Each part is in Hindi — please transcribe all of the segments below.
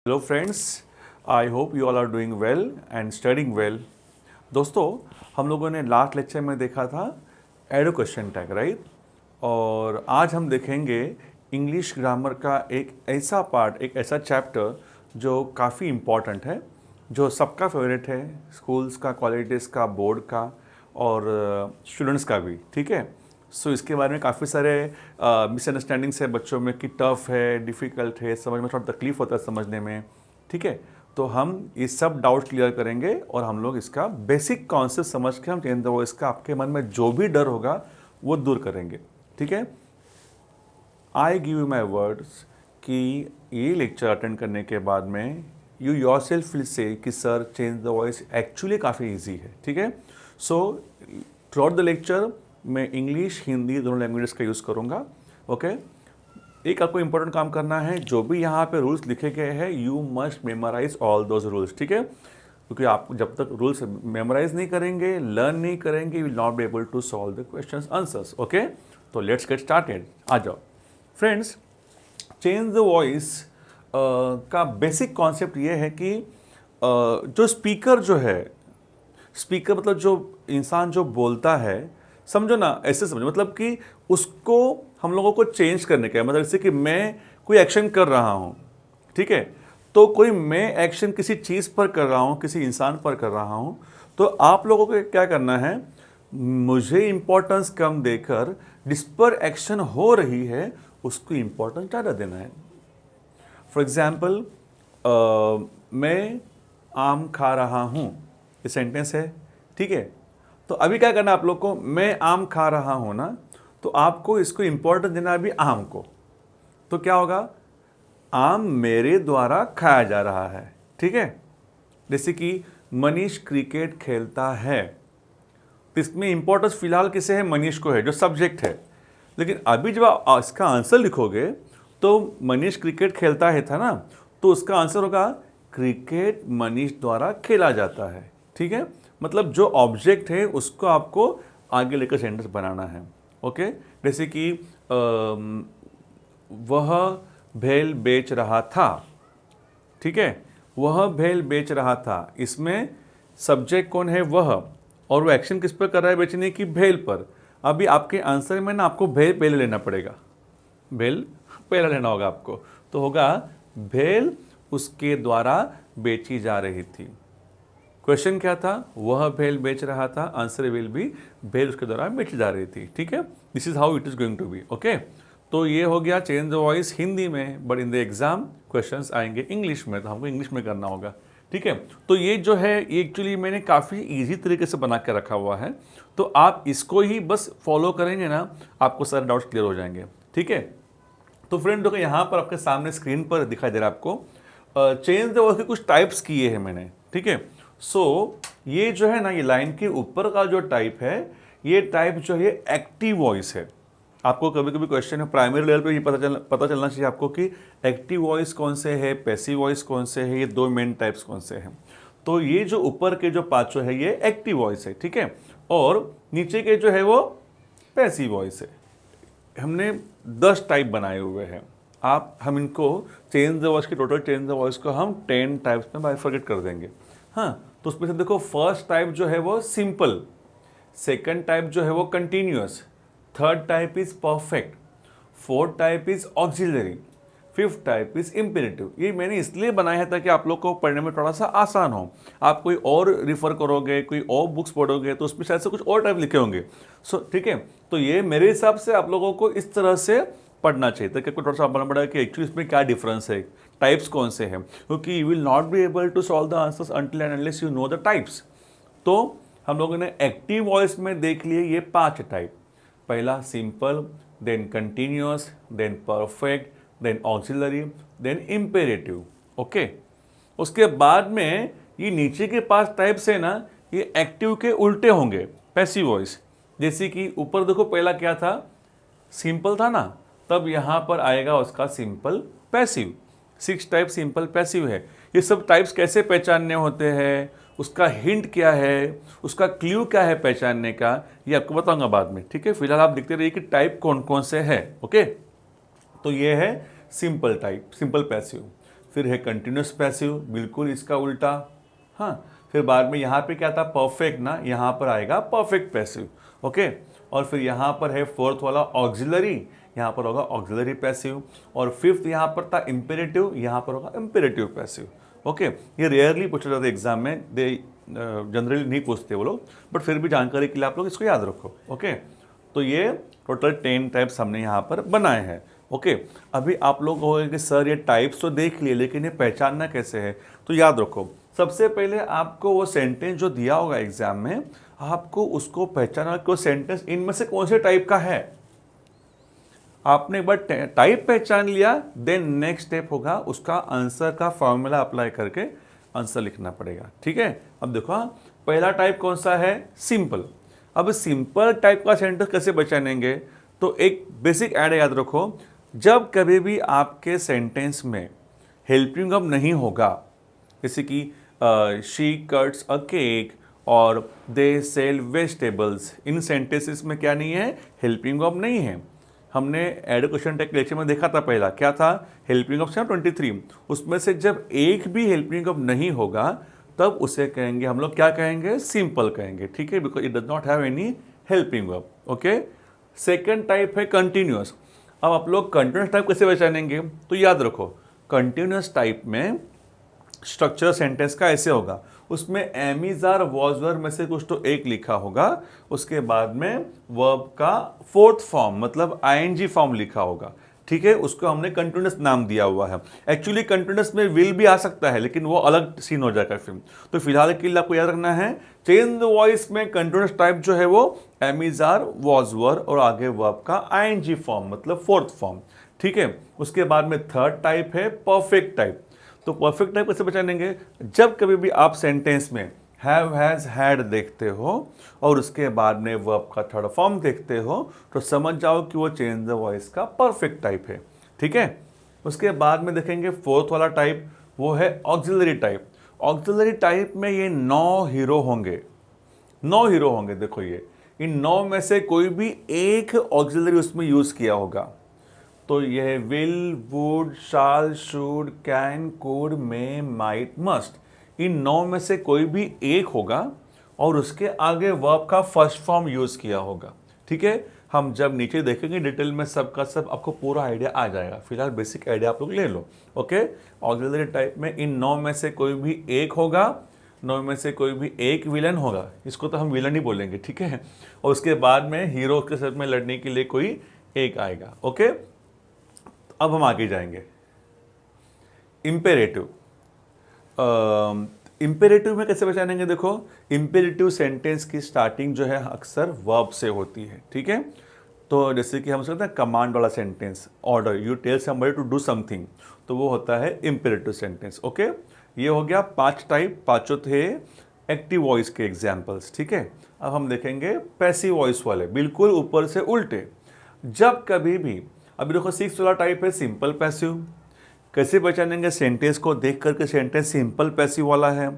Hello friends, I hope you all are doing well and studying well. दोस्तों, हम लोगों ने लास्ट लेक्चर में देखा था एडो क्वेश्चन टैग, राइट। और आज हम देखेंगे इंग्लिश ग्रामर का एक ऐसा पार्ट, एक ऐसा चैप्टर जो काफ़ी इम्पॉर्टेंट है, जो सबका फेवरेट है, स्कूल्स का, कॉलेजेस का, बोर्ड का और स्टूडेंट्स का भी, ठीक है। सो इसके बारे में काफ़ी सारे मिसअंडरस्टैंडिंग्स है बच्चों में कि टफ़ है, डिफ़िकल्ट है, समझ में थोड़ा तकलीफ होता है समझने में, ठीक है। तो हम ये सब डाउट क्लियर करेंगे और हम लोग इसका बेसिक कॉन्सेप्ट समझ के हम चेंज वो इसका आपके मन में जो भी डर होगा वो दूर करेंगे, ठीक है। I give you my words कि ये लेक्चर अटेंड करने के बाद में you your self will say कि sir change the voice actually काफ़ी ईजी है, ठीक है। So through out the lecture मैं इंग्लिश, हिंदी दोनों लैंग्वेजेस का यूज़ करूँगा, ओके। एक आपको इंपॉर्टेंट काम करना है, जो भी यहाँ पे रूल्स लिखे गए हैं you must memorize all those rules, ठीक है। क्योंकि आप जब तक रूल्स मेमोराइज नहीं करेंगे, लर्न नहीं करेंगे, you will not be able to solve the questions answers, okay. तो लेट्स गेट स्टार्टेड। आ जाओ फ्रेंड्स। चेंज द वॉइस का बेसिक कॉन्सेप्ट ये है कि जो स्पीकर जो है, स्पीकर मतलब जो इंसान जो बोलता है, समझो ना, ऐसे समझो, मतलब कि उसको हम लोगों को चेंज करने का है। मतलब जैसे कि मैं कोई एक्शन कर रहा हूँ, ठीक है, तो कोई मैं एक्शन किसी चीज़ पर कर रहा हूँ, किसी इंसान पर कर रहा हूँ, तो आप लोगों को क्या करना है, मुझे इंपॉर्टेंस कम देकर जिस पर एक्शन हो रही है उसको इंपॉर्टेंस ज़्यादा देना है। फॉर एग्जाम्पल, मैं आम खा रहा हूँ, ये सेंटेंस है, ठीक है। तो अभी क्या करना है आप लोग को, मैं आम खा रहा हूँ ना, तो आपको इसको इंपॉर्टेंस देना है अभी आम को। तो क्या होगा, आम मेरे द्वारा खाया जा रहा है, ठीक है। जैसे कि मनीष क्रिकेट खेलता है, तो इसमें इंपॉर्टेंस फिलहाल किसे है, मनीष को है, जो सब्जेक्ट है। लेकिन अभी जब आप इसका आंसर लिखोगे तो मनीष क्रिकेट खेलता है था ना, तो उसका आंसर होगा क्रिकेट मनीष द्वारा खेला जाता है, ठीक है। मतलब जो ऑब्जेक्ट है उसको आपको आगे लेकर सेंटेंस बनाना है, ओके। जैसे कि वह भेल बेच रहा था, ठीक है, वह भेल बेच रहा था, इसमें सब्जेक्ट कौन है, वह, और वो एक्शन किस पर कर रहा है, बेचने की, भेल पर। अभी आपके आंसर में ना आपको भेल पहले लेना पड़ेगा, भेल पहले लेना होगा आपको, तो होगा भेल उसके द्वारा बेची जा रही थी। क्वेश्चन क्या था, वह भेल बेच रहा था, आंसर विल बी भेल उसके द्वारा बेची जा रही थी, ठीक है। This is how it is going to be, okay. तो ये हो गया चेंज द वॉइस हिंदी में, but in the exam questions आएंगे इंग्लिश में, तो हमको इंग्लिश में करना होगा, ठीक है। तो ये जो है ये एक्चुअली मैंने काफ़ी इजी तरीके से बना के रखा हुआ है, तो आप इसको ही बस फॉलो करेंगे ना, आपको सारे डाउट्स क्लियर हो जाएंगे, ठीक है। तो फ्रेंड देखो, यहाँ पर आपके सामने स्क्रीन पर दिखाई दे रहा है आपको चेंज द वॉइस के कुछ टाइप्स किए हैं मैंने, ठीक है। सो ये जो है ना, ये लाइन के ऊपर का जो टाइप है, ये टाइप जो है एक्टिव वॉइस है। आपको कभी कभी क्वेश्चन है प्राइमरी लेवल पे ये पता चलना चाहिए आपको कि एक्टिव वॉइस कौन से है, पैसिव वॉइस कौन से है, ये दो मेन टाइप्स कौन से हैं। तो ये जो ऊपर के जो पांचों है ये एक्टिव वॉइस है, ठीक है, और नीचे के जो है वो पैसिव वॉइस है। हमने 10 टाइप बनाए हुए हैं। हम इनको चेंज द वॉइस की टोटल चेंज द वॉइस को हम 10 टाइप्स में बाइफरकेट कर देंगे। हाँ, तो उसमें से देखो, फर्स्ट टाइप जो है वो सिंपल, सेकंड टाइप जो है वो continuous, third type is perfect, fourth type is auxiliary, fifth type is imperative. ये मैंने इसलिए बनाया है ताकि आप लोग को पढ़ने में थोड़ा सा आसान हो। आप कोई और रिफर करोगे, कोई और बुक्स पढ़ोगे तो उसमें शायद से कुछ और टाइप लिखे होंगे, सो ठीक है। तो ये मेरे हिसाब से आप लोगों को इस तरह से पढ़ना चाहिए ताकि आपको थोड़ा सा बनना पड़ेगा कि एक्चुअली इसमें क्या डिफरेंस है, टाइप्स कौन से हैं, क्योंकि you will not be able to solve the answers until and unless you know the types. तो हम लोगों ने एक्टिव वॉइस में देख लिए ये 5 टाइप। पहला simple, then continuous, then perfect, then auxiliary, then imperative, okay. उसके बाद में ये नीचे के 5 टाइप्स है ना, ये एक्टिव के उल्टे होंगे, पैसिव वॉइस। जैसे कि ऊपर देखो, पहला क्या था, सिंपल था ना, तब यहाँ पर आएगा उसका simple passive. 6 type simple passive है। ये सब टाइप्स कैसे पहचानने होते हैं, उसका हिंट क्या है, उसका क्ल्यू क्या है पहचानने का, ये आपको बताऊंगा बाद में, ठीक है। फिलहाल आप देखते रहिए कि टाइप कौन कौन से है, ओके। तो ये है सिंपल टाइप, सिंपल पैसिव। फिर है कंटिन्यूस पैसिव, बिल्कुल इसका उल्टा। हाँ, फिर बाद में यहाँ पे क्या था, परफेक्ट ना, यहाँ पर आएगा परफेक्ट पैसिव। ओके, और फिर यहाँ पर है फोर्थ वाला ऑक्सिलरी, यहाँ पर होगा ऑक्सिलरी पैसिव। और फिफ्थ यहाँ पर था इम्पेरेटिव, यहाँ पर होगा इम्पेरेटिव पैसिव। ओके, ये रेयरली पूछा जाता है एग्जाम में, दे जनरली नहीं पूछते वो लोग, बट फिर भी जानकारी के लिए आप लोग इसको याद रखो। ओके, तो ये टोटल 10 टाइप्स हमने यहाँ पर बनाए हैं। ओके, अभी आप लोग कहोगे कि सर ये टाइप्स तो देख लिए, लेकिन ये पहचानना कैसे है? तो याद रखो, सबसे पहले आपको वो सेंटेंस जो दिया होगा एग्जाम में, आपको उसको पहचानना कि वो सेंटेंस इनमें से कौन से टाइप का है। आपने एक बार टाइप पहचान लिया, देन नेक्स्ट स्टेप होगा उसका आंसर का फॉर्मूला अप्लाई करके आंसर लिखना पड़ेगा। ठीक है, अब देखो पहला टाइप कौन सा है, सिंपल। अब सिंपल टाइप का सेंटेंस कैसे पहचानेंगे? तो एक बेसिक आइडिया याद रखो, जब कभी भी आपके सेंटेंस में हेल्पिंग वर्ब नहीं होगा, जैसे कि शी कट्स अ केक और they sell vegetables, in sentences में क्या नहीं है, हेल्पिंग वर्ब नहीं है। हमने एडुकेशन टेक लेक्चर में देखा था, पहला क्या था, हेल्पिंग वर्ब 23, उसमें से जब एक भी हेल्पिंग वर्ब नहीं होगा तब उसे कहेंगे हम लोग, क्या कहेंगे, सिंपल कहेंगे। ठीक है, because it does not have any helping verb. Okay, second type है कंटिन्यूअस। अब आप लोग कंटिन्यूअस टाइप कैसे पहचानेंगे? तो याद रखो, कंटिन्यूअस टाइप में स्ट्रक्चर सेंटेंस का ऐसे होगा, उसमें am is are was were में से कुछ तो एक लिखा होगा, उसके बाद में वर्ब का फोर्थ फॉर्म मतलब आईएनजी फॉर्म लिखा होगा। ठीक है, उसको हमने कंटिन्यूअस नाम दिया हुआ है। एक्चुअली कंटिन्यूअस में विल भी आ सकता है, लेकिन वो अलग सीन हो जाएगा फिर। तो फिलहाल के लिए आपको याद रखना है, चेंज द वॉइस में कंटिन्यूअस टाइप जो है वो am is are was were और आगे वर्ब का आईएनजी फॉर्म मतलब फोर्थ फॉर्म। ठीक है, उसके बाद में थर्ड टाइप है परफेक्ट टाइप। तो परफेक्ट टाइप कैसे पहचानेंगे? जब कभी भी आप सेंटेंस में हैव, हैज, हैड देखते हो और उसके बाद में वर्ब का थर्ड फॉर्म देखते हो, तो समझ जाओ कि वो चेंज द वॉइस का परफेक्ट टाइप है। ठीक है, उसके बाद में देखेंगे फोर्थ वाला टाइप, वो है ऑक्सिलरी टाइप। ऑक्सिलरी टाइप में ये 9 हीरो होंगे, 9 हीरो होंगे। देखो ये, इन 9 में से कोई भी एक ऑक्सिलरी उसमें यूज किया होगा। तो यह will, would, shall, should, can, could, may, might, must, इन 9 में से कोई भी एक होगा और उसके आगे वर्ब का फर्स्ट फॉर्म यूज किया होगा। ठीक है, हम जब नीचे देखेंगे डिटेल में सबका सब आपको पूरा आइडिया आ जाएगा। फिलहाल बेसिक आइडिया आप लोग ले लो। ओके, ऑक्सिलरी टाइप में इन 9 में से कोई भी एक होगा, 9 में से कोई भी एक विलन होगा, इसको तो हम विलन ही बोलेंगे। ठीक है, और उसके बाद में हीरो के साथ में लड़ने के लिए कोई एक आएगा। ओके, अब हम आगे जाएंगे, इम्पेरेटिव। इम्पेरेटिव में कैसे पहचानेंगे? देखो, इम्पेरेटिव सेंटेंस की स्टार्टिंग जो है अक्सर वर्ब से होती है। ठीक है, तो जैसे कि हम कहते हैं कमांड वाला sentence, order, you tell somebody to do something, तो वो होता है इम्पेरेटिव सेंटेंस। ओके, ये हो गया 5 टाइप, पांचों थे एक्टिव वॉइस के एग्जाम्पल्स। ठीक है, अब हम देखेंगे पैसिव वॉइस वाले, बिल्कुल ऊपर से उल्टे। जब कभी भी, अभी देखो 6 वाला टाइप है सिंपल पैसिव। कैसे पहचानेंगे? सेंटेंस को देख करके सेंटेंस सिंपल पैसिव वाला है।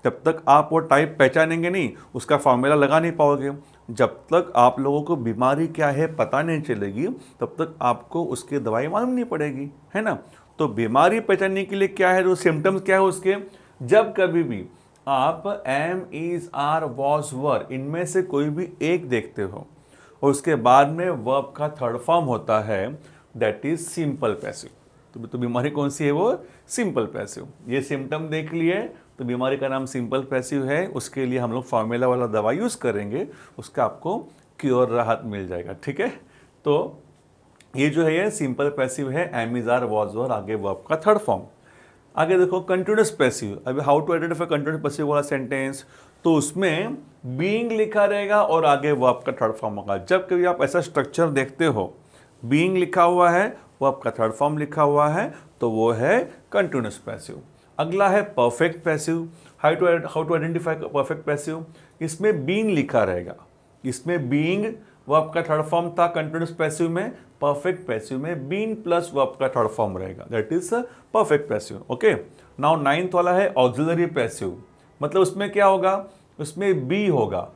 जब तक आप वो टाइप पहचानेंगे नहीं, उसका फॉर्मूला लगा नहीं पाओगे। जब तक आप लोगों को बीमारी क्या है पता नहीं चलेगी, तब तक आपको उसकी दवाई मालूम नहीं पड़ेगी, है ना। तो बीमारी पहचानने के लिए क्या है, जो सिम्टम्स क्या है उसके, जब कभी भी आप एम, इज, आर, वॉज, वर इनमें से कोई भी एक देखते हो और उसके बाद में वर्ब का थर्ड फॉर्म होता है, दैट इज सिंपल पैसिव। तो बीमारी कौन सी है? वो सिंपल पैसिव। ये सिम्टम देख लिए तो बीमारी का नाम सिंपल पैसिव है। उसके लिए हम लोग फॉर्मूला वाला दवा यूज़ करेंगे, उसका आपको क्योर राहत मिल जाएगा। ठीक है, तो ये जो है ये सिंपल पैसिव है, am, is, are, was, were, आगे वर्ब का थर्ड फॉर्म। आगे देखो कंटिन्यूअस पैसिव। अभी how to identify continuous passive वाला सेंटेंस, तो उसमें बीइंग लिखा रहेगा और आगे वर्ब का थर्ड फॉर्म होगा। जब कभी आप ऐसा स्ट्रक्चर देखते हो, बीइंग लिखा हुआ है, वर्ब का थर्ड फॉर्म लिखा हुआ है, तो वो है कंटिन्यूअस पैसिव। अगला है perfect passive. How to identify perfect passive, इसमें बीइंग लिखा रहेगा, इसमें बीइंग वर्ब का थर्ड फॉर्म था कंटिन्यूअस पैसिव में, परफेक्ट पैसिव में बीइंग प्लस वर्ब का थर्ड फॉर्म रहेगा, that is perfect passive. Okay, now 9th वाला है ऑक्सिलरी पैसिव। मतलब उसमें क्या होगा, उसमें बी होगा,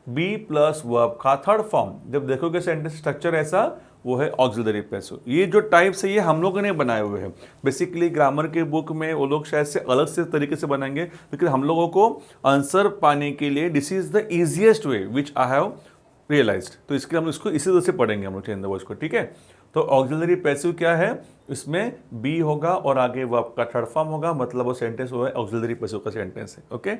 बी प्लस वर्ब का थर्ड फॉर्म। जब देखोगे सेंटेंस स्ट्रक्चर ऐसा, वो है ऑक्सिलरी पैसिव। ये जो टाइप्स है ये हम लोगों ने बनाए हुए हैं। बेसिकली ग्रामर के बुक में वो लोग शायद से अलग से तरीके से बनाएंगे, लेकिन हम लोगों को आंसर पाने के लिए this is the easiest way which I have realized. तो इसके हम इसको इसी तरह से पढ़ेंगे हम लोग चेंज द वॉइस को, ठीक है। तो ऑक्सिलरी पैसिव क्या है, इसमें बी होगा और आगे वर्ब का थर्ड फॉर्म होगा, मतलब वो सेंटेंस वो है ऑक्सिलरी पैसिव का सेंटेंस है, ओके।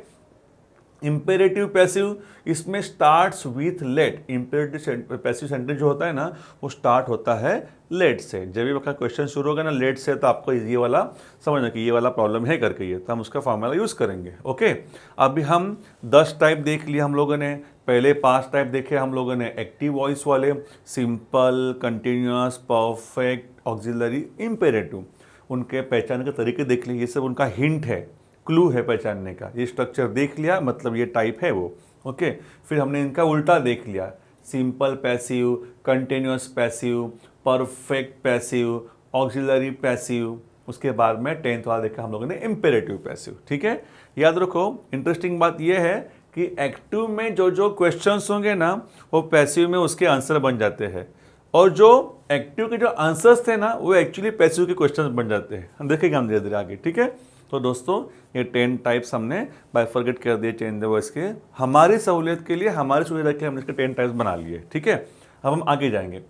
इंपेरेटिव पैसिव, इसमें starts with let. Imperative passive sentence जो होता है ना वो स्टार्ट होता है लेट से। जब भी आपका क्वेश्चन शुरू होगा ना लेट से, तो आपको ये वाला समझना कि ये वाला प्रॉब्लम है करके, ये तो हम उसका फॉर्मूला यूज़ करेंगे, ओके। अभी हम 10 टाइप देख लिया हम लोगों ने। पहले 5 टाइप देखे हम लोगों ने एक्टिव वॉइस वाले, simple, continuous, perfect, auxiliary, imperative. उनके पहचान के तरीके देख लिए, ये सब उनका हिंट है, क्लू है पहचानने का। ये स्ट्रक्चर देख लिया, मतलब ये टाइप है वो, ओके। फिर हमने इनका उल्टा देख लिया, simple passive, continuous passive, perfect passive, auxiliary passive. उसके बाद में 10th वाला देखा हम लोगों ने इंपेरेटिव पैसिव, ठीक है। याद रखो, इंटरेस्टिंग बात यह है कि एक्टिव में जो जो क्वेश्चंस होंगे ना वो पैसिव में उसके आंसर बन जाते हैं, और जो एक्टिव के जो आंसर्स थे ना वो एक्चुअली पैसिव के क्वेश्चंस बन जाते हैं। हम देखेंगे हम धीरे धीरे आगे, ठीक है। तो दोस्तों ये 10 टाइप्स हमने बाइफरगेट कर दिए चेंज द वॉइस के, हमारी सहूलियत के लिए, हमारी सुविधा के लिए हमने इसके 10 टाइप्स बना लिए, ठीक है। अब हम आगे जाएंगे।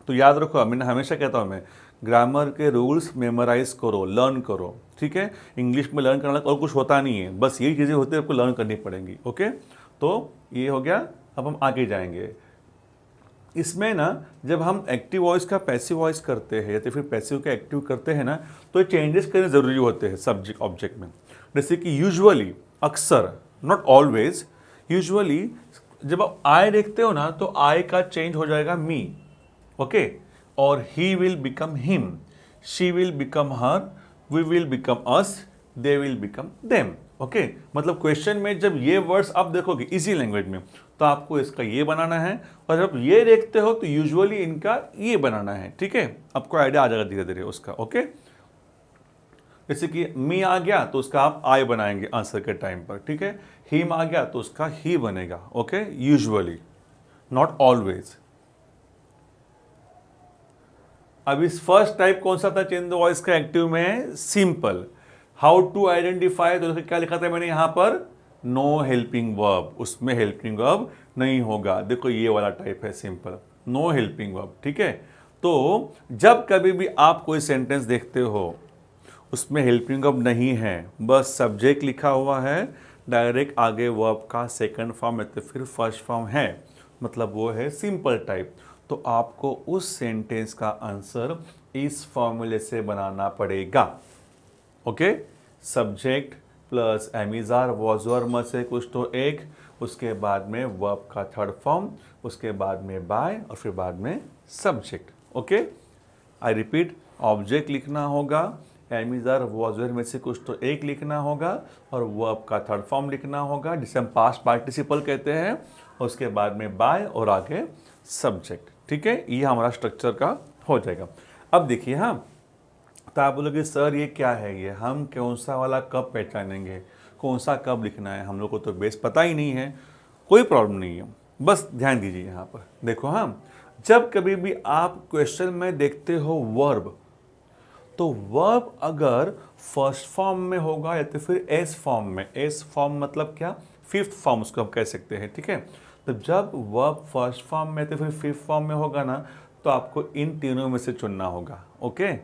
तो याद रखो, मैंने हमेशा कहता हूँ मैं, ग्रामर के रूल्स मेमोराइज करो, लर्न करो, ठीक है। इंग्लिश में लर्न करना और कुछ होता नहीं है, बस यही चीज़ें होती है, आपको लर्न करनी पड़ेंगी, ओके। तो ये हो गया। अब हम आगे जाएंगे। इसमें ना जब हम एक्टिव वॉइस का पैसिव वॉइस करते हैं या तो फिर पैसिव का एक्टिव करते हैं ना, तो चेंजेस करने ज़रूरी होते हैं सब्जेक्ट ऑब्जेक्ट में। जैसे कि यूजुअली, अक्सर, नॉट ऑलवेज, यूजुअली जब आप आई देखते हो ना तो आई का चेंज हो जाएगा मी, ओके। और he will become him, she will become her, we will become us, they will become them, okay. मतलब क्वेश्चन में जब ये वर्ड्स आप देखोगे इजी लैंग्वेज में तो आपको इसका ये बनाना है, और जब ये देखते हो तो यूजुअली इनका ये बनाना है, ठीक है। आपको आइडिया आ जाएगा धीरे धीरे उसका, ओके। जैसे कि मी आ गया तो उसका आप आई बनाएंगे आंसर के टाइम पर, ठीक है। हिम आ गया तो उसका ही बनेगा, ओके। Usually, not always. अब इस फर्स्ट टाइप कौन सा था चेंज द वॉइस का एक्टिव में, सिंपल। हाउ टू आइडेंटिफाई, तो क्या लिखा था मैंने यहाँ पर, नो हेल्पिंग वर्ब, उसमें हेल्पिंग वर्ब नहीं होगा। देखो ये वाला टाइप है सिंपल, नो हेल्पिंग वर्ब, ठीक है। तो जब कभी भी आप कोई सेंटेंस देखते हो उसमें हेल्पिंग वर्ब नहीं है, बस सब्जेक्ट लिखा हुआ है, डायरेक्ट आगे वर्ब का सेकंड फॉर्म या तो फिर फर्स्ट फॉर्म है, मतलब वो है सिंपल टाइप, तो आपको उस सेंटेंस का आंसर इस फॉर्मूले से बनाना पड़ेगा, okay. Subject plus am is are was were म से कुछ तो एक, उसके बाद में वर्ब का थर्ड फॉर्म, उसके बाद में बाय, और फिर बाद में subject, okay. I repeat, object लिखना होगा, एमिजार वॉज वर में से कुछ तो एक लिखना होगा, और वर्ब का थर्ड फॉर्म लिखना होगा जिसे हम पास्ट पार्टिसिपल कहते हैं, उसके बाद में बाय और आगे सब्जेक्ट, ठीक है। ये हमारा स्ट्रक्चर का हो जाएगा। अब देखिए, हाँ, तो आप बोलोगे सर ये क्या है, ये हम कौन सा वाला कब पहचानेंगे, कौन सा कब लिखना है, हम लोग को तो बेस पता ही नहीं है। कोई प्रॉब्लम नहीं है, बस ध्यान दीजिए यहाँ पर। देखो, हाँ, जब कभी भी आप क्वेश्चन में देखते हो वर्ब, तो वर्ब अगर फर्स्ट फॉर्म में होगा या तो फिर एस फॉर्म में, एस फॉर्म मतलब क्या, फिफ्थ फॉर्म उसको हम कह सकते हैं, ठीक है। तो जब वर्ब फर्स्ट फॉर्म में तो फिर फिफ्थ फॉर्म में होगा ना, तो आपको इन तीनों में से चुनना होगा, ओके।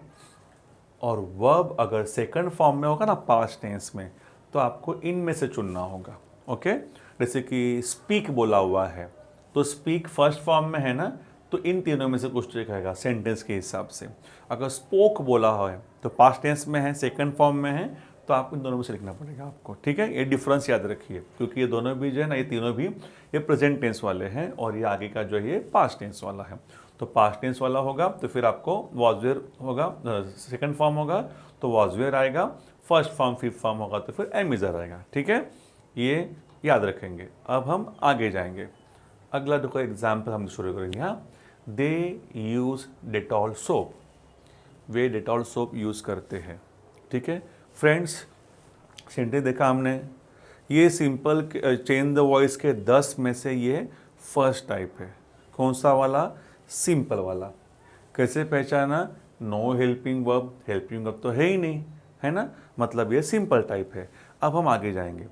और वर्ब अगर सेकंड फॉर्म में होगा ना, पास्ट टेंस में, तो आपको इनमें से चुनना होगा, ओके। जैसे कि स्पीक बोला हुआ है, तो स्पीक फर्स्ट फॉर्म में है ना, तो इन तीनों में से कुछ तो एक आएगा सेंटेंस के हिसाब से। अगर स्पोक बोला है तो पास्ट टेंस में है, सेकंड फॉर्म में है, तो आपको इन दोनों में से लिखना पड़ेगा आपको, ठीक है। ये डिफरेंस याद रखिए, क्योंकि ये दोनों भी जो है ना, ये तीनों भी ये प्रेजेंट टेंस वाले हैं, और ये आगे का जो है ये पास्ट टेंस वाला है। तो पास्ट टेंस वाला होगा तो फिर आपको वॉज वेयर होगा, सेकंड फॉर्म होगा तो वॉज वेयर आएगा, फर्स्ट फॉर्म फिफ्थ फॉर्म होगा तो फिर एम इज़र आएगा, ठीक है। ये याद रखेंगे। अब हम आगे जाएंगे। अगला देखो एग्जाम्पल हम शुरू करेंगे। हाँ, दे यूज़ डेटॉल सोप, वे डेटॉल सोप यूज़ करते हैं, ठीक है। फ्रेंड्स, सेंटेंस देखा हमने, ये सिंपल चेंज द वॉइस के 10 में से ये फर्स्ट टाइप है। कौन सा वाला, सिंपल वाला। कैसे पहचाना? नो हेल्पिंग वर्ब तो है ही नहीं, है ना, मतलब ये सिंपल टाइप है। अब हम आगे जाएंगे।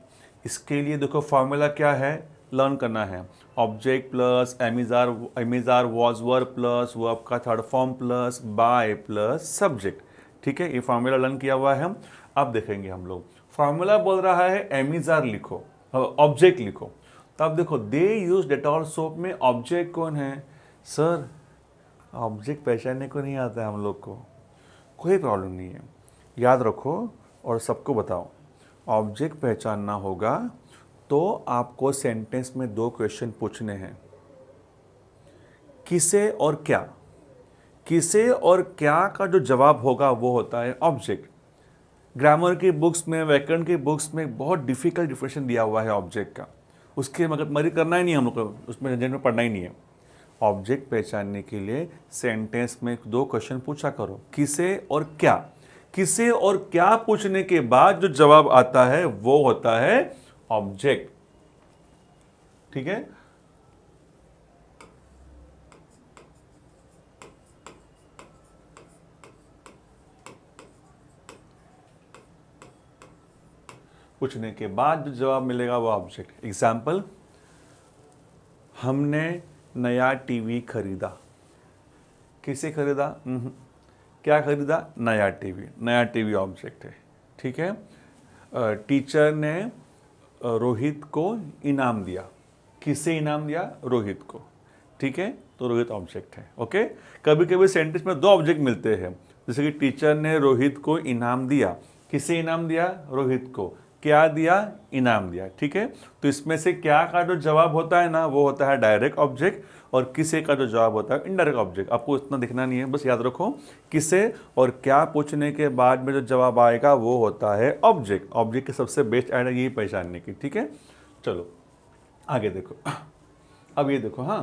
इसके लिए देखो फॉर्मूला क्या है, लर्न करना है। Object plus am is are was verb plus verb का third form plus by plus subject. ठीक है, ये फॉर्मूला लर्न किया हुआ है हम। अब देखेंगे हम लोग, फॉर्मूला बोल रहा है एमिजार लिखो, ऑब्जेक्ट लिखो। तो अब देखो, दे यूज डेटॉल सोप में ऑब्जेक्ट कौन है? सर ऑब्जेक्ट पहचानने को नहीं आता है हम लोग को, कोई प्रॉब्लम नहीं है, याद रखो और सबको बताओ। ऑब्जेक्ट पहचानना होगा तो आपको सेंटेंस में 2 क्वेश्चन पूछने हैं, किसे और क्या। किसे और क्या का जो जवाब होगा वो होता है ऑब्जेक्ट। ग्रामर की बुक्स में, व्याकरण की बुक्स में बहुत डिफिकल्ट डिफिनेशन दिया हुआ है ऑब्जेक्ट का, उसके मगर मरी करना ही नहीं हम लोग को, उसमें झंझट में पढ़ना ही नहीं है। ऑब्जेक्ट पहचानने के लिए सेंटेंस में 2 क्वेश्चन पूछा करो, किसे और क्या। किसे और क्या पूछने के बाद जो जवाब आता है वो होता है ऑब्जेक्ट। ठीक है, पूछने के बाद जो जवाब मिलेगा वो ऑब्जेक्ट। एग्जाम्पल, हमने नया टीवी खरीदा। किसे खरीदा? क्या खरीदा? नया टीवी। नया टीवी ऑब्जेक्ट है। ठीक है, टीचर ने रोहित को इनाम दिया। किसे इनाम दिया? रोहित को। ठीक है, तो रोहित ऑब्जेक्ट है। ओके, कभी कभी सेंटेंस में 2 ऑब्जेक्ट मिलते हैं, जैसे कि टीचर ने रोहित को इनाम दिया। किसे इनाम दिया? रोहित को। क्या दिया? इनाम दिया। ठीक है, तो इसमें से क्या का जो जवाब होता है ना वो होता है डायरेक्ट ऑब्जेक्ट, और किसे का जो जवाब होता है इनडायरेक्ट ऑब्जेक्ट। आपको इतना दिखना नहीं है, बस याद रखो किसे और क्या पूछने के बाद में जो जवाब आएगा वो होता है ऑब्जेक्ट। ऑब्जेक्ट की सबसे बेस्ट आइडिया यही पहचानने की। ठीक है, चलो आगे देखो। अब ये देखो, हाँ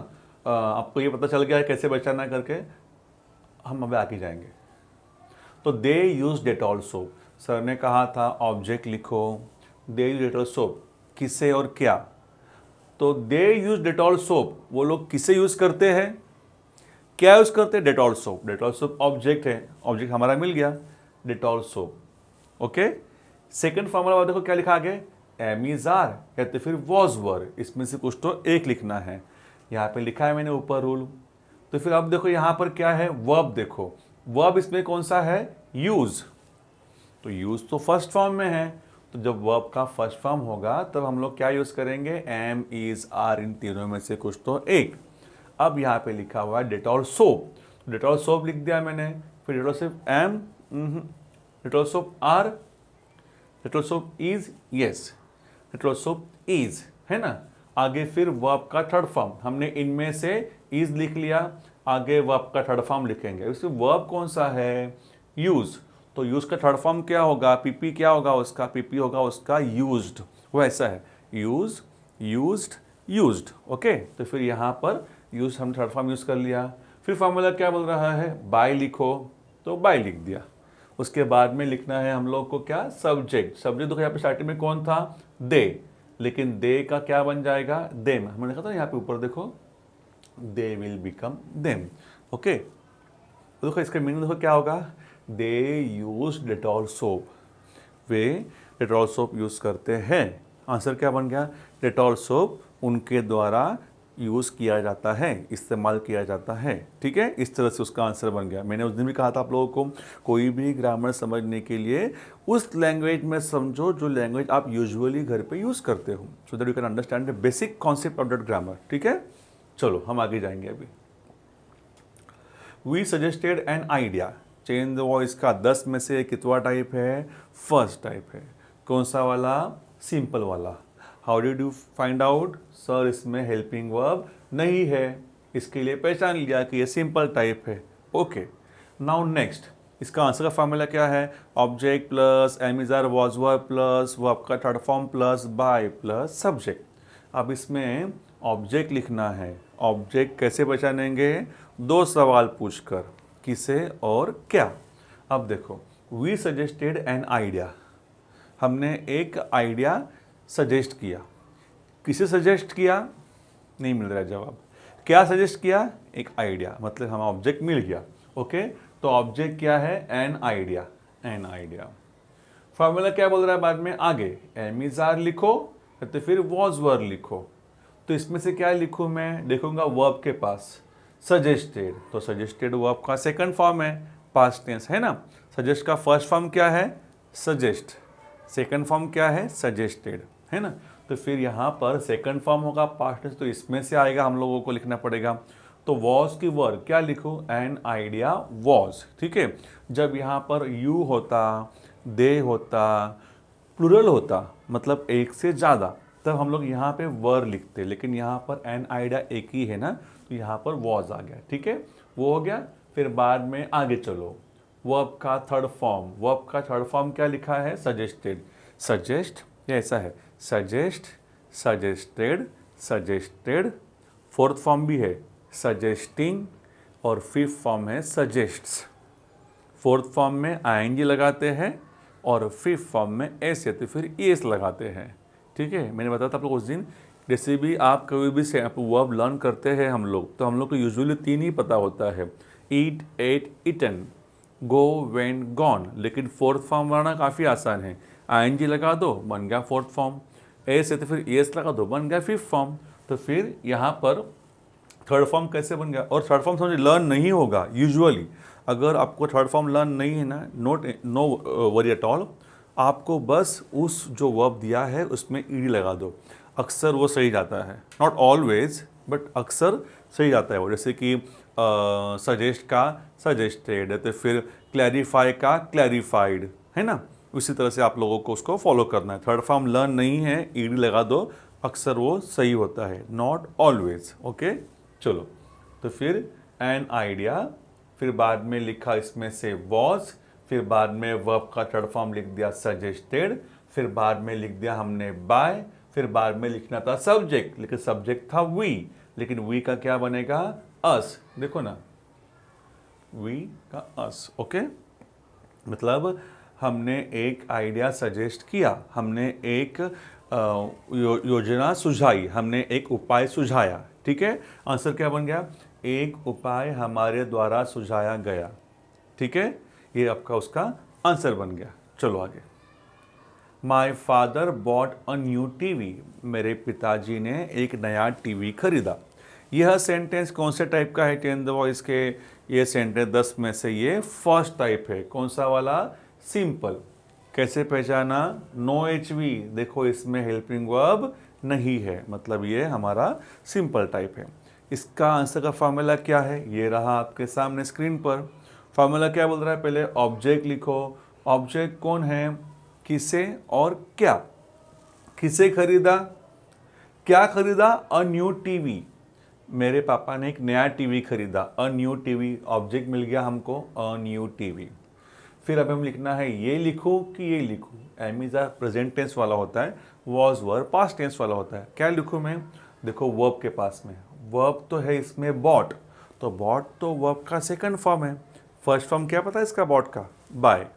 आपको ये पता चल गया है कैसे पहचानना करके, हम अब आगे जाएंगे। तो दे यूज डेटॉल सोप, सर ने कहा था ऑब्जेक्ट लिखो, दे यूज डेटॉल सोप, किसे और क्या। तो दे यूज डेटॉल सोप, वो लोग किसे यूज करते हैं? क्या यूज करते हैं? Dettol soap. Dettol soap object है, ऑब्जेक्ट हमारा मिल गया Dettol soap. Okay, second formula देखो क्या लिखा आगे, एमिजार या तो फिर वॉज वर, इसमें से कुछ तो एक लिखना है। यहाँ पे लिखा है मैंने ऊपर रूल। तो फिर अब देखो यहाँ पर क्या है, वर्ब देखो, वर्ब इसमें कौन सा है? यूज। तो यूज तो फर्स्ट फॉर्म में है, तो जब वर्ब का फर्स्ट फॉर्म होगा तब हम लोग क्या यूज करेंगे? एम, इज, आर, इन तीनों में से कुछ तो एक। अब यहाँ पे लिखा हुआ है डेटॉल सोप, डेटॉल सोप लिख दिया मैंने, फिर Dettol soap am, Dettol soap are, Dettol soap is, yes Dettol soap is, है ना। आगे फिर वर्ब का थर्ड फॉर्म, हमने इनमें से इज लिख लिया, आगे वर्ब का थर्ड फॉर्म लिखेंगे। इसमें वर्ब कौन सा है? यूज। तो यूज का थर्ड फॉर्म क्या होगा? पीपी क्या होगा उसका? पीपी होगा उसका यूज्ड, वो ऐसा है, यूज, यूज्ड, यूज्ड। ओके, तो फिर यहाँ पर यूज हम थर्ड फॉर्म यूज कर लिया। फिर फॉर्मूला क्या बोल रहा है? बाय लिखो, तो बाय लिख दिया। उसके बाद में लिखना है हम लोग को क्या? सब्जेक्ट। सब्जेक्ट देखो यहाँ पे स्टार्टिंग में कौन था? दे, लेकिन दे का क्या बन जाएगा? देम। हमने लिखा था ना यहाँ पे ऊपर देखो, दे विल बिकम देम। ओके, तो देखो इसका मीनिंग देखो क्या होगा, दे यूज डेटॉल सोप, वे डेटॉल सोप यूज करते हैं। आंसर क्या बन गया? डेटॉल सोप उनके द्वारा यूज किया जाता है, इस्तेमाल किया जाता है। ठीक है, इस तरह से उसका आंसर बन गया। मैंने उस दिन भी कहा था आप लोगों को, कोई भी ग्रामर समझने के लिए उस लैंग्वेज में समझो जो लैंग्वेज आप यूजुअली घर पे यूज करते हो, so that you can understand the basic concept of that grammar. ठीक है, चलो हम आगे जाएंगे। अभी we suggested an idea, change the voice का 10 में से कितवा टाइप है? फर्स्ट टाइप है। कौन सा वाला? सिंपल वाला। How did you find out? Sir इसमें हेल्पिंग वर्ब नहीं है, इसके लिए पहचान लिया कि ये सिंपल टाइप है। ओके, नाउ नेक्स्ट, इसका आंसर का फॉर्मूला क्या है? Object plus am is are was verb plus verb का third form plus by plus subject. अब इसमें ऑब्जेक्ट लिखना है। ऑब्जेक्ट कैसे पहचानेंगे? 2 सवाल पूछकर, किसे और क्या। अब देखो, वी सजेस्टेड एन आइडिया, हमने एक आइडिया सजेस्ट किया। किसे सजेस्ट किया? नहीं मिल रहा है जवाब। क्या सजेस्ट किया? एक आइडिया, मतलब हमें ऑब्जेक्ट मिल गया। ओके, तो ऑब्जेक्ट क्या है? An idea, an idea. Formula क्या बोल रहा है बाद में? आगे एम इज आर लिखो तो फिर वॉज वर लिखो। तो इसमें से क्या लिखूं मैं? देखूंगा वर्ब के पास सजेस्टेड, तो सजेस्टेड वर्ब का सेकंड फॉर्म है, पास्ट टेंस है ना। सजेस्ट का फर्स्ट फॉर्म क्या है? सजेस्ट। सेकंड फॉर्म क्या है? सजेस्टेड, है ना। तो फिर यहाँ पर सेकंड फॉर्म होगा पास्ट टेंस, तो इसमें से आएगा, हम लोगों को लिखना पड़ेगा। तो वॉज की वर्ब क्या लिखूं? एन आइडिया वॉज, ठीक है। जब यहाँ पर यू होता, दे होता, प्लूरल होता, मतलब एक से ज़्यादा, तब हम लोग यहाँ पे वर लिखते, लेकिन यहाँ पर एन आइडिया एक ही है ना, तो यहाँ पर वॉज आ गया, ठीक है। वो हो गया। फिर बाद में आगे चलो, वर्ब का थर्ड फॉर्म, वर्ब का थर्ड फॉर्म क्या लिखा है? सजेस्टेड। सजेस्ट ये ऐसा है, suggest, suggested, suggested. Fourth form भी है सजेस्टिंग, और फिफ्थ फॉर्म है सजेस्ट्स। फोर्थ फॉर्म में आईएनजी लगाते हैं और फिफ्थ फॉर्म में एस है तो फिर एस लगाते हैं, ठीक है। मैंने बताया था आप लोग उस दिन, जैसे भी आप कभी भी से वर्ब लर्न करते हैं हम लोग, तो हम लोग को यूजुअली 3 ही पता होता है, eat, ate, eaten, go, went, gone. लेकिन फोर्थ फॉर्म बनाना काफ़ी आसान है, आईएनजी लगा दो बन गया फोर्थ फॉर्म, एस है तो फिर एस लगा दो बन गया फिफ्थ फॉर्म। तो फिर यहाँ पर थर्ड फॉर्म कैसे बन गया? और थर्ड फॉर्म समझ लर्न नहीं होगा यूजुअली, अगर आपको थर्ड फॉर्म लर्न नहीं है ना, नो वरी एट ऑल, आपको बस उस जो वर्ब दिया है उसमें ईडी लगा दो, अक्सर वो सही जाता है, नॉट ऑलवेज बट अक्सर सही जाता है वो। जैसे कि सजेस्ट का सजेस्टेड, तो फिर क्लैरिफाई का क्लैरिफाइड, है ना। उसी तरह से आप लोगों को उसको फॉलो करना है। थर्ड फॉर्म लर्न नहीं है, ईडी लगा दो, अक्सर वो सही होता है, नॉट ऑलवेज। ओके, चलो। तो फिर एन आइडिया, फिर बाद में लिखा इसमें से वॉज, फिर बाद में वर्ब का थर्ड फॉर्म लिख दिया सजेस्टेड, फिर बाद में लिख दिया हमने बाय, फिर बाद में लिखना था सब्जेक्ट, लेकिन सब्जेक्ट था वी, लेकिन वी का क्या बनेगा? अस। देखो ना, वी का अस। ओके, मतलब हमने एक आइडिया सजेस्ट किया, हमने एक योजना सुझाई, हमने एक उपाय सुझाया, ठीक है। आंसर क्या बन गया? एक उपाय हमारे द्वारा सुझाया गया, ठीक है। ये आपका उसका आंसर बन गया। चलो आगे। माई father bought a new TV, मेरे पिताजी ने एक नया टीवी खरीदा। यह सेंटेंस कौन से टाइप का है टेन द वॉइस के? ये सेंटेंस 10 में से ये फर्स्ट टाइप है। कौन सा वाला? सिंपल। कैसे पहचाना? नो एच वी, देखो इसमें हेल्पिंग वर्ब नहीं है, मतलब ये हमारा सिंपल टाइप है। इसका आंसर का फॉर्मूला क्या है? ये रहा आपके सामने स्क्रीन पर। फॉर्मूला क्या बोल रहा है? पहले ऑब्जेक्ट लिखो। ऑब्जेक्ट कौन है? किसे और क्या। किसे खरीदा? क्या खरीदा? अ न्यू टीवी, मेरे पापा ने एक नया टीवी खरीदा। अ न्यू टीवी, ऑब्जेक्ट मिल गया हमको, अ न्यू टीवी। फिर अब हम लिखना है ये लिखो कि ये लिखो। एम इज प्रेजेंट टेंस वाला होता है, वॉज वर पास्ट टेंस वाला होता है। क्या लिखूं मैं? देखो वर्ब के पास में, वर्ब तो है इसमें बॉट, तो बॉट तो वर्ब का सेकंड फॉर्म है। फर्स्ट फॉर्म क्या पता है इसका बॉट का? Buy,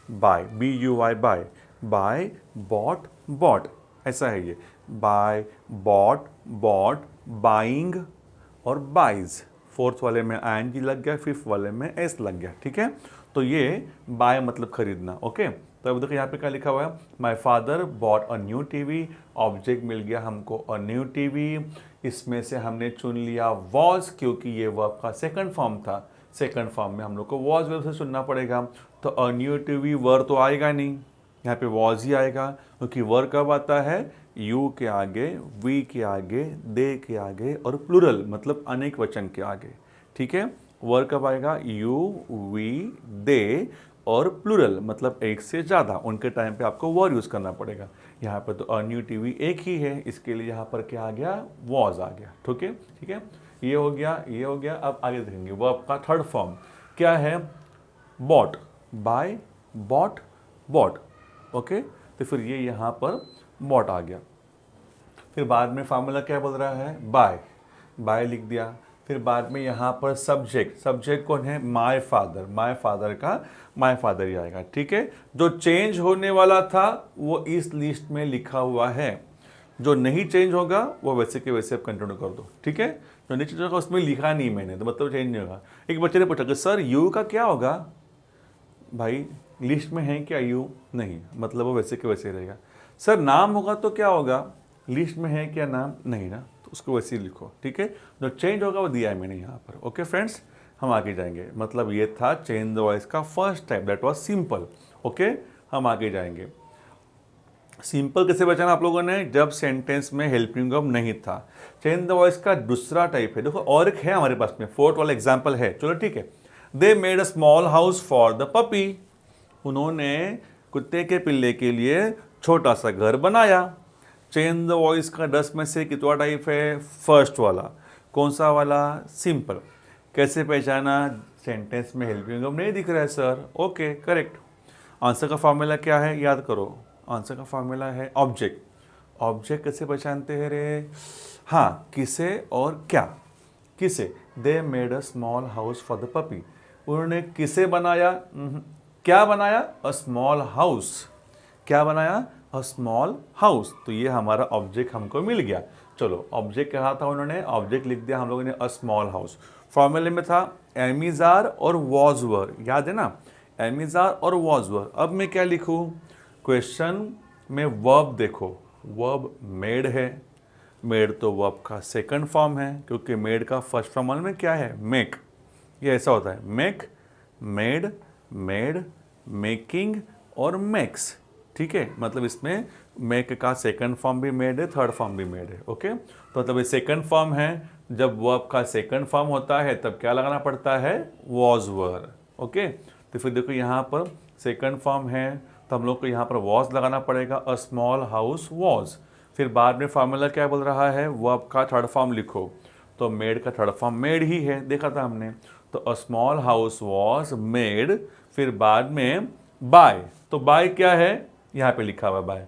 buy, B U Y, buy, buy, bought, bought, ऐसा है ये। बाय, बॉट, बॉट, बाइंग और बाइज। फोर्थ वाले में आईएनजी लग गया, फिफ्थ वाले में एस लग गया, ठीक है। तो ये बाय मतलब खरीदना। ओके, तो अब देखो यहाँ पे क्या लिखा हुआ है? My father bought a new TV, object मिल गया हमको अ न्यू टीवी। इसमें से हमने चुन लिया वॉज, क्योंकि ये वर्ब का सेकंड फॉर्म था। सेकंड फॉर्म में हम लोग को वॉज वर्ब से चुनना पड़ेगा, तो अ न्यू टीवी वर तो आएगा नहीं, यहाँ पे वॉज ही आएगा, क्योंकि वर कब आता है? यू के आगे, वी के आगे, दे के आगे और प्लूरल मतलब अनेक वचन के आगे, ठीक है। वर कब आएगा? यू, वी, दे और प्लूरल मतलब एक से ज़्यादा, उनके टाइम पे आपको वर यूज़ करना पड़ेगा। यहाँ पर तो अ न्यू टीवी एक ही है, इसके लिए यहाँ पर क्या आ गया? वॉज आ गया, ठीक है, ठीक है। ये हो गया, ये हो गया। अब आगे देखेंगे वर्ब का थर्ड फॉर्म क्या है? Bought, buy, bought, bought. Okay, तो फिर ये यहाँ पर बॉट आ गया। फिर बाद में फार्मूला क्या बोल रहा है? बाय, बाय लिख दिया। फिर बाद में यहाँ पर सब्जेक्ट, सब्जेक्ट कौन है? माय फादर, माय फादर का माय फादर ही आएगा, ठीक है। जो चेंज होने वाला था वो इस लिस्ट में लिखा हुआ है, जो नहीं चेंज होगा वो वैसे के वैसे अब कंटिन्यू कर दो, ठीक है। जो नीचे जो होगा उसमें लिखा नहीं मैंने, तो मतलब चेंज नहीं होगा। एक बच्चे ने पूछा कि सर यू का क्या होगा, भाई लिस्ट में है क्या यू, नहीं, मतलब वो वैसे के वैसे ही रहेगा। सर नाम होगा तो क्या होगा, लिस्ट में है क्या नाम, नहीं ना, तो उसको वैसे ही लिखो, ठीक है। जो चेंज होगा वो दिया है मैंने यहाँ पर। ओके फ्रेंड्स, हम आगे जाएंगे। मतलब ये था चेंज द वॉइस का first type, that was simple. Okay, हम आगे जाएंगे। सिंपल कैसे बचाना आप लोगों ने, जब सेंटेंस में हेल्पिंग वर्ब नहीं था। चेंज द वॉइस का दूसरा टाइप है, देखो और एक है हमारे पास में, फोर्थ वाला एग्जाम्पल है, चलो ठीक है। They made a small house for the puppy, उन्होंने कुत्ते के पिल्ले के लिए छोटा सा घर बनाया। चेंज द वॉइस का 10 में से कितना टाइप है, फर्स्ट वाला। कौन सा वाला, सिंपल। कैसे पहचाना, सेंटेंस में हेल्पिंग वर्ब नहीं दिख रहा है सर, ओके करेक्ट। आंसर का फॉर्मूला क्या है, याद करो, आंसर का फॉर्मूला है ऑब्जेक्ट। ऑब्जेक्ट कैसे पहचानते हैं रे, हाँ, किसे और क्या। किसे, they made a small house for the puppy, उन्होंने किसे बनाया, क्या बनाया, अ स्मॉल हाउस। क्या बनाया, अ स्मॉल हाउस, तो ये हमारा ऑब्जेक्ट हमको मिल गया। चलो ऑब्जेक्ट कहा था उन्होंने, ऑब्जेक्ट लिख दिया हम लोगों ने, अ स्मॉल हाउस। फॉर्मूले में था एमिजार और वॉज वर, याद है ना, एमिजार और वॉज वर। अब मैं क्या लिखूं, क्वेश्चन में वर्ब देखो, वर्ब मेड है, मेड तो वर्ब का सेकंड फॉर्म है, क्योंकि मेड का फर्स्ट फॉर्म में क्या है, मेक। ये ऐसा होता है, मेक, मेड, मेड, मेकिंग और मेक्स, ठीक है। मतलब इसमें मेक का सेकंड फॉर्म भी मेड है, थर्ड फॉर्म भी मेड है। ओके, तो मतलब ये सेकंड फॉर्म है, जब वर्ब का सेकंड फॉर्म होता है तब क्या लगाना पड़ता है, वॉज वर। ओके, तो फिर देखो यहाँ पर सेकंड फॉर्म है, तो हम लोग को यहाँ पर वॉज लगाना पड़ेगा, अ स्मॉल हाउस वॉज। फिर बाद में फार्मूला क्या बोल रहा है, वर्ब का थर्ड फॉर्म लिखो, तो मेड का थर्ड फॉर्म मेड ही है, देखा था हमने। तो a small house was made, फिर बाद में बाय, तो बाय क्या है, यहाँ पे लिखा हुआ बाय।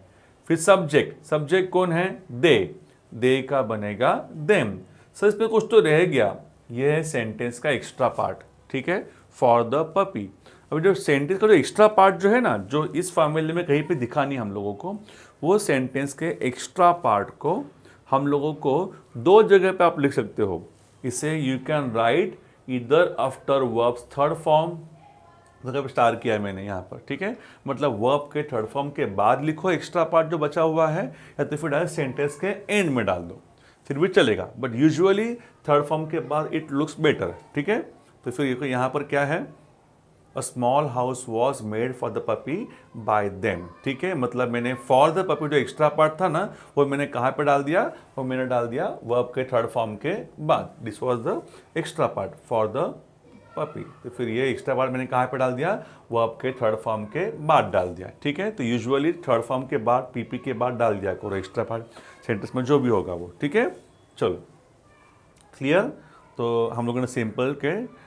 फिर सब्जेक्ट, सब्जेक्ट कौन है, दे का बनेगा देम। सर इसमें कुछ तो रह गया, ये है सेंटेंस का एक्स्ट्रा पार्ट, ठीक है, फॉर द पपी। अभी जो सेंटेंस का जो एक्स्ट्रा पार्ट जो है ना, जो इस फॉर्मूले में कहीं पे दिखा नहीं हम लोगों को, वो सेंटेंस के एक्स्ट्रा पार्ट को हम लोगों को दो जगह पे आप लिख सकते हो। इसे यू कैन राइट इधर आफ्टर वर्ब्स थर्ड फॉर्म, मतलब स्टार किया है मैंने यहाँ पर, ठीक है। मतलब वर्ब के थर्ड फॉर्म के बाद लिखो एक्स्ट्रा पार्ट जो बचा हुआ है, या तो फिर डायरेक्ट सेंटेंस के एंड में डाल दो, फिर भी चलेगा, बट यूजुअली थर्ड फॉर्म के बाद इट लुक्स बेटर, ठीक है। तो फिर यहाँ पर क्या है, a small house was made for the puppy bye them, ठीक है। मतलब मैंने फॉर द पपी जो एक्स्ट्रा पार्ट था ना, वो मैंने कहाँ पे डाल दिया, वो मैंने डाल दिया वर्ब के थर्ड फॉर्म के बाद, this was the extra part for the puppy. तो फिर ये एक्स्ट्रा पार्ट मैंने कहाँ पे डाल दिया, वर्ब के थर्ड फॉर्म के बाद डाल दिया, ठीक है। तो यूजुअली थर्ड फॉर्म के बाद, पीपी के बाद डाल दिया करो एक्स्ट्रा पार्ट सेंटेंस में जो भी होगा वो, ठीक है। चलो क्लियर, तो हम लोगों ने सिंपल के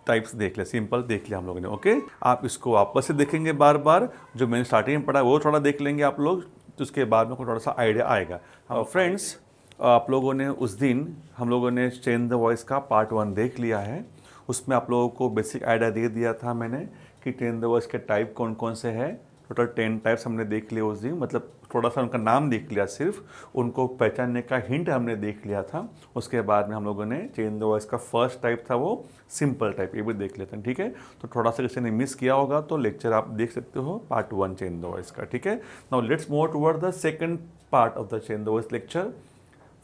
टाइप्स देख लिया, सिंपल देख लिया हम लोगों ने। ओके, आप इसको वापस से देखेंगे बार बार, जो मैंने स्टार्टिंग में पढ़ा वो थोड़ा देख लेंगे आप लोग, तो उसके बाद में थोड़ा सा आइडिया आएगा। फ्रेंड्स, आप लोगों ने उस दिन हम लोगों ने चेंज द वॉइस का पार्ट 1 देख लिया है, उसमें आप लोगों को बेसिक आइडिया दे दिया था मैंने कि चेंज द वॉइस के टाइप कौन कौन से हैं। टोटल 10 टाइप्स हमने देख लिए उस दिन, मतलब थोड़ा सा उनका नाम देख लिया, सिर्फ उनको पहचानने का हिंट हमने देख लिया था। उसके बाद में हम लोगों ने चेंज द वॉइस का फर्स्ट टाइप था वो सिंपल टाइप, ये भी देख लेते हैं, ठीक है। तो थोड़ा सा किसी ने मिस किया होगा तो लेक्चर आप देख सकते हो पार्ट 1 चेंज द वॉइस का, ठीक है। Now let's move toward the second part of the change the voice lecture.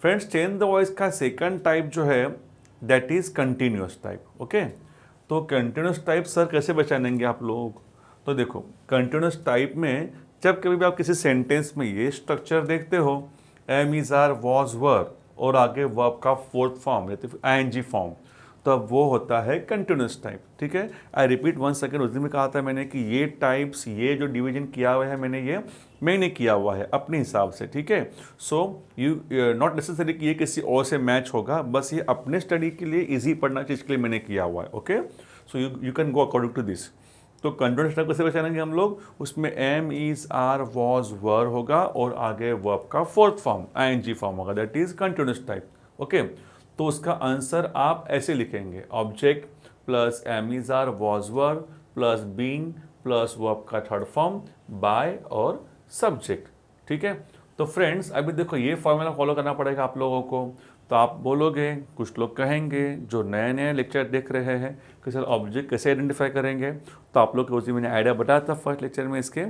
Friends, change the voice का सेकंड टाइप जो है that is continuous type. Okay, तो कंटिन्यूअस टाइप सर कैसे पहचानेंगे आप लोग, तो देखो कंटिन्यूअस टाइप में जब कभी भी आप किसी सेंटेंस में ये स्ट्रक्चर देखते हो, am is are was were और आगे वर्ब का फोर्थ फॉर्म या तो आईएनजी फॉर्म, तो अब वो होता है कंटिन्यूअस टाइप, ठीक है। आई रिपीट वन सेकेंड, उस दिन में कहा था मैंने कि ये टाइप्स, ये जो डिवीजन किया हुआ है मैंने किया हुआ है अपने हिसाब से, ठीक है। सो यू नॉट नेसेसरी कि ये किसी और से मैच होगा, बस ये अपने स्टडी के लिए ईजी पढ़ना चीज़ के लिए मैंने किया हुआ है। Okay, so you can go according to this. तो कंटिन्यूअस टाइप कैसे पहचानेंगे हम लोग, उसमें am is are was were होगा और आगे वर्ब का फोर्थ फॉर्म आईएनजी फॉर्म होगा, that is continuous type. Okay, तो उसका आंसर आप ऐसे लिखेंगे, object plus am is are was were plus being plus verb का थर्ड फॉर्म बाय और सब्जेक्ट, ठीक है। तो फ्रेंड्स अभी देखो ये फॉर्मूला फॉलो करना पड़ेगा आप लोगों को। तो आप बोलोगे, कुछ लोग कहेंगे जो नए नए लेक्चर देख रहे हैं कि सर ऑब्जेक्ट कैसे आइडेंटिफाई करेंगे, तो आप लोग को उसी मैंने आइडिया बताया था फर्स्ट लेक्चर में इसके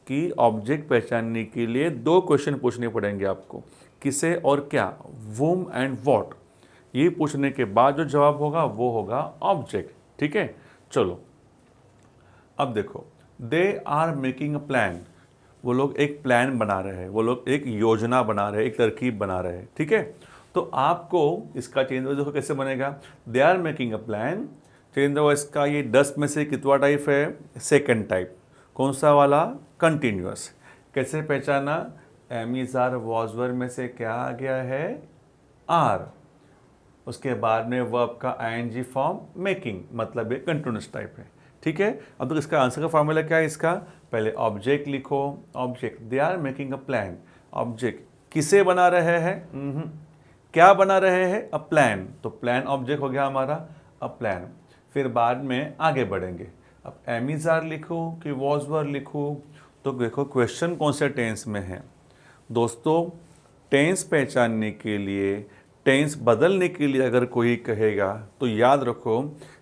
कि ऑब्जेक्ट पहचानने के लिए 2 क्वेश्चन पूछने पड़ेंगे आपको, किसे और क्या, वूम एंड वॉट। ये पूछने के बाद जो जवाब होगा वो होगा ऑब्जेक्ट। ठीक है, चलो अब देखो, they are making a plan, वो लोग एक प्लान बना रहे हैं, वो लोग एक योजना बना रहे हैं, एक तरकीब बना रहे हैं। ठीक है, तो आपको इसका चेंज देखो कैसे बनेगा, they are making a plan, change इसका ये 10 में से कितना टाइप है, सेकंड टाइप। कौन सा वाला, कंटिन्यूअस। कैसे पहचाना, am is are was were में से क्या आ गया है, आर, उसके बाद में वर्ब का आईएनजी फॉर्म मेकिंग, मतलब ये कंटिन्यूअस टाइप है। ठीक है, अब तो इसका आंसर का फॉर्मूला क्या है इसका, पहले ऑब्जेक्ट लिखो, object they are making a plan, object किसे बना रहे हैं, क्या बना रहे हैं, अ प्लान, तो प्लान ऑब्जेक्ट हो गया हमारा, अ प्लान। फिर बाद में आगे बढ़ेंगे, अब एम इज आर लिखूँ कि वॉज वर लिखूँ, तो देखो क्वेश्चन कौन से टेंस में है। दोस्तों टेंस पहचानने के लिए, टेंस बदलने के लिए अगर कोई कहेगा तो याद रखो,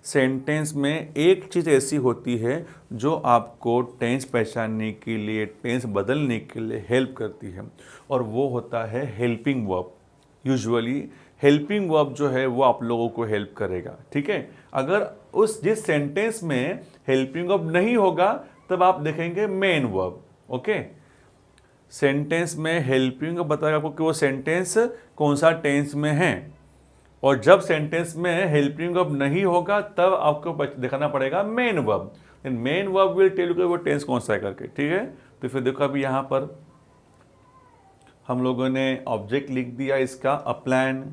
सेंटेंस में एक चीज़ ऐसी होती है जो आपको टेंस पहचानने के लिए, टेंस बदलने के लिए हेल्प करती है, और वो होता है helping verb. Usually helping verb जो है वो आप लोगों को हेल्प करेगा। ठीक है, अगर उस जिस सेंटेंस में हेल्पिंग वर्ब नहीं होगा तब आप देखेंगे मेन वर्ब। ओके, सेंटेंस में हेल्पिंग बताएगा आपको कि वो सेंटेंस कौन सा टेंस में है, और जब सेंटेंस में हेल्पिंग वर्ब नहीं होगा तब आपको दिखाना पड़ेगा main verb. Main verb will tell you वो टेंस कौन सा है करके। ठीक है, तो फिर देखो अभी यहाँ पर हम लोगों ने ऑब्जेक्ट लिख दिया इसका, अ प्लान।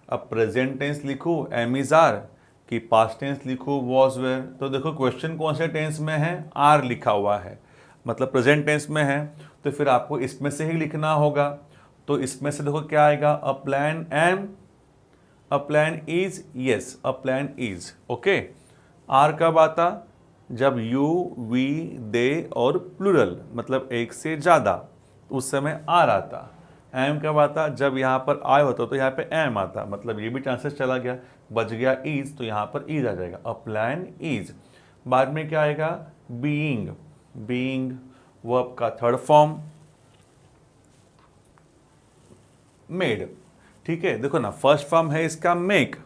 अब प्रेजेंट टेंस लिखूँ एम इज आर, कि पास्ट टेंस लिखूँ वॉज वेयर, तो देखो क्वेश्चन कौन से टेंस में है, आर लिखा हुआ है, मतलब प्रेजेंट टेंस में है, तो फिर आपको इसमें से ही लिखना होगा। तो इसमें से देखो क्या आएगा, a plan am, a plan is, yes a plan is. Okay, are कब आता, जब यू, वी, दे और प्लूरल मतलब एक से ज़्यादा, उस समय आर आता। एम कब आता, जब यहाँ पर आय होता तो यहाँ पे एम आता, मतलब ये भी चांसेस चला गया, बच गया इज, तो यहाँ पर इज आ जाएगा, अ प्लान इज। बाद में क्या आएगा, बीइंग, बीइंग वर्ब का थर्ड फॉर्म मेड। ठीक है, देखो ना, फर्स्ट फॉर्म है इसका मेक,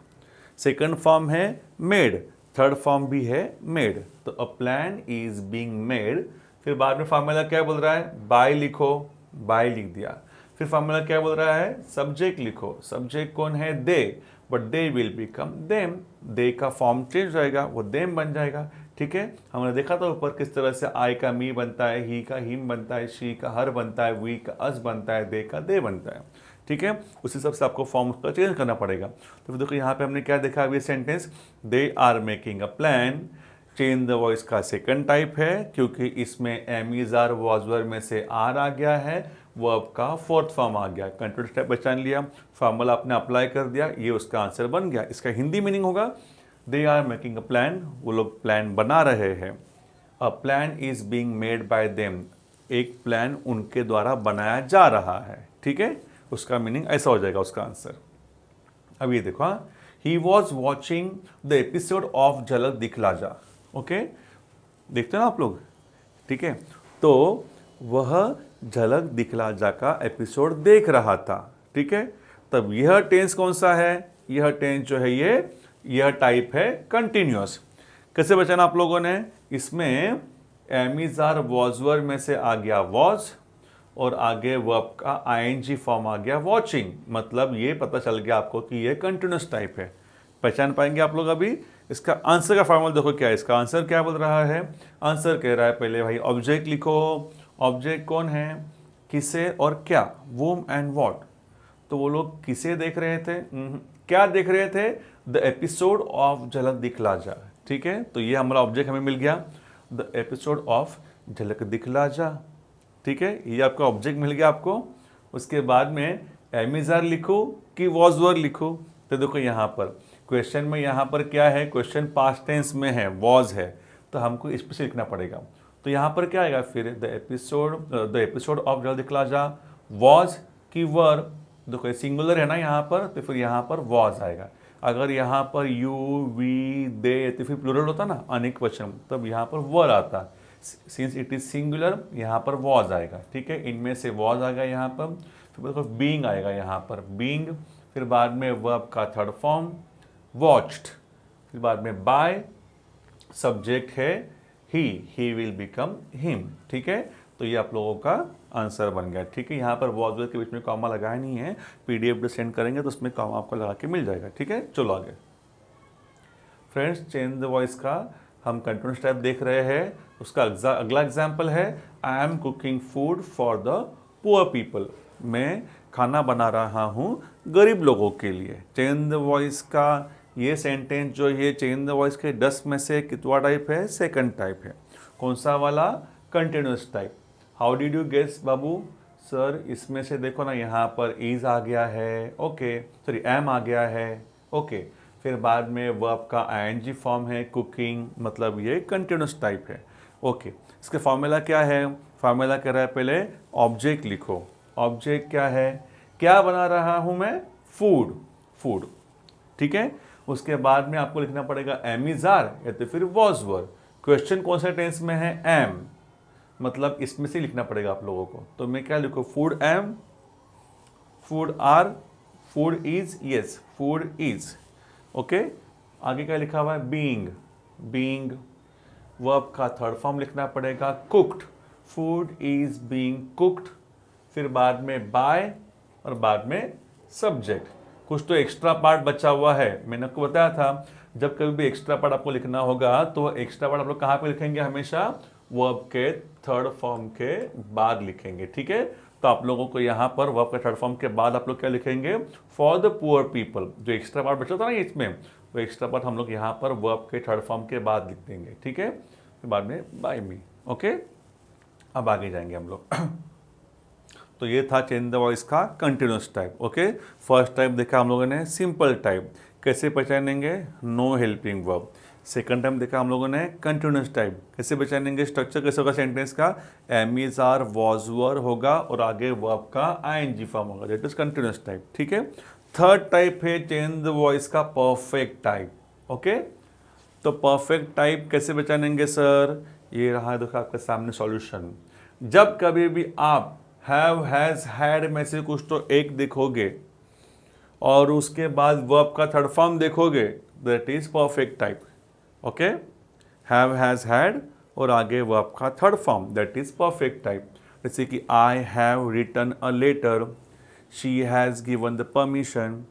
सेकंड फॉर्म है मेड, थर्ड फॉर्म भी है मेड, तो अ प्लान इज बीइंग मेड। फिर बाद में फॉर्मूला क्या बोल रहा है, बाय लिखो, बाय लिख दिया। फिर फॉर्मूला क्या बोल रहा है, सब्जेक्ट लिखो, सब्जेक्ट कौन है, they, but they will become them, they का फॉर्म चेंज हो जाएगा, वो देम बन जाएगा। ठीक है, हमने देखा था ऊपर किस तरह से आई का मी बनता है, ही का हिम बनता है, शी का हर बनता है, वी का अस बनता है, दे का दे बनता है। ठीक है, उस हिसाब से आपको फॉर्म का चेंज करना पड़ेगा। तो फिर देखो यहाँ पे हमने क्या देखा अभी sentence, they are making a plan, change the voice का सेकंड टाइप है क्योंकि इसमें am is are was were में से आर आ गया है, वर्ब का फोर्थ फॉर्म आ गया, कंटिन्यूअस टाइप पहचान लिया, फॉर्मूला आपने अप्लाई कर दिया, ये उसका आंसर बन गया। इसका हिंदी मीनिंग होगा, they are making a plan, वो लोग प्लान बना रहे हैं, a plan is being made by them, एक प्लान उनके द्वारा बनाया जा रहा है। ठीक है, उसका मीनिंग ऐसा हो जाएगा उसका आंसर। अब ये देखो, he was watching the episode of झलक दिखला जा। ओके, देखते हैं ना आप लोग। ठीक है, तो वह झलक दिखला जा का एपिसोड देख रहा था। ठीक है, तब यह टेंस कौन सा है, यह टेंस जो है यह टाइप है कंटिन्यूअस। कैसे बचाना आप लोगों ने, इसमें am is are was were में से आ गया वॉज, और आगे वर्ब का आईएनजी फॉर्म आ गया वॉचिंग, मतलब ये पता चल गया आपको कि ये कंटिन्यूअस टाइप है। पहचान पाएंगे आप लोग। अभी इसका आंसर का फॉर्मूला देखो क्या है, इसका आंसर क्या बोल रहा है, आंसर कह रहा है पहले भाई ऑब्जेक्ट लिखो, ऑब्जेक्ट कौन है, किसे और क्या, वूम एंड व्हाट। तो वो लोग किसे देख रहे थे, क्या देख रहे थे, द एपिसोड ऑफ झलक दिखला जा। ठीक है, तो ये हमारा ऑब्जेक्ट हमें मिल गया, द एपिसोड ऑफ झलक दिखला जा। ठीक है, ये आपका ऑब्जेक्ट मिल गया आपको। उसके बाद में एम इज आर लिखो कि वॉज वर लिखो, तो देखो यहाँ पर क्वेश्चन में यहाँ पर क्या है, क्वेश्चन पास्ट टेंस में है, वॉज है, तो हमको इस पर से लिखना पड़ेगा। तो यहाँ पर क्या आएगा फिर, द एपिसोड ऑफ झलक दिखला जा वॉज की वर, देखो सिंगुलर है ना यहाँ पर, तो फिर यहाँ पर वॉज आएगा। अगर यहाँ पर यू वी दे तो फिर प्लूरल होता ना, अनेक वचन, तब यहाँ पर वर आता। सिंस इट इज सिंगुलर यहाँ पर वॉज आएगा, ठीक है। इनमें से वॉज आएगा यहाँ पर, फिर देखो बीइंग आएगा यहाँ पर, बीइंग, फिर बाद में वर्ब का थर्ड फॉर्म वॉच्ड, फिर बाद में बाय, सब्जेक्ट है ही विल बिकम हिम, ठीक है। तो ये आप लोगों का आंसर बन गया, ठीक है। यहाँ पर वॉज के बीच में कॉमा लगाया नहीं है, पीडीएफ सेंड करेंगे तो उसमें कॉमा आपको लगा के मिल जाएगा, ठीक है। चलो आगे फ्रेंड्स, चेंज द वॉइस का हम कंटिन्यूस टाइप देख रहे हैं। उसका अगला एग्जाम्पल है I am cooking food for the poor people. मैं खाना बना रहा हूँ गरीब लोगों के लिए। चेंज द वॉइस का ये सेंटेंस जो ये चेंज द वॉइस के 10 में से कितवा टाइप है? सेकंड टाइप है। कौन सा वाला? Continuous type. How did you guess बाबू? सर इसमें से देखो ना, यहाँ पर इज आ गया है, ओके, सॉरी एम आ गया है, ओके, फिर बाद में वर्ब का आईएनजी फॉर्म है कुकिंग, मतलब ये कंटिन्यूस टाइप है, ओके। इसके फॉर्मूला क्या है? फॉर्मूला कह रहा है पहले ऑब्जेक्ट लिखो। ऑब्जेक्ट क्या है? क्या बना रहा हूँ मैं? फूड, फूड, ठीक है। उसके बाद में आपको लिखना पड़ेगा एम इज आर या तो फिर वॉज वर। क्वेश्चन कौन सा टेंस में है? एम, मतलब इसमें से लिखना पड़ेगा आप लोगों को। तो मैं क्या लिखूँ? Food am, food are, food is, yes food is, okay. आगे क्या लिखा हुआ है? बीइंग, बीइंग, वर्ब का थर्ड फॉर्म लिखना पड़ेगा cooked, food is being cooked, फिर बाद में बाय और बाद में सब्जेक्ट। कुछ तो एक्स्ट्रा पार्ट बचा हुआ है, मैंने आपको बताया था जब कभी भी एक्स्ट्रा पार्ट आपको लिखना होगा तो एक्स्ट्रा पार्ट आप लोग कहाँ पे लिखेंगे? हमेशा वर्ब के थर्ड फॉर्म के बाद लिखेंगे, ठीक है। तो आप लोगों को यहाँ पर वर्ब के थर्ड फॉर्म के बाद आप लोग क्या लिखेंगे? For the poor people. जो एक्स्ट्रा पार्ट बचा था ना इसमें, वो एक्स्ट्रा पार्ट हम लोग यहाँ पर वर्ब के थर्ड फॉर्म के बाद लिख देंगे, ठीक है। फिर बाद में बाय मी, ओके। अब आगे जाएंगे हम लोग। तो ये था चेंज द वॉइस का continuous type, okay. First type देखा हम लोगों ने सिंपल टाइप, कैसे पहचानेंगे? No helping verb. Second time देखा हम लोगों ने कंटिन्यूस टाइप, कैसे पहचानेंगे? स्ट्रक्चर कैसे होगा सेंटेंस का? Am is are was were होगा और आगे वर्ब का आईएनजी फॉर्म होगा, दैट इज कंटिन्यूस टाइप, ठीक है। थर्ड टाइप है चेंज द वॉइस का परफेक्ट टाइप, ओके। तो परफेक्ट टाइप कैसे पहचानेंगे सर? ये रहा देखो आपके सामने सॉल्यूशन। जब कभी भी आप हैव, हैज, हैड में से कुछ तो एक देखोगे और उसके बाद वर्ब का थर्ड फॉर्म देखोगे, that is perfect type, okay. Have, has, had और आगे वर्ब का third form, that is perfect type. जैसे कि I have written a letter, she has given the permission,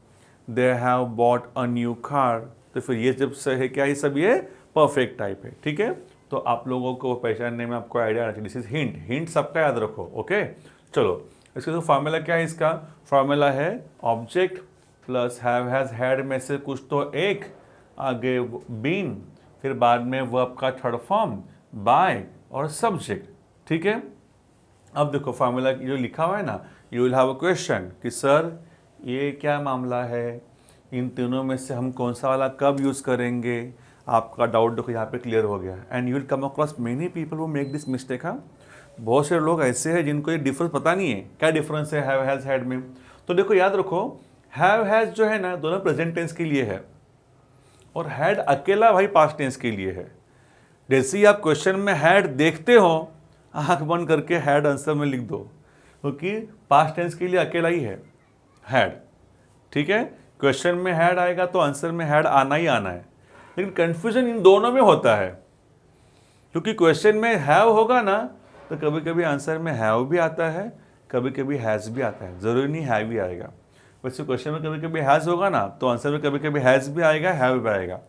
they have bought a new car. तो फिर ये जब से है क्या, ये सब ये परफेक्ट टाइप है, ठीक है। तो आप लोगों को पहचानने में आपको आइडिया आना चाहिए। दिस इज हिंट, हिंट सबका याद रखो, ओके। चलो इसका तो फॉर्मूला क्या है? इसका फॉर्मूला है object plus have, has, had में से कुछ तो एक, आगे बीन, फिर बाद में वर्ब का थर्ड फॉर्म बाय और सब्जेक्ट, ठीक है। अब देखो फॉर्मूला जो लिखा हुआ है ना, you will have a question कि सर ये क्या मामला है, इन तीनों में से हम कौन सा वाला कब यूज़ करेंगे? आपका डाउट देखो यहाँ पे क्लियर हो गया। And you will come across many people वो मेक दिस मिस्टेक। हाँ, बहुत से लोग ऐसे हैं जिनको ये डिफरेंस पता नहीं है, क्या डिफरेंस है हैव, हैज, हैड में। तो देखो याद रखो, हैव, हैज जो है ना दोनों प्रेजेंट टेंस के लिए है और हैड अकेला भाई पास्ट टेंस के लिए है। जैसे ही आप क्वेश्चन में हैड देखते हो, आंख बंद करके हैड आंसर में लिख दो, क्योंकि पास्ट टेंस के लिए अकेला ही है हैड, ठीक है। क्वेश्चन में हैड आएगा तो आंसर में हैड आना ही आना है, लेकिन कंफ्यूजन इन दोनों में होता है, क्योंकि क्वेश्चन में हैव होगा ना तो कभी कभी आंसर में हैव भी आता है, कभी कभी हैज़ भी आता है, ज़रूरी नहीं हैव भी आएगा। वैसे क्वेश्चन में कभी कभी हैज़ होगा ना तो आंसर में कभी कभी हैज़ भी आएगा, हैव भी आएगा,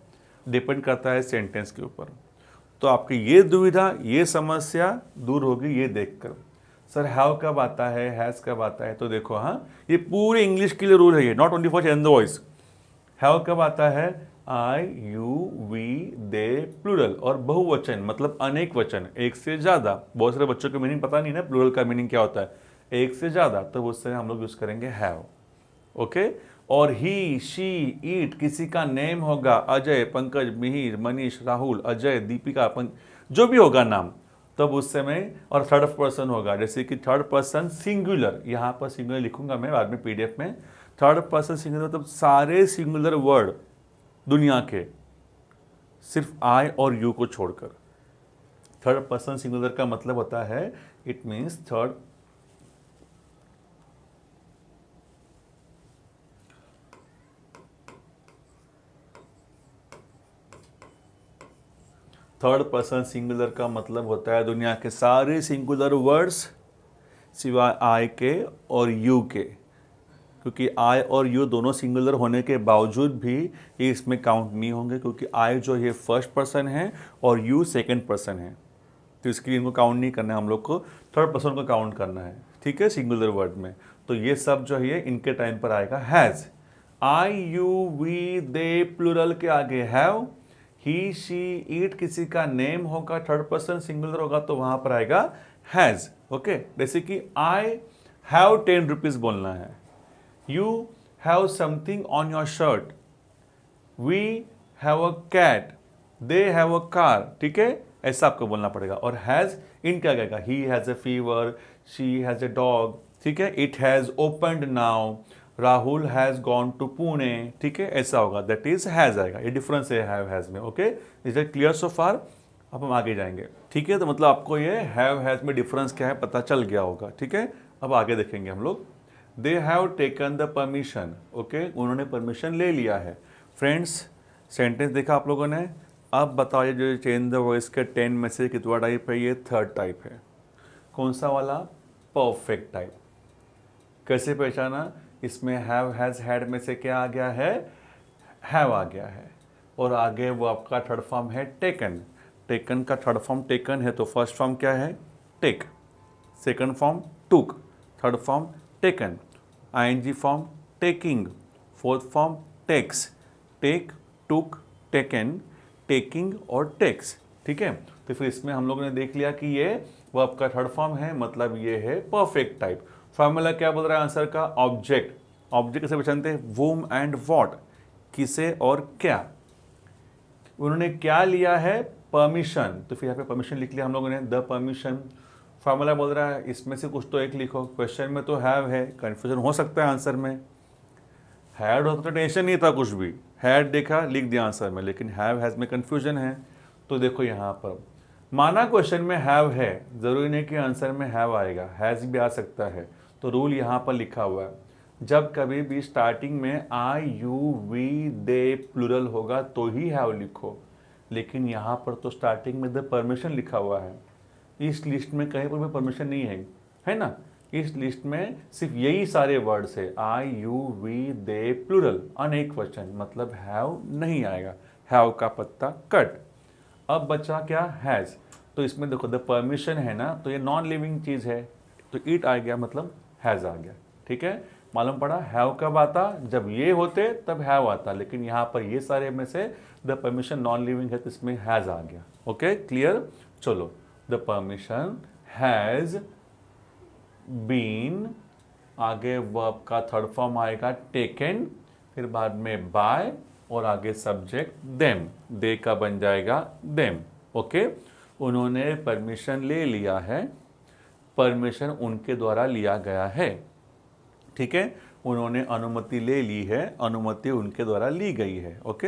डिपेंड करता है सेंटेंस के ऊपर। तो आपकी ये दुविधा, ये समस्या दूर होगी ये देखकर। सर हैव कब आता है, हैज़ कब आता है? तो देखो हाँ, ये पूरे इंग्लिश के लिए रूल है, ये not only for change the voice. Have कब आता है? आई, यू, वी, दे, प्लूरल और बहुवचन मतलब अनेक वचन, एक से ज़्यादा। बहुत सारे बच्चों को मीनिंग पता नहीं ना प्लूरल का मीनिंग क्या होता है, एक से ज़्यादा, तो उससे हम लोग यूज़ करेंगे हैव, ओके। और ही, शी, इट किसी का नेम होगा, अजय, पंकज, मिहिर, मनीष, राहुल, अजय, दीपिका, जो भी होगा नाम, तब उस समय, और थर्ड पर्सन होगा, जैसे कि थर्ड पर्सन सिंगुलर, यहाँ पर सिंगुलर लिखूंगा मैं बाद में पीडीएफ में। थर्ड पर्सन सिंगुलर मतलब सारे सिंगुलर वर्ड दुनिया के, सिर्फ आई और यू को छोड़कर। थर्ड पर्सन सिंगुलर का मतलब होता है, it means third person singular का मतलब होता है दुनिया के सारे सिंगुलर वर्ड्स सिवाय आई के और यू के, क्योंकि आई और यू दोनों सिंगुलर होने के बावजूद भी ये इसमें काउंट नहीं होंगे, क्योंकि आई जो ये फर्स्ट पर्सन है और यू सेकंड पर्सन है, तो इसके लिए इनको काउंट नहीं करना है, हम लोग को थर्ड पर्सन को काउंट करना है, ठीक है, सिंगुलर वर्ड में। तो ये सब जो है इनके टाइम पर आएगा has. I you we they plural के आगे हैव, ही शी इट किसी का नेम होगा, थर्ड पर्सन सिंगुलर होगा तो वहां पर आएगा हैज। ओके, जैसे कि आई हैव 10 रुपीज बोलना है, you have something on your shirt, we have a cat, they have a car, ठीक है, ऐसा आपको बोलना पड़ेगा। और हैज इन क्या कहेगा, he has a fever, she has a dog, ठीक है, it has opened now, Rahul has gone to Pune, ठीक है, ऐसा होगा, दैट इज हैज आएगा। ये डिफरेंस है हैव हैज में। Okay, is it clear so far? अब हम आगे जाएंगे, ठीक है, तो मतलब आपको ये हैव हैज में डिफरेंस क्या है पता चल गया होगा, ठीक है। अब आगे देखेंगे हम लोग। They have taken the permission, okay, उन्होंने परमिशन ले लिया है। फ्रेंड्स, सेंटेंस देखा आप लोगों ने। अब बताओ ये जो चेंज द वॉइस के 10 में से कितना टाइप है? ये थर्ड टाइप है। कौन सा वाला? Perfect type. कैसे पहचाना? इसमें हैव हैज हैड में से क्या आ गया है? हैव आ गया है, और आगे वो आपका थर्ड फॉर्म है टेकन। टेकन का थर्ड फॉर्म टेकन है, तो फर्स्ट फॉर्म क्या है? Take, second form took, third form taken, ING form taking, fourth form takes, take, took, taken, taking और टेक्स, ठीक है। तो फिर इसमें हम लोगों ने देख लिया कि ये वो आपका थर्ड फॉर्म है, मतलब ये है परफेक्ट टाइप। फॉर्मूला क्या बोल रहा है आंसर का? ऑब्जेक्ट। ऑब्जेक्ट कैसे पहचानते हैं? वूम एंड व्हाट, किसे और क्या। उन्होंने क्या लिया है? परमिशन। तो फिर यहाँ पे परमिशन लिख लिया हम लोगों ने, द परमिशन। फॉर्मूला बोल रहा है इसमें से कुछ तो एक लिखो। क्वेश्चन में तो हैव है, कंफ्यूजन हो सकता है आंसर में। हैड होता तो टेंशन नहीं था कुछ भी, हैड देखा लिख दिया आंसर में, लेकिन हैव हैज में कंफ्यूजन है। तो देखो यहाँ पर माना क्वेश्चन में हैव है, जरूरी नहीं कि आंसर में हैव आएगा, हैज भी आ सकता है। तो रूल यहाँ पर लिखा हुआ है, जब कभी भी स्टार्टिंग में आई यू वी दे प्लूरल होगा तो ही हैव लिखो, लेकिन यहाँ पर तो स्टार्टिंग में द परमिशन लिखा हुआ है। इस लिस्ट में कहीं पर भी परमिशन नहीं है ना। इस लिस्ट में सिर्फ यही सारे वर्ड्स है, आई यू वी दे प्लूरल, अनेक वचन, मतलब हैव नहीं आएगा, हैव का पत्ता कट। अब बचा क्या? हैज। तो इसमें देखो द परमिशन है ना, तो ये नॉन लिविंग चीज है, तो इट आ गया, मतलब हैज आ गया, ठीक है। मालूम पड़ा हैव कब आता? जब ये होते तब हैव आता, लेकिन यहाँ पर ये सारे में से द परमिशन नॉन लिविंग है, तो इसमें हैज आ गया। Okay, clear. चलो, द परमिशन हैज बीन, आगे वर्ब का थर्ड फॉर्म आएगा टेकन, फिर बाद में बाय, और आगे सब्जेक्ट देम, दे का बन जाएगा देम। ओके, उन्होंने परमिशन ले लिया है, परमिशन उनके द्वारा लिया गया है, ठीक है। उन्होंने अनुमति ले ली है, अनुमति उनके द्वारा ली गई है। ओके,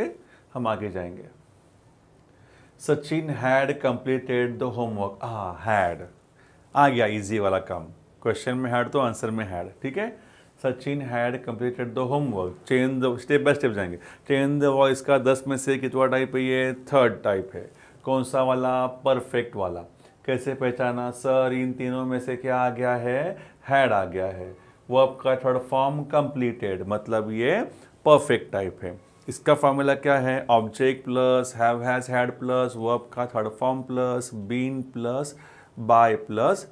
हम आगे जाएंगे। Sachin had completed the homework. Had आ गया, इजी वाला काम। क्वेश्चन में हैड तो आंसर में हैड, ठीक है। Sachin had completed the homework. Change the, step by step जाएंगे। चेंज द वॉइस का 10 में से कितना टाइप है? ये थर्ड टाइप है। कौन सा वाला? परफेक्ट वाला। कैसे पहचाना? सर इन तीनों में से क्या आ गया है? हैड आ गया है। वर्ब का थर्ड फॉर्म कंप्लीटेड, मतलब ये परफेक्ट टाइप है। इसका फॉर्मूला क्या है? Object plus have has had plus verb का third form plus been plus by plus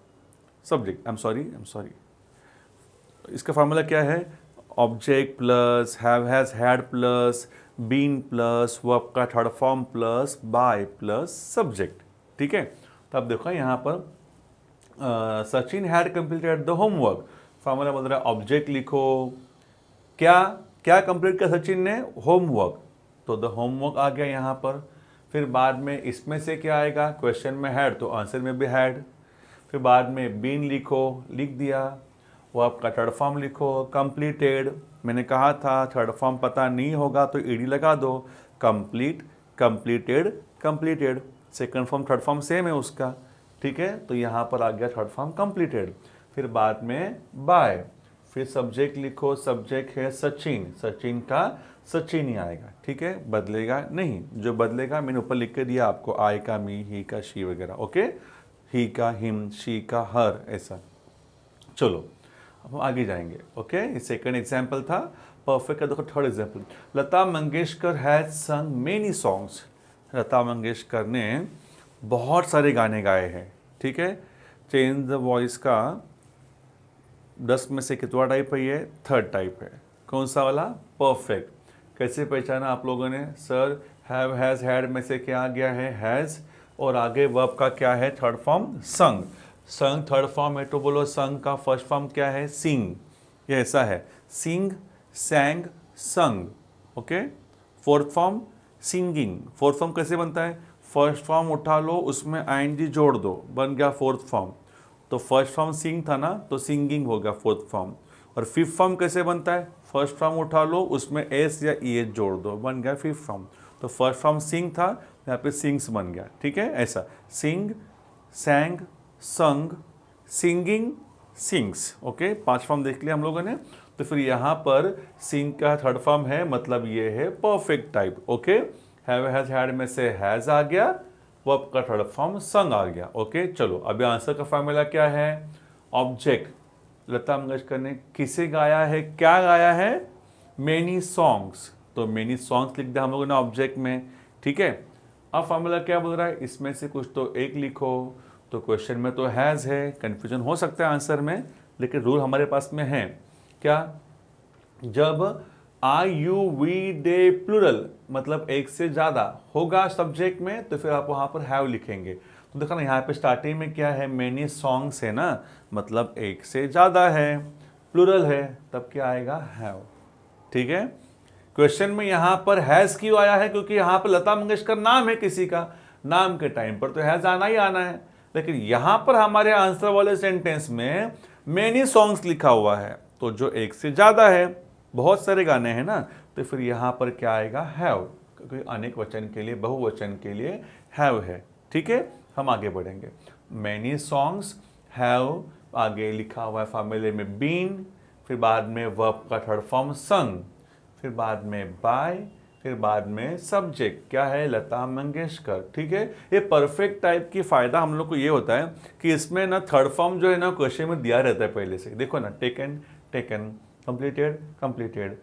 subject. I am sorry, इसका फॉर्मूला क्या है? Object plus have has had plus been plus verb का third form plus by plus subject, ठीक है। तो अब देखो यहाँ पर Sachin had completed the homework. Formula बोल रहा है ऑब्जेक्ट लिखो, क्या क्या कंप्लीट किया सचिन ने? होमवर्क, तो द होमवर्क आ गया यहाँ पर। फिर बाद में इसमें से क्या आएगा, क्वेश्चन में हैड तो आंसर में भी हैड। फिर बाद में बीन लिखो, लिख दिया। वो आपका थर्ड फॉर्म लिखो, कंप्लीटेड। मैंने कहा था थर्ड फॉर्म पता नहीं होगा तो ईडी लगा दो, complete, completed, completed. Second form third form same है उसका, ठीक है। तो यहाँ पर आ गया थर्ड फॉर्म कंप्लीटेड। फिर बाद में बाय, फिर सब्जेक्ट लिखो, सब्जेक्ट है सचिन, सचिन का सचिन ही आएगा, ठीक है, बदलेगा नहीं। जो बदलेगा मैंने ऊपर लिख के दिया आपको, आई का मी, ही का शी वगैरह, ओके, ही का हिम, शी का हर, ऐसा। चलो अब हम आगे जाएंगे, ओके। ये सेकंड एग्जाम्पल था, परफेक्ट का देखो third example. Lata Mangeshkar has sung many songs. Lata Mangeshkar ने बहुत सारे गाने गाए हैं, ठीक है। चेंज द वॉइस का 10 में से कितना टाइप है, ये थर्ड टाइप है। कौन सा वाला, परफेक्ट। कैसे पहचाना आप लोगों ने, सर हैव, हैज, हैड में से क्या आ गया है, हैज, और आगे वर्ब का क्या है, थर्ड फॉर्म संग। संग थर्ड फॉर्म है तो बोलो संग का फर्स्ट फॉर्म क्या है, सिंग, ये ऐसा है, सिंग, सैंग, संग, okay. Fourth form singing. Fourth form कैसे बनता है, फर्स्ट फॉर्म उठा लो, उसमें आईएनजी जोड़ दो, बन गया फोर्थ फॉर्म। तो फर्स्ट फॉर्म सिंग था ना, तो सिंगिंग हो गया फोर्थ फॉर्म। और फिफ्थ फॉर्म कैसे बनता है, फर्स्ट फॉर्म उठा लो, उसमें एस या ई एस जोड़ दो, बन गया फिफ्थ फॉर्म। तो फर्स्ट फॉर्म सिंग था, यहाँ पे सिंग्स बन गया, ठीक है, ऐसा। सिंग, सैंग, संग, सिंगिंग, सिंग्स, ओके। 5 फॉर्म देख लिया हम लोगों ने। तो फिर यहाँ पर सिंग का थर्ड फॉर्म है, मतलब ये है perfect type, okay. Have, has, had में से हैज आ गया, वर्ब का थर्ड फॉर्म संग आ गया, ओके। चलो अभी आंसर का फॉर्मूला क्या है, ऑब्जेक्ट, लता मंगेशकर ने किसे गाया है, क्या गाया है, मेनी सॉन्ग्स। तो मेनी सॉन्ग्स लिख दिया हम लोगों ने ऑब्जेक्ट में, ठीक है। अब फॉर्मूला क्या बोल रहा है, इसमें से कुछ तो एक लिखो। तो क्वेश्चन में तो हैज़ है, कन्फ्यूजन हो सकता है आंसर में, लेकिन रूल हमारे पास में है क्या, जब आई यू वी दे प्लूरल मतलब एक से ज़्यादा होगा सब्जेक्ट में, तो फिर आप वहाँ पर हैव लिखेंगे। तो देखो ना यहाँ पे स्टार्टिंग में क्या है, मेनी सॉन्ग्स है ना, मतलब एक से ज़्यादा है, प्लूरल है, तब क्या आएगा, हैव, ठीक है। क्वेश्चन में यहाँ पर हैज़ क्यों आया है, क्योंकि यहाँ पर लता मंगेशकर नाम है किसी का, नाम के टाइम पर तो हैज़ आना ही आना है। लेकिन यहाँ पर हमारे आंसर वाले सेंटेंस में मेनी सॉन्ग्स लिखा हुआ है, तो जो एक से ज़्यादा है, बहुत सारे गाने हैं ना, तो फिर यहाँ पर क्या आएगा, हैव, क्योंकि अनेक वचन के लिए, बहुवचन के लिए हैव है, ठीक है। हम आगे बढ़ेंगे, मेनी सॉन्ग्स, हैव, आगे लिखा हुआ है फॉर्मूले में बीन, फिर बाद में वर्ब का थर्ड फॉर्म संग, फिर बाद में बाय, फिर बाद में सब्जेक्ट क्या है, लता मंगेशकर, ठीक है। ये परफेक्ट टाइप की फ़ायदा हम लोग को ये होता है कि इसमें ना थर्ड फॉर्म जो है ना क्वेश्चन में दिया रहता है पहले से, देखो ना, टेकन, टेकन, कंप्लीटेड, कंप्लीटेड,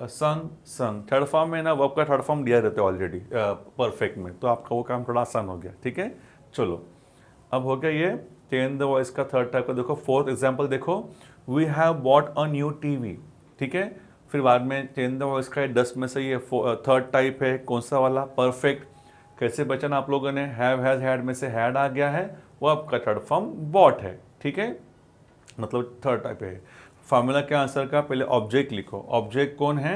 संग, संग, थर्ड फॉर्म में ना वर्ब का थर्ड फॉर्म दिया रहता है ऑलरेडी परफेक्ट में, तो आपका वो काम थोड़ा आसान हो गया, ठीक है। चलो अब हो गया ये चेंज द वॉइस का थर्ड टाइप का। देखो फोर्थ एग्जाम्पल देखो, we have bought a new TV, ठीक है। फिर बाद में चेंज द वॉइस का 10 में से ये थर्ड टाइप है, कौन सा वाला, परफेक्ट। कैसे बचना आप लोगों ने, हैव, हैज, हैड में से हैड आ गया है, वो आपका थर्ड फॉर्म बॉट है, ठीक है, मतलब थर्ड टाइप है। फार्मूला क्या आंसर का, पहले ऑब्जेक्ट लिखो, ऑब्जेक्ट कौन है,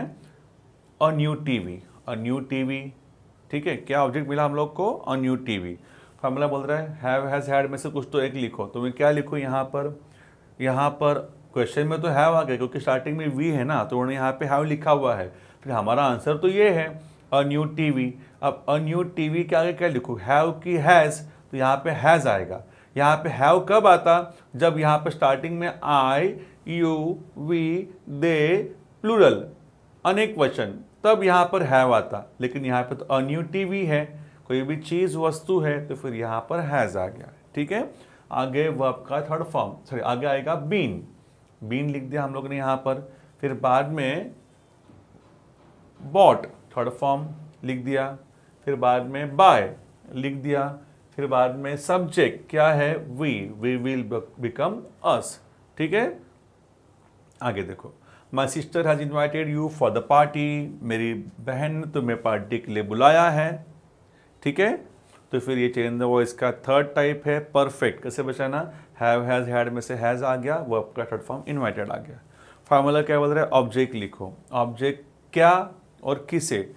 अ न्यू टीवी, अ न्यू टीवी, ठीक है। क्या ऑब्जेक्ट मिला हम लोग को, अ न्यू टीवी। फार्मूला बोल रहा है हैव, हैज, हैड में से कुछ तो एक लिखो, तो मैं क्या लिखूँ यहाँ पर क्वेश्चन में तो हैव आ गया क्योंकि स्टार्टिंग में वी है ना, तो उन्होंने यहाँ पे हैव लिखा हुआ है, फिर हमारा आंसर तो ये है अ न्यू टीवी। अब अ न्यू टीवी के आगे क्या लिखूँ, हैव की हैज़, तो यहाँ पे हैज़ आएगा। यहाँ पे हैव कब आता, जब यहाँ पे स्टार्टिंग में आई, यू, वी, दे, प्लूरल, अनेक वचन, तब यहाँ पर हैव आता। लेकिन यहाँ पे तो अ न्यू टीवी है, कोई भी चीज़ वस्तु है, तो फिर यहाँ पर हैज़ आ गया, ठीक है। आगे वर्ब का थर्ड फॉर्म, सॉरी आगे आएगा बीन, बीन लिख दिया हम लोग ने यहाँ पर। फिर बाद में बॉट थर्ड फॉर्म लिख दिया, फिर बाद में बाय लिख दिया, फिर बाद में सब्जेक्ट क्या है, वी विल बिकम अस, ठीक है। आगे देखो, my sister has invited you for the party, मेरी बहन ने तुम्हें पार्टी के लिए बुलाया है, ठीक है। तो फिर ये चेंज द वॉइस का थर्ड टाइप है, परफेक्ट। कैसे बचाना, हैव, हैज, हैड में से हैज आ गया, वर्ब का थर्ड फॉर्म इन्वाइटेड आ गया। फार्मूला क्या बोल रहा है, ऑब्जेक्ट लिखो, ऑब्जेक्ट क्या और किसे,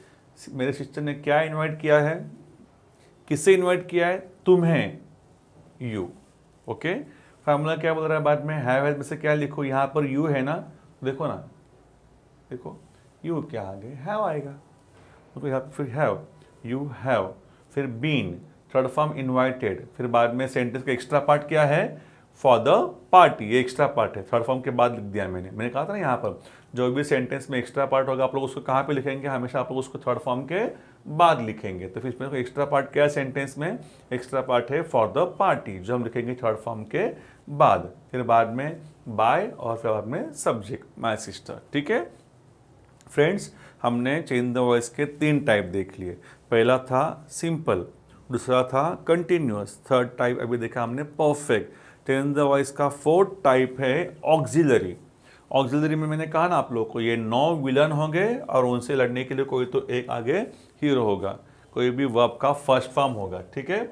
मेरे सिस्टर ने क्या इन्वाइट किया है, किससे इन्वाइट किया है? तुम्हें, यू। ओके, फार्मूला क्या बोल रहा है बाद में? हैव में से क्या लिखो? यहाँ पर यू है ना, देखो ना, देखो यू क्या आगे हैव आएगा, तो यहाँ फिर हैव, यू हैव, फिर बीन, थर्ड फॉर्म इनवाइटेड, फिर बाद में सेंटेंस का एक्स्ट्रा पार्ट क्या है? फॉर द पार्टी, ये एक्स्ट्रा पार्ट है, थर्ड फॉर्म के बाद लिख दिया मैंने कहा था ना यहाँ पर जो भी सेंटेंस में एक्स्ट्रा पार्ट होगा आप लोग उसको कहाँ पे लिखेंगे? हमेशा आप लोग उसको थर्ड फॉर्म के बाद लिखेंगे। तो फिर इसमें एक्स्ट्रा पार्ट क्या है सेंटेंस में? एक्स्ट्रा पार्ट है फॉर द पार्टी, जो हम लिखेंगे थर्ड फॉर्म के बाद, फिर बाद में बाय और फिर बाद में सब्जेक्ट माय सिस्टर। ठीक है फ्रेंड्स, हमने चेंज द वॉइस के 3 टाइप देख लिए। पहला था सिंपल, दूसरा था कंटिन्यूअस, थर्ड टाइप अभी देखा हमने परफेक्ट। चेंज द वॉइस का 4th टाइप है ऑक्सिलरी। ऑक्सिलरी में मैंने कहा ना आप लोग को, ये 9 विलन होंगे और उनसे लड़ने के लिए कोई तो एक आगे हीरो होगा, कोई भी वर्ब का फर्स्ट फॉर्म होगा। ठीक है,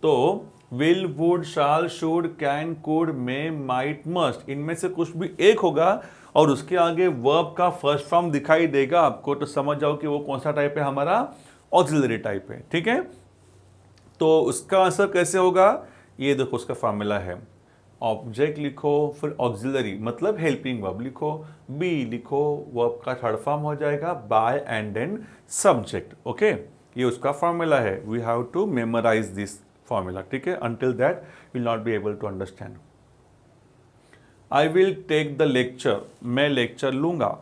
तो will, would, shall, should, can, could, may, might, must, इनमें से कुछ भी एक होगा और उसके आगे वर्ब का फर्स्ट फॉर्म दिखाई देगा आपको, तो समझ जाओ कि वो कौन सा टाइप है? हमारा ऑक्सिलरी टाइप है। ठीक है, तो उसका आंसर कैसे होगा? ये देखो उसका फॉर्मूला है, ऑब्जेक्ट लिखो, फिर ऑक्सिलरी मतलब हेल्पिंग वर्ब लिखो, बी लिखो, वर्ब का थर्ड फॉर्म हो जाएगा by and then subject. Okay, ये उसका फॉर्मूला है। We have to memorise this formula. ठीक है, until that will not be able to understand. I will take the lecture, मैं लेक्चर लूंगा।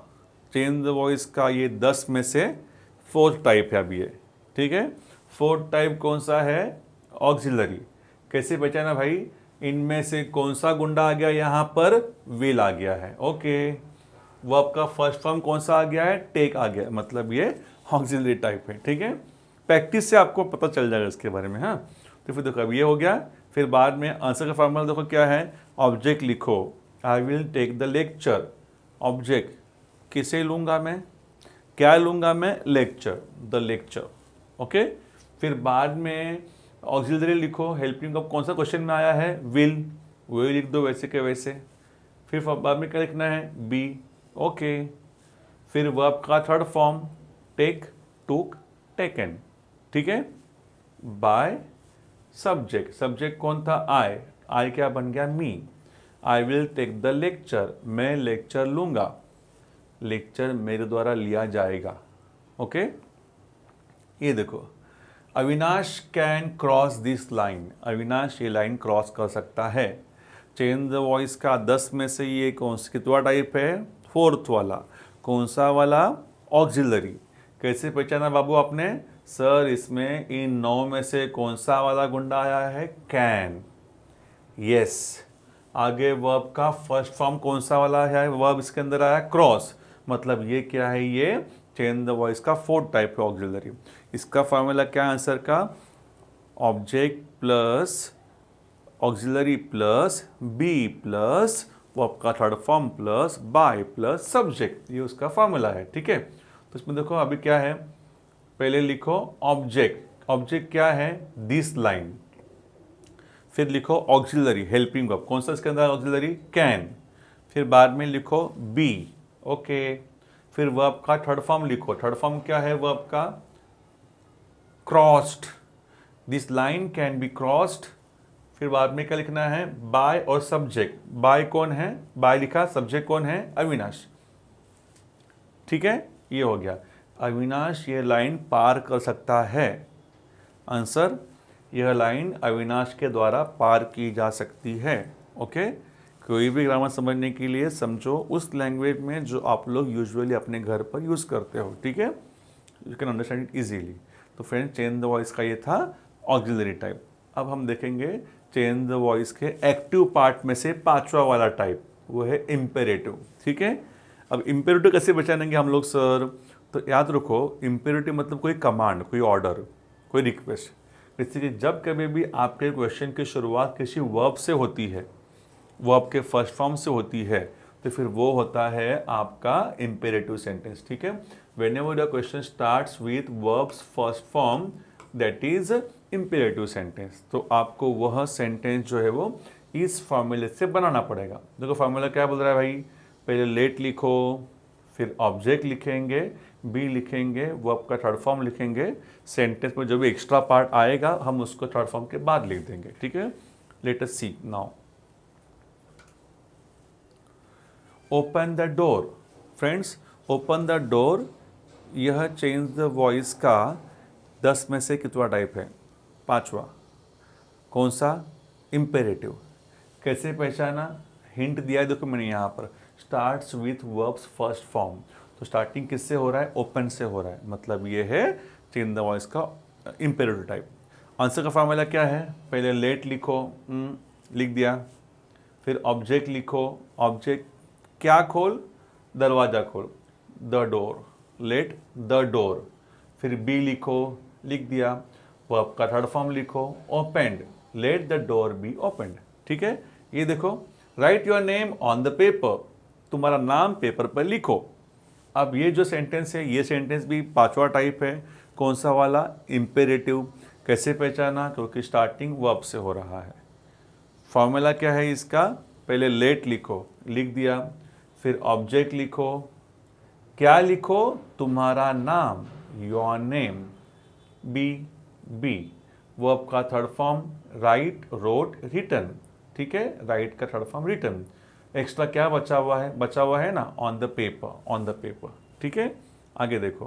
चेंज द वॉइस का ये 10 में से 4th टाइप है अभी ये। ठीक है, 4th टाइप कौन सा है? ऑक्सिलरी। कैसे पहचाना भाई? इनमें से कौन सा गुंडा आ गया? यहाँ पर विल आ गया है। ओके, वर्ब का फर्स्ट फॉर्म कौन सा आ गया है? टेक आ गया, मतलब ये ऑक्सिलरी टाइप है। ठीक है, प्रैक्टिस से आपको पता चल जाएगा इसके बारे में। हाँ, तो फिर देखो अब ये हो गया, फिर बाद में आंसर का फॉर्मूला देखो क्या है? ऑब्जेक्ट लिखो, I will take the lecture. Object किसे लूंगा मैं? क्या लूंगा मैं? Lecture, the lecture. ओके, फिर बाद में ऑक्सिलरी लिखो, हेल्पिंग वर्ब कौन सा क्वेश्चन में आया है? विल, वही लिख दो वैसे के वैसे। फिर बाद में क्या लिखना है? बी। ओके, फिर वर्ब का third form take, took, taken. ठीक है, बाय सब्जेक्ट, सब्जेक्ट कौन था? आई क्या बन गया? Me. I will take the lecture, मैं लेक्चर लूंगा, लेक्चर मेरे द्वारा लिया जाएगा। ओके, ये देखो, Avinash can cross this line, Avinash ये लाइन क्रॉस कर सकता है। चेंज द वॉइस का 10 में से ये कौन सा कितना टाइप है? 4th वाला। कौन सा वाला? ऑक्सिलरी। कैसे पहचाना बाबू आपने? सर इसमें इन 9 में से कौन सा वाला गुंडा आया है? कैन। यस, आगे वर्ब का फर्स्ट फॉर्म कौन सा वाला है? वर्ब इसके अंदर आया क्रॉस, मतलब ये क्या है? ये चेंज द वॉइस का 4th टाइप है ऑक्सिलरी। इसका फॉर्मूला क्या है आंसर का? Object plus auxiliary plus be plus verb का third form plus by plus subject, ये उसका फॉर्मूला है। ठीक है, तो इसमें देखो अभी क्या है? पहले लिखो ऑब्जेक्ट, ऑब्जेक्ट क्या है? This line. फिर लिखो ऑक्सिलरी हेल्पिंग वर्ब, कौन सा इसके अंदर ऑक्सिलरी? कैन। फिर बाद में लिखो बी। ओके, फिर वर्ब का थर्ड फॉर्म लिखो, थर्ड फॉर्म क्या है वर्ब का? Crossed, this line can be crossed. फिर बाद में क्या लिखना है? बाय और सब्जेक्ट। बाय कौन है? बाय लिखा, सब्जेक्ट कौन है? अविनाश। ठीक है, ये हो गया, अविनाश ये लाइन पार कर सकता है। आंसर, यह लाइन अविनाश के द्वारा पार की जा सकती है। ओके, कोई भी ग्रामर समझने के लिए समझो उस लैंग्वेज में जो आप लोग यूजुअली अपने घर पर यूज़ करते हो। ठीक है, you can understand it easily. तो फ्रेंड्स, चेंज द वॉइस का ये था ऑक्सिलरी टाइप। अब हम देखेंगे चेंज द वॉइस के एक्टिव पार्ट में से 5वां वाला टाइप, वो है इम्पेरेटिव। ठीक है, अब इम्पेरेटिव कैसे पहचानेंगे हम लोग सर? तो याद रखो, इम्पेरेटिव मतलब कोई कमांड, कोई ऑर्डर, कोई रिक्वेस्ट। जैसे कि जब कभी भी आपके क्वेश्चन की शुरुआत किसी वर्ब से होती है, वर्ब के फर्स्ट फॉर्म से होती है, तो फिर वो होता है आपका इम्पेरेटिव सेंटेंस। ठीक है, whenever the question starts with verbs first form, that is imperative sentence। तो आपको वह सेंटेंस जो है वो इस फॉर्मूले से बनाना पड़ेगा। देखो फॉर्मूला क्या बोल रहा है भाई? पहले लेट लिखो, फिर ऑब्जेक्ट लिखेंगे, बी लिखेंगे, वर्ब का थर्ड फॉर्म लिखेंगे, सेंटेंस में जो भी एक्स्ट्रा पार्ट आएगा हम उसको थर्ड फॉर्म के बाद लिख देंगे, ठीक है। Let us see now. Open the door, friends open the door, यह चेंज द वॉइस का 10 में से कितवा टाइप है? 5वां। कौन सा? इम्पेरेटिव। कैसे पहचाना? हिंट दिया है, देखो मैंने यहाँ पर, starts with verbs first form, तो स्टार्टिंग किससे हो रहा है? ओपन से हो रहा है, मतलब ये है चेंज द वॉइस का इम्पेरेटिव टाइप। आंसर का फॉर्मूला क्या है? पहले लेट लिखो, लिख दिया, फिर ऑब्जेक्ट लिखो, ऑब्जेक्ट क्या खोल? दरवाजा खोल, the door, let the door, फिर बी लिखो, लिख दिया, वर्ब का थर्ड फॉर्म लिखो, opened, let the door be opened, ठीक है। ये देखो, right your name on the paper, तुम्हारा नाम पेपर पर लिखो। अब ये जो सेंटेंस है, ये सेंटेंस भी 5वां टाइप है। कौन सा वाला? इम्पेरेटिव। कैसे पहचाना? क्योंकि स्टार्टिंग वर्ब से हो रहा है। फॉर्मूला क्या है इसका? पहले लेट लिखो, लिख दिया, फिर ऑब्जेक्ट लिखो, क्या लिखो? तुम्हारा नाम, योर नेम, बी, वर्ब का third form write, wrote, written, ठीक है, राइट का थर्ड फॉर्म रिटन। एक्स्ट्रा क्या बचा हुआ है? बचा हुआ है ना, on the paper, on the paper, ठीक है। आगे देखो,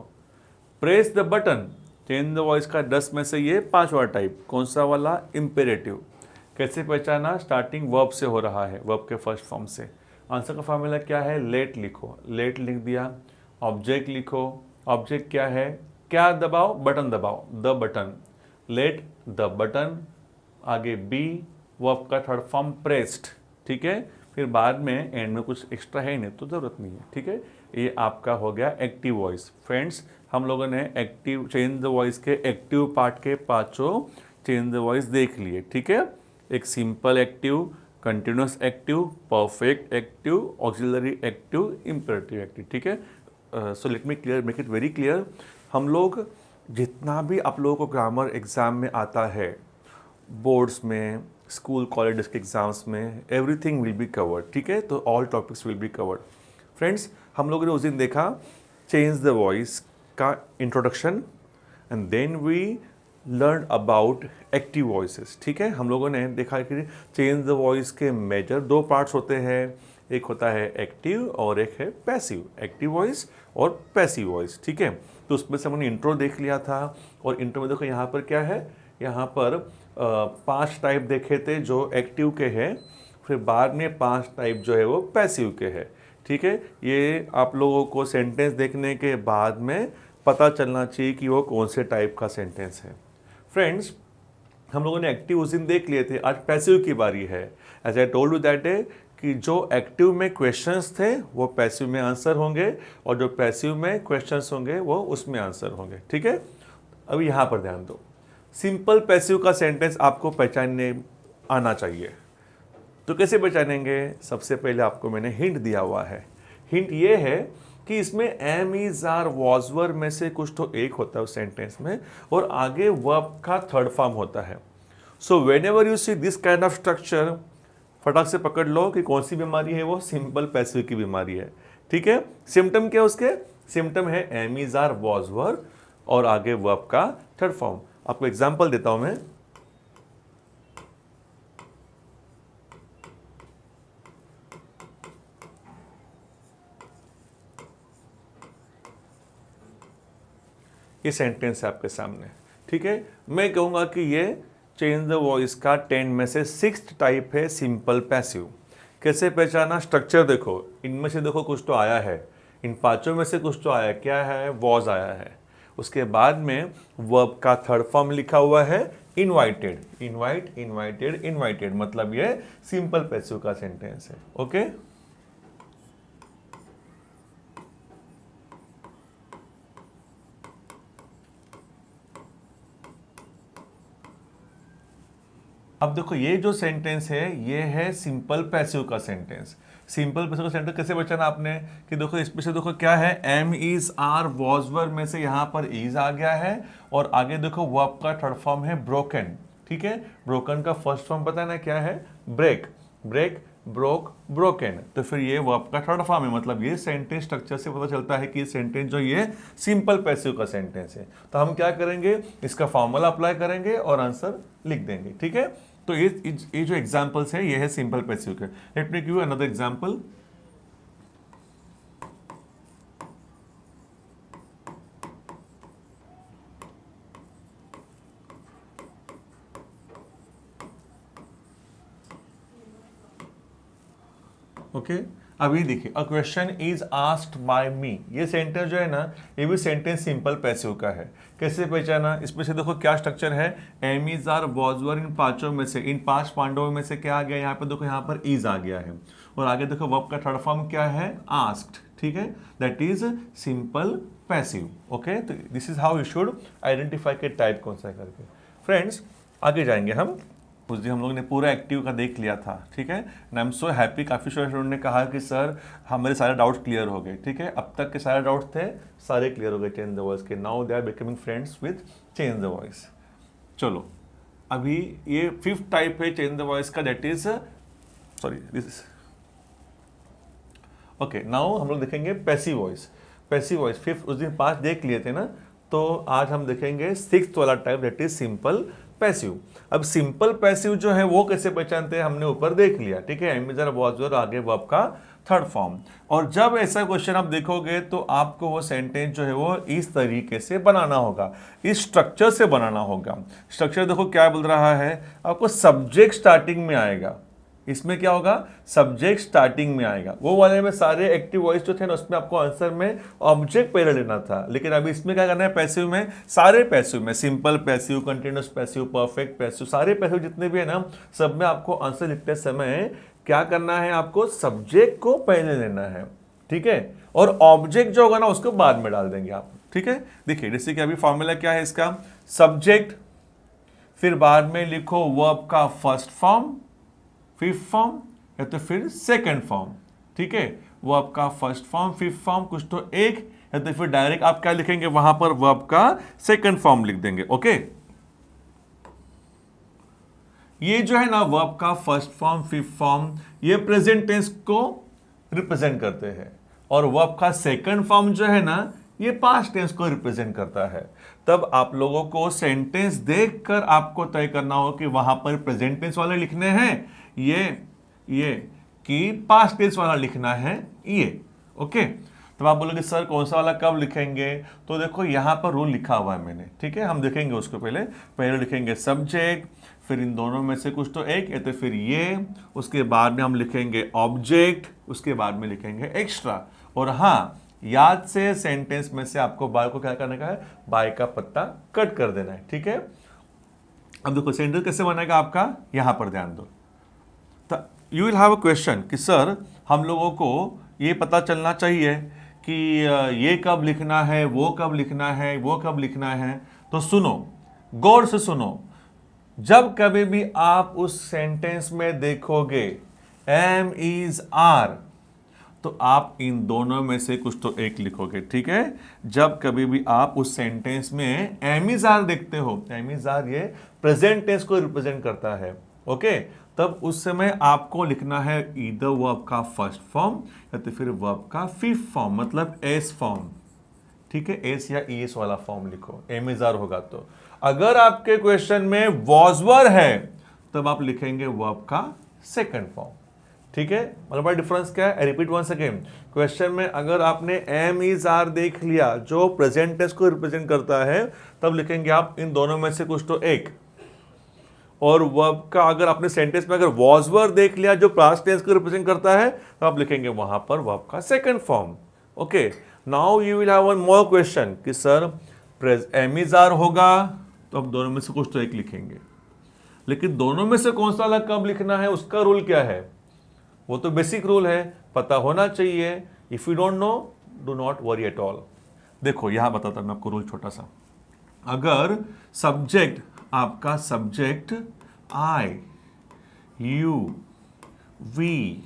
press the button, change the voice का 10 में से ये 5वां टाइप। कौन सा वाला? इम्पेरेटिव। कैसे पहचाना? स्टार्टिंग वर्ब से हो रहा है, वर्ब के फर्स्ट फॉर्म से। आंसर का फॉर्मूला क्या है? लेट लिखो, लेट लिख दिया, ऑब्जेक्ट लिखो, ऑब्जेक्ट क्या है? क्या दबाओ? बटन दबाओ, the button, let the button, आगे बी, वर्ब का थर्ड फॉर्म प्रेस्ड, ठीक है। फिर बाद में एंड में कुछ एक्स्ट्रा है नहीं तो ज़रूरत नहीं है, ठीक है। ये आपका हो गया एक्टिव वॉइस। फ्रेंड्स हम लोगों ने एक्टिव चेंज द वॉइस के एक्टिव पार्ट के 5 चेंज द वॉइस देख लिए, ठीक है। एक simple active, continuous active, perfect active, auxiliary active, imperative active, ठीक है। So let me clear, make it very clear. हम लोग जितना भी आप लोगों को ग्रामर एग्ज़ाम में आता है, बोर्ड्स में, स्कूल कॉलेज के एग्ज़ाम्स में, एवरीथिंग विल बी कवर्ड, ठीक है। तो all topics will be covered. Friends हम लोगों ने उस दिन देखा चेंज द वॉइस का introduction and then we learn about active voices, ठीक है। हम लोगों ने देखा कि चेंज द वॉइस के मेजर 2 पार्ट्स होते हैं, एक होता है एक्टिव और एक है पैसिव, एक्टिव वॉइस और पैसिव वॉइस, ठीक है। तो उसमें से हमने इंट्रो देख लिया था, और इंट्रो में देखो यहाँ पर क्या है, यहाँ पर 5 टाइप देखे थे जो एक्टिव के हैं, फिर बाद में 5 टाइप जो है वो पैसिव के हैं, ठीक है। ये आप लोगों को सेंटेंस देखने के बाद में पता चलना चाहिए कि वो कौन से टाइप का सेंटेंस है। फ्रेंड्स हम लोगों ने एक्टिव उस दिन देख लिए थे, आज पैसिव की बारी है। As I told you that day कि जो एक्टिव में क्वेश्चंस थे वो पैसिव में आंसर होंगे, और जो पैसिव में क्वेश्चंस होंगे वो उसमें आंसर होंगे, ठीक है। अब यहाँ पर ध्यान दो, सिंपल पैसिव का सेंटेंस आपको पहचानने आना चाहिए। तो कैसे पहचानेंगे? सबसे पहले आपको मैंने हिंट दिया हुआ है। हिंट ये है कि इसमें am, is, are, was, were में से कुछ तो एक होता है उस सेंटेंस में, और आगे वर्ब का थर्ड फॉर्म होता है। So when ever you see this kind of structure, फटाक से पकड़ लो कि कौन सी बीमारी है, वो सिंपल पैसिव की बीमारी है, ठीक है। सिम्टम क्या उसके? सिम्टम है am, is, are, was, were और आगे वर्ब का थर्ड फॉर्म। आपको एग्जांपल देता हूं मैं। ये सेंटेंस है आपके सामने, ठीक है। मैं कहूंगा कि ये चेंज द वॉइस का 10 में से 6th टाइप है, सिंपल पैसिव। कैसे पहचाना? स्ट्रक्चर देखो, इनमें से देखो कुछ तो आया है, इन 5 में से कुछ तो आया, क्या है? वॉज आया है। उसके बाद में वर्ब का थर्ड फॉर्म लिखा हुआ है इनवाइटेड, इनवाइट, इनवाइटेड, इनवाइटेड, मतलब ये सिंपल पैसिव का सेंटेंस है, ओके। अब देखो ये जो सेंटेंस है ये है सिंपल पैसिव का सेंटेंस। सिंपल पैसिव का सेंटेंस कैसे बचाना आपने कि देखो इसमें से देखो क्या है, am, is, are, was, were में से यहाँ पर इज आ गया है, और आगे देखो वर्ब का थर्ड फॉर्म है ब्रोकन, ठीक है। ब्रोकन का फर्स्ट फॉर्म पता है ना क्या है? Break, break, broke, broken. तो फिर ये वर्ब का थर्ड फॉर्म है, मतलब ये सेंटेंस स्ट्रक्चर से पता चलता है कि ये सेंटेंस जो ये सिंपल पैसिव का सेंटेंस है। तो हम क्या करेंगे, इसका फॉर्मूला अप्लाई करेंगे और आंसर लिख देंगे, ठीक है। तो ये जो एग्जांपल्स है ये है सिंपल पैसिव के। Let me give you another example. Okay अभी देखिए, a question is asked by me. ये सेंटेंस जो है ना, ये भी सेंटेंस सिंपल पैसिव का है। कैसे पहचाना, इसमें से देखो क्या स्ट्रक्चर है, am is are was were, इन पांचों में से, इन 5 पांडवों में से क्या आ गया, यहाँ पे देखो, यहाँ पर इज आ गया है। और आगे देखो वर्ब का थर्ड फॉर्म क्या है, आस्क्ड, ठीक है, that is simple passive. Okay, तो this is how you should identify के टाइप कौन सा है करके। फ्रेंड्स आगे जाएंगे हम। उस दिन हम लोगों ने पूरा एक्टिव का देख लिया था, ठीक है। And I am so happy, काफ़ी स्टूडेंट ने कहा कि सर हमारे सारे डाउट्स क्लियर हो गए, ठीक है। अब तक के सारे डाउट्स थे, सारे क्लियर हो गए चेंज द वॉइस के। Now they are becoming friends with change the voice. चलो अभी ये 5th टाइप है चेंज द वॉइस का, that is sorry this is okay. Now हम लोग देखेंगे passive voice. Passive voice 5th, उस दिन 5 देख लिए थे ना, तो आज हम देखेंगे 6th वाला type, that is simple passive. अब सिंपल पैसिव जो है वो कैसे पहचानते हैं, हमने ऊपर देख लिया, ठीक है। Am is are was were, आगे वर्ब का थर्ड फॉर्म। और जब ऐसा क्वेश्चन आप देखोगे तो आपको वो सेंटेंस जो है वो इस तरीके से बनाना होगा, इस स्ट्रक्चर से बनाना होगा। स्ट्रक्चर देखो क्या बोल रहा है, आपको सब्जेक्ट स्टार्टिंग में आएगा। इसमें क्या होगा, सब्जेक्ट स्टार्टिंग में आएगा। वो वाले में सारे एक्टिव वॉइस जो थे ना, उसमें आपको आंसर में ऑब्जेक्ट पहले लेना था, लेकिन अभी इसमें क्या करना है, पैसिव में, सारे पैसिव में, simple passive, continuous passive, perfect passive, सारे पैसिव जितने भी है ना, सब में आपको आंसर लिखते समय क्या करना है, आपको सब्जेक्ट को पहले लेना है, ठीक है। और ऑब्जेक्ट जो होगा ना उसको बाद में डाल देंगे आप, ठीक है। देखिए जैसे कि अभी फॉर्मूला क्या है इसका, सब्जेक्ट, फिर बाद में लिखो वर्ब का फर्स्ट फॉर्म, 5th फॉर्म, या तो फिर 2nd फॉर्म, ठीक है। वर्ब का फर्स्ट फॉर्म, 5th फॉर्म, कुछ तो एक, या तो फिर डायरेक्ट आप क्या लिखेंगे, वहां पर वर्ब का 2nd फॉर्म लिख देंगे। ओके, ये जो है ना वर्ब का फर्स्ट फॉर्म, 5th फॉर्म, ये प्रेजेंट टेंस को रिप्रेजेंट करते हैं, और वर्ब का 2nd फॉर्म जो है ना, ये पास्ट टेंस को रिप्रेजेंट करता है। तब आप लोगों को सेंटेंस देखकर आपको तय करना हो कि वहां पर प्रेजेंट टेंस वाले लिखने हैं ये कि पास्ट टेंस वाला लिखना है ये। ओके, तब आप बोलोगे सर कौन सा वाला कब लिखेंगे, तो देखो यहां पर रूल लिखा हुआ है मैंने, ठीक है। हम देखेंगे उसको, पहले लिखेंगे सब्जेक्ट, फिर इन दोनों में से कुछ तो एक, या तो फिर ये, उसके बाद में हम लिखेंगे ऑब्जेक्ट, उसके बाद में लिखेंगे एक्स्ट्रा। और हाँ, याद से सेंटेंस में से आपको बाय को क्या करने का है, बाय का पत्ता कट कर देना है, ठीक है। अब देखो सेंटेंस कैसे बनेगा आपका, यहां पर ध्यान दो। You will have a question कि सर हम लोगों को ये पता चलना चाहिए कि ये कब लिखना है, वो कब लिखना है, वो कब लिखना है। तो सुनो, गौर से सुनो, जब कभी भी आप उस सेंटेंस में देखोगे एम इज आर, तो आप इन दोनों में से कुछ तो एक लिखोगे, ठीक है। जब कभी भी आप उस सेंटेंस में एम इज आर देखते हो, एम इज आर ये प्रेजेंट टेंस को रिप्रेजेंट करता है, ओके, तब उस समय आपको लिखना है ईदर वर्ब का फर्स्ट फॉर्म या तो फिर वर्ब का 5th फॉर्म, मतलब एस फॉर्म, ठीक है। एस या ईएस वाला फॉर्म लिखो, एम इज आर होगा तो। अगर आपके क्वेश्चन में वॉज वर है तब आप लिखेंगे वर्ब का 2nd फॉर्म, ठीक है। मतलब डिफरेंस क्या है, I repeat once again, question में अगर आपने एम इज आर देख लिया जो प्रेजेंट टेंस को रिप्रेजेंट करता है, तब लिखेंगे आप इन दोनों में से कुछ तो एक। और वर्ब का अगर आपने सेंटेंस में अगर वॉज वर देख लिया जो पास्ट टेंस को रिप्रेजेंट करता है, तो आप लिखेंगे वहां पर वर्ब का 2nd form. Okay, now you will have one more question कि सर एम इज आर होगा तो अब दोनों में से कुछ तो एक लिखेंगे, लेकिन दोनों में से कौन सा वाला कब लिखना है उसका रूल क्या है, वो तो बेसिक रूल है, पता होना चाहिए। If you don't know, do not worry at all. देखो यहां बताता हूं मैं आपको रूल छोटा सा। अगर सब्जेक्ट, आपका सब्जेक्ट आई, यू, वी,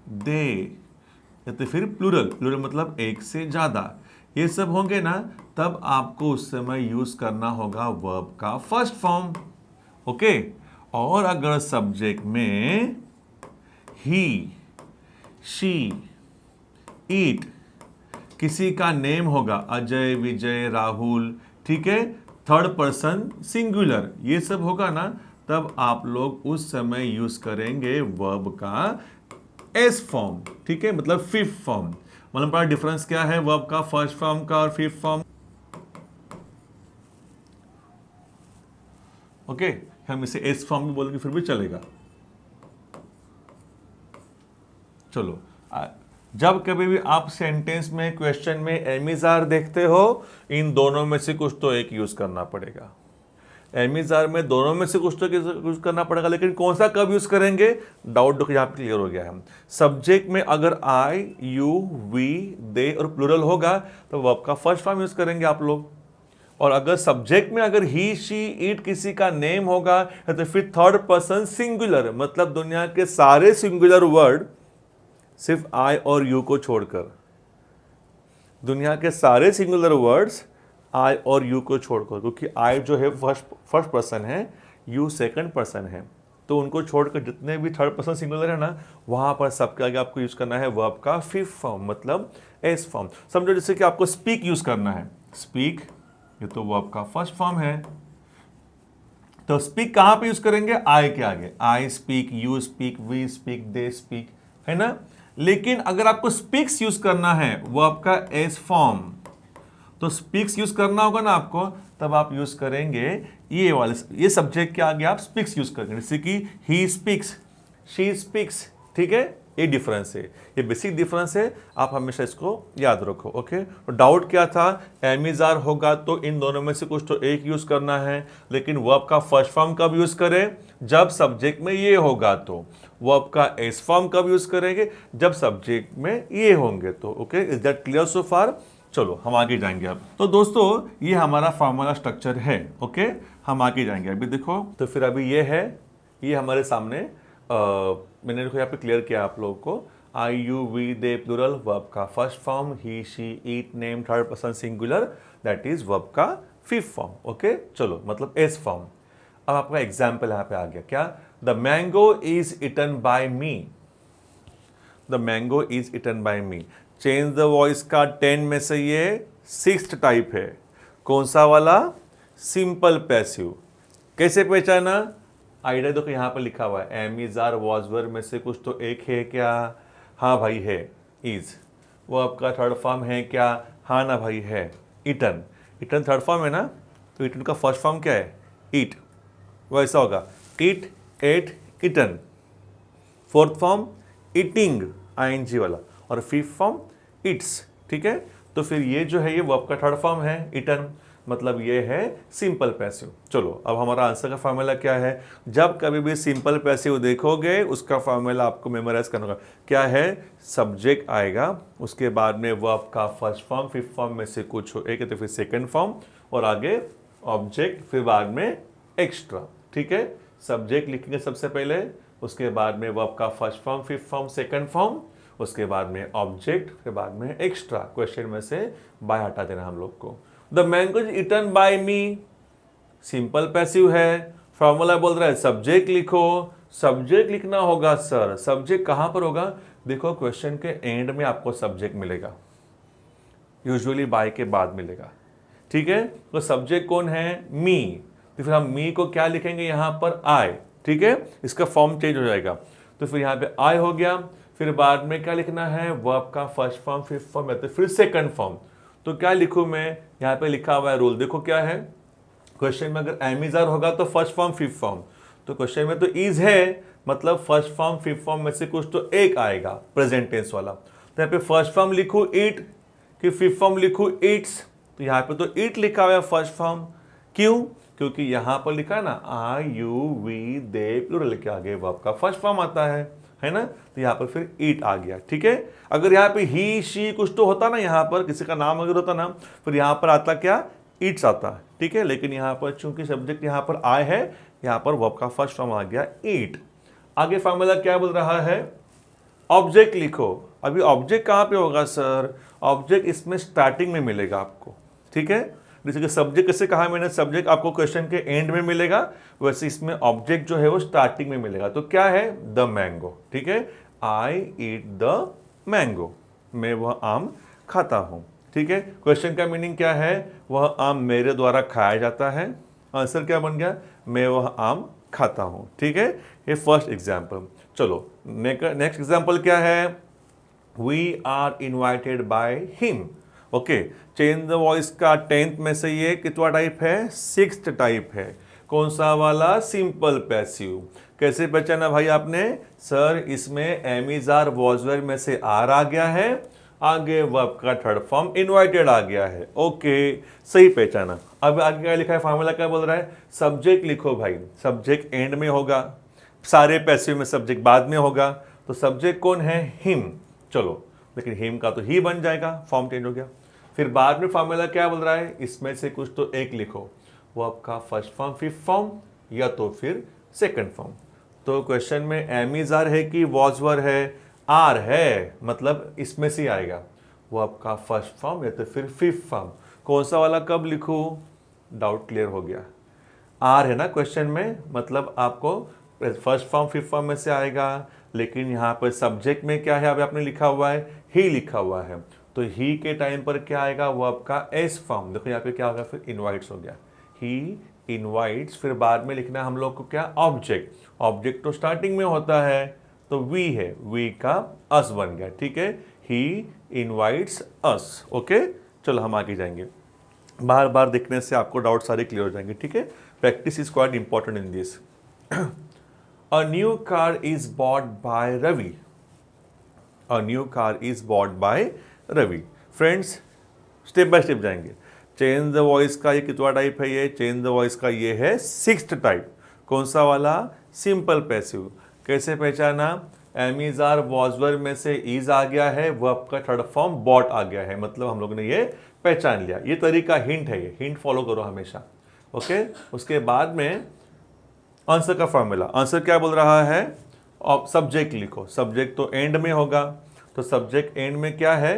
दे, या तो फिर प्लूरल, प्लूरल मतलब एक से ज्यादा, ये सब होंगे ना, तब आपको उस समय यूज करना होगा वर्ब का फर्स्ट फॉर्म, ओके। और अगर सब्जेक्ट में ही शी ईट, किसी का नेम होगा अजय विजय राहुल, ठीक है, थर्ड पर्सन सिंगुलर, ये सब होगा ना, तब आप लोग उस समय यूज करेंगे वर्ब का एस फॉर्म, ठीक है, मतलब फिफ्थ फॉर्म। मतलब बड़ा डिफरेंस क्या है वर्ब का फर्स्ट फॉर्म का और फिफ्थ फॉर्म। ओके, हम इसे एस फॉर्म में बोलेंगे फिर भी चलेगा। चलो, जब कभी भी आप सेंटेंस में क्वेश्चन में एमिजार देखते हो, इन दोनों में से कुछ तो एक यूज करना पड़ेगा। एमिजार में दोनों में से कुछ तो यूज करना पड़ेगा, लेकिन कौन सा कब यूज करेंगे, डाउट यहाँ पे क्लियर हो गया है। सब्जेक्ट में अगर आई यू वी दे और प्लूरल होगा तो वर्ब का फर्स्ट फॉर्म यूज करेंगे आप लोग। और अगर सब्जेक्ट में अगर ही शी इट किसी का नेम होगा तो फिर थर्ड पर्सन सिंगुलर, मतलब दुनिया के सारे सिंगुलर वर्ड सिर्फ आई और यू को छोड़कर, दुनिया के सारे सिंगुलर वर्ड्स आई और यू को छोड़कर, क्योंकि आई जो है फर्स्ट पर्सन है, यू सेकंड पर्सन है, तो उनको छोड़कर जितने भी थर्ड पर्सन सिंगुलर है ना, वहां पर सबके आगे आपको यूज करना है वर्ब का फिफ्थ फॉर्म, मतलब एस फॉर्म। समझो जैसे कि आपको स्पीक यूज करना है, स्पीक ये तो वर्ब का फर्स्ट फॉर्म है, तो स्पीक कहां पे यूज करेंगे, आई के आगे, I speak, you speak, we speak, they speak, है ना। लेकिन अगर आपको स्पीक्स यूज करना है वर्ब का एस फॉर्म, तो स्पीक्स यूज करना होगा ना आपको, तब आप यूज करेंगे ये वाले, ये सब्जेक्ट के आगे आप स्पीक्स यूज करेंगे, जैसे कि ही स्पीक्स, शी स्पीक्स, ठीक है, ये डिफरेंस है, ये बेसिक डिफरेंस है, आप हमेशा इसको याद रखो। ओके, तो डाउट क्या था, एमिजार होगा तो इन दोनों में से कुछ तो एक यूज करना है, लेकिन वर्ब का फर्स्ट फॉर्म कब यूज करें, जब सब्जेक्ट में ये होगा, तो वर्ब का एस फॉर्म कब यूज करेंगे, जब सब्जेक्ट में ये होंगे। तो okay, is that clear so far. चलो हम आगे जाएंगे अब। तो दोस्तों ये हमारा फॉर्मूला स्ट्रक्चर है। ओके, हम आगे जाएंगे। अभी देखो, तो फिर अभी ये है, ये हमारे सामने मैंने देखो यहाँ पे क्लियर किया आप लोगों को, I you we they plural, verb का first form, he she it name third person singular, that is verb का फिफ्थ फॉर्म। ओके, चलो मतलब एस फॉर्म। अब आपका एग्जाम्पल यहाँ पे आ गया, क्या, the mango is eaten by me, the mango is eaten by me. Change the voice का 10 में से ये 6th टाइप है, कौन सा वाला, सिंपल पैसिव। कैसे पहचाना, आइडिया देखो यहाँ पर लिखा हुआ है, am is are was were में से कुछ तो एक है क्या, हाँ भाई है, इज। वो आपका थर्ड फॉर्म है क्या, हाँ ना भाई है, इटन, इटन थर्ड फॉर्म है ना, तो इटन का फर्स्ट फॉर्म क्या है, ईट, वो ऐसा होगा, eat ate eaten. Fourth form eating, ING वाला, और फिफ्थ फॉर्म इट्स, ठीक है। तो फिर ये जो है ये वर्ब का थर्ड फॉर्म है, इटन, मतलब ये है सिंपल पैसिव। चलो अब हमारा आंसर का फॉर्मूला क्या है, जब कभी भी सिंपल पैसिव देखोगे उसका फॉर्मूला आपको मेमोराइज करना होगा, क्या है, सब्जेक्ट आएगा, उसके बाद में वर्ब का फर्स्ट फॉर्म, फिफ्थ फॉर्म में से कुछ एक है तो फिर सेकंड फॉर्म, और आगे ऑब्जेक्ट, फिर बाद में एक्स्ट्रा, ठीक है। सब्जेक्ट लिखेंगे सबसे पहले, उसके बाद में वर्ब का first form, fifth form, second form, उसके बाद में ऑब्जेक्ट, फिर बाद में एक्स्ट्रा। क्वेश्चन में से बाय हटा देना हम लोग को। The mango is eaten by me, simple passive है, फॉर्मूला बोल रहा है सब्जेक्ट लिखो, सब्जेक्ट लिखना होगा सर, सब्जेक्ट कहां पर होगा, देखो क्वेश्चन के एंड में आपको सब्जेक्ट मिलेगा, यूजुअली बाय के बाद मिलेगा, ठीक है। तो सब्जेक्ट कौन है, मी, तो फिर हम मी को क्या लिखेंगे यहाँ पर, आई, ठीक है, इसका फॉर्म चेंज हो जाएगा, तो फिर यहाँ पे आई हो गया, फिर बाद में क्या लिखना है, वर्ब का फर्स्ट फॉर्म, फिफ्थ फॉर्म, या तो फिर सेकंड फॉर्म। तो क्या लिखूं मैं, यहाँ पे लिखा हुआ है रूल, देखो क्या है, क्वेश्चन में अगर एम इज आर होगा तो फर्स्ट फॉर्म फिफ्थ फॉर्म, तो क्वेश्चन में तो इज है, मतलब फर्स्ट फॉर्म फिफ्थ फॉर्म में से कुछ तो एक आएगा प्रेजेंट टेंस वाला, तो यहाँ पे फर्स्ट फॉर्म लिखूं ईट, कि फिफ्थ फॉर्म लिखूं ईट्स, तो यहाँ पे तो ईट लिखा हुआ है फर्स्ट फॉर्म, क्यों, क्योंकि यहाँ पर लिखा है ना आई यू वी दे प्लूरल के आगे वर्ब का फर्स्ट फॉर्म आता है ना, तो यहाँ पर फिर ईट आ गया, ठीक है। अगर यहाँ पे ही शी कुछ तो होता ना, यहाँ पर किसी का नाम अगर होता ना, फिर यहाँ पर आता क्या, ईट्स आता, ठीक है। लेकिन यहाँ पर चूंकि सब्जेक्ट यहाँ पर आए है, यहाँ पर वर्ब का फर्स्ट फॉर्म आ गया ईट। आगे फॉर्मूला क्या बोल रहा है, ऑब्जेक्ट लिखो। अभी ऑब्जेक्ट कहाँ पे होगा सर, ऑब्जेक्ट इसमें स्टार्टिंग में मिलेगा आपको, ठीक है। जैसे कि सब्जेक्ट कैसे कहा मैंने, सब्जेक्ट आपको क्वेश्चन के एंड में मिलेगा, वैसे इसमें ऑब्जेक्ट जो है वो स्टार्टिंग में मिलेगा। तो क्या है, द मैंगो, ठीक है। आई ईट द मैंगो, मैं वह आम खाता हूँ। ठीक है, क्वेश्चन का मीनिंग क्या है, वह आम मेरे द्वारा खाया जाता है। आंसर क्या बन गया, मैं वह आम खाता हूँ। ठीक है, ये फर्स्ट एग्जाम्पल। चलो नेक्स्ट एग्जाम्पल क्या है, we are invited by him. Okay, change the voice का 10th में से ये कितना टाइप है, 6th टाइप है। कौन सा वाला, सिंपल पैसिव। कैसे पहचाना भाई आपने, सर इसमें am is are was were में से आर आ गया है, आगे वर्ब का थर्ड फॉर्म इन्वाइटेड आ गया है। ओके, सही पहचाना। अब आगे क्या लिखा है, फार्मूला क्या बोल रहा है, सब्जेक्ट लिखो भाई, सब्जेक्ट एंड में होगा, सारे पैसिव में सब्जेक्ट बाद में होगा, तो सब्जेक्ट कौन है, हिम। चलो, लेकिन हिम का तो ही बन जाएगा, फॉर्म चेंज हो गया। फिर बाद में फार्मूला क्या बोल रहा है, इसमें से कुछ तो एक लिखो, वो आपका फर्स्ट फॉर्म, फिफ्थ फॉर्म, या तो फिर सेकंड फॉर्म। तो क्वेश्चन में एम इज आर है कि वॉज वर है, आर है, मतलब इसमें से आएगा, वो आपका फर्स्ट फॉर्म या तो फिर फिफ्थ फॉर्म। कौन सा वाला कब लिखूं, डाउट क्लियर हो गया। आर है ना क्वेश्चन में, मतलब आपको फर्स्ट फॉर्म फिफ्थ फॉर्म में से आएगा, लेकिन यहाँ पर सब्जेक्ट में क्या है, अभी आपने लिखा हुआ है ही लिखा हुआ है, तो ही के टाइम पर क्या आएगा, वो आपका एस फॉर्म। देखो यहाँ पे क्या होगा, फिर इनवाइट्स हो गया, ही इनवाइट्स। फिर बाद में लिखना हम लोग को क्या, ऑब्जेक्ट। ऑब्जेक्ट तो स्टार्टिंग में होता है, तो वी है, वी का अस बन गया। ठीक है, ही इनवाइट्स अस। ओके, चलो हम आगे जाएंगे। बार बार देखने से आपको डाउट सारे क्लियर हो जाएंगे। ठीक है, practice is quite important in this. A new car is bought by Ravi. A new car is bought by Ravi. Friends, step by step जाएंगे। चेंज द वॉइस का ये कितना टाइप है, ये चेंज द वॉइस का ये है 6th टाइप। कौन सा वाला, सिंपल पैसिव। कैसे पहचाना, एम इज आर वॉजवर में से इज आ गया है, वर्ब का थर्ड फॉर्म बॉट आ गया है, मतलब हम लोग ने ये पहचान लिया। ये तरीका हिंट है, ये हिंट फॉलो करो हमेशा। ओके, उसके बाद में आंसर का फॉर्मूला। आंसर क्या बोल रहा है, और सब्जेक्ट लिखो, सब्जेक्ट तो एंड में होगा, तो सब्जेक्ट एंड में क्या है,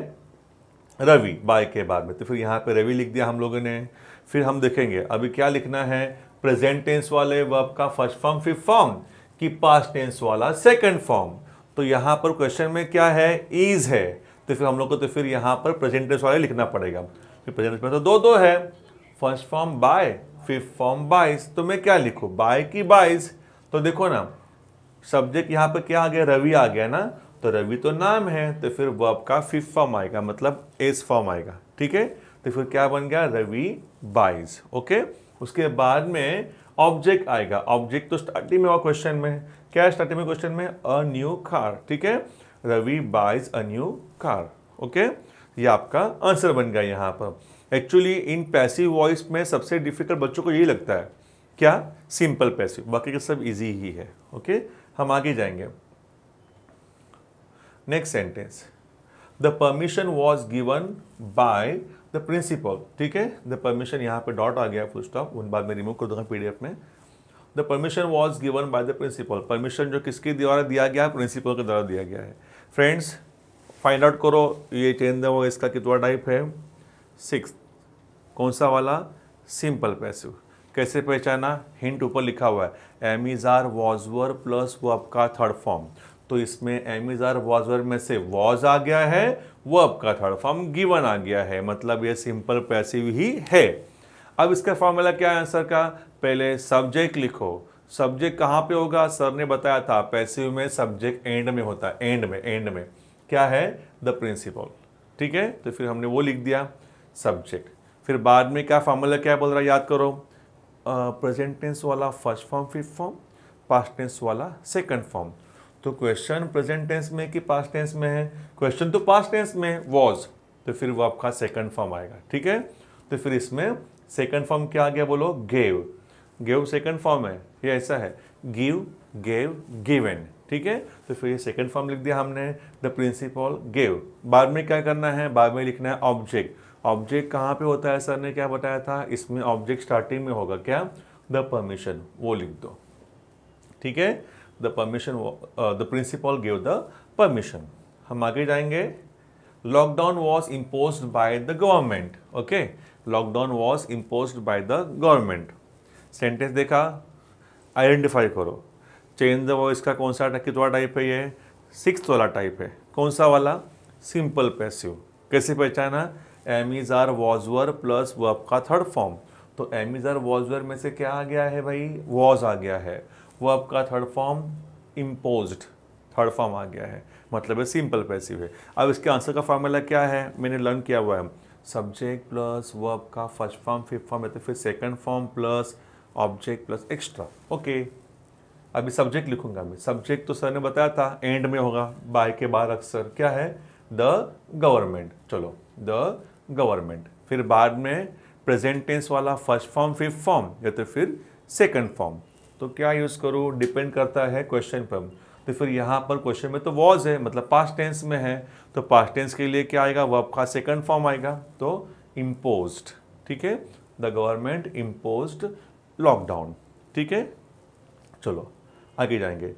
रवि, बाय के बाद में, तो फिर यहाँ पे रवि लिख दिया हम लोगों ने। फिर हम देखेंगे अभी क्या लिखना है, प्रेजेंट टेंस वाले वर्ब का फर्स्ट फॉर्म फिफ्थ फॉर्म कि पास्ट टेंस वाला सेकंड फॉर्म। तो यहाँ पर क्वेश्चन में क्या है, इज है, तो फिर हम लोग को तो फिर यहाँ पर प्रेजेंट टेंस वाले लिखना पड़ेगा। फिर प्रेजेंट टेंस में तो दो है, first form by, fifth form बाइस, तो मैं क्या लिखूं, बाय की बाइस। तो देखो ना, सब्जेक्ट यहाँ पे क्या आ गया, रवि आ गया ना, तो रवि तो नाम है, तो फिर वर्ब का फिफ्थ फॉर्म आएगा, मतलब एस फॉर्म आएगा। ठीक है, तो फिर क्या बन गया, रवि बाइज। ओके, उसके बाद में ऑब्जेक्ट आएगा। ऑब्जेक्ट तो स्टार्टिंग में हुआ क्वेश्चन में, क्या है स्टार्टिंग में क्वेश्चन में, अ न्यू कार। ठीक है, Ravi buys a new car. Okay, ये आपका आंसर बन गया यहाँ पर। एक्चुअली इन पैसिव वॉइस में सबसे डिफिकल्ट बच्चों को यही लगता है, क्या, सिंपल पैसिव, बाकी के सब इजी ही है। ओके, हम आगे जाएंगे। Next sentence, the permission was given by the principal. ठीक है, द परमिशन यहाँ पे डॉट आ गया, फुल स्टॉप, उन बाद में रिमूव कर दूंगा पीडीएफ में। The permission was given by the principal, permission जो किसके द्वारा दिया गया, प्रिंसिपल के द्वारा दिया गया है। फ्रेंड्स, फाइंड आउट करो ये चेंज द वॉइस का कितना टाइप है, 6th। कौन सा वाला, सिंपल पैसिव। कैसे पहचाना, हिंट ऊपर लिखा हुआ है, am is are was were plus verb का थर्ड फॉर्म, तो इसमें am is are was were में से वॉज आ गया है, वर्ब का थर्ड फॉर्म गिवन आ गया है, मतलब ये सिंपल पैसिव ही है। अब इसका फॉर्मूला क्या है आंसर का, पहले सब्जेक्ट लिखो। सब्जेक्ट कहाँ पे होगा, सर ने बताया था पैसिव में सब्जेक्ट एंड में होता है, एंड में क्या है, द प्रिंसिपल। ठीक है, तो फिर हमने वो लिख दिया सब्जेक्ट। फिर बाद में क्या फॉर्मूला क्या बोल रहा है, याद करो, प्रेजेंट टेंस वाला first form fifth form, past tense वाला सेकंड फॉर्म। तो क्वेश्चन प्रेजेंट टेंस में कि पास्ट टेंस में है, क्वेश्चन तो पास्ट टेंस में वॉज, तो फिर वो आपका सेकंड फॉर्म आएगा। ठीक है, तो फिर इसमें सेकंड फॉर्म क्या आ गया, बोलो, गेव। गेव सेकंड फॉर्म है, ये ऐसा है, गिव, गेव, गिवन। ठीक है, तो फिर ये सेकंड फॉर्म लिख दिया हमने, द प्रिंसिपल गेव। बाद में क्या करना है, बाद में लिखना है ऑब्जेक्ट। ऑब्जेक्ट कहाँ पे होता है, सर ने क्या बताया था, इसमें ऑब्जेक्ट स्टार्टिंग में होगा, क्या, द परमिशन, वो लिख दो। ठीक है, the permission, the principal give the permission. हम आगे जाएंगे। Lockdown was imposed by the government. Okay, lockdown was imposed by the government. Sentence देखा, आइडेंटिफाई करो। चेंज द वॉइस का कौन सा कितना टाइप है, ये सिक्स्थ वाला टाइप है। कौन सा वाला? Simple passive. कैसे पहचाना? Am is are was were plus verb का थर्ड फॉर्म। तो am is are was were में से क्या आ गया है भाई? वॉज आ गया है। वर्ब का third form imposed, third form आ गया है, मतलब है सिंपल पैसिव है। अब इसके आंसर का फॉर्मूला क्या है? मैंने लर्न किया हुआ है, सब्जेक्ट प्लस वर्ब का फर्स्ट फॉर्म फिफ्थ फॉर्म या तो फिर second form plus object plus extra. Okay, अभी सब्जेक्ट लिखूंगा मैं। सब्जेक्ट तो सर ने बताया था एंड में होगा, बाय के बाद अक्सर क्या है? The government. चलो, द गवर्नमेंट। फिर बाद में प्रेजेंट टेंस वाला फर्स्ट फॉर्म फिफ्थ फॉर्म या तो फिर सेकंड फॉर्म। तो क्या यूज करूँ? डिपेंड करता है क्वेश्चन पर। तो फिर यहाँ पर क्वेश्चन में तो वॉज है, मतलब पास्ट टेंस में है, तो पास्ट टेंस के लिए क्या आएगा? वर्ब का सेकंड फॉर्म आएगा, तो इम्पोज्ड। ठीक है, द गवर्नमेंट इम्पोज्ड लॉकडाउन। ठीक है, चलो आगे जाएंगे।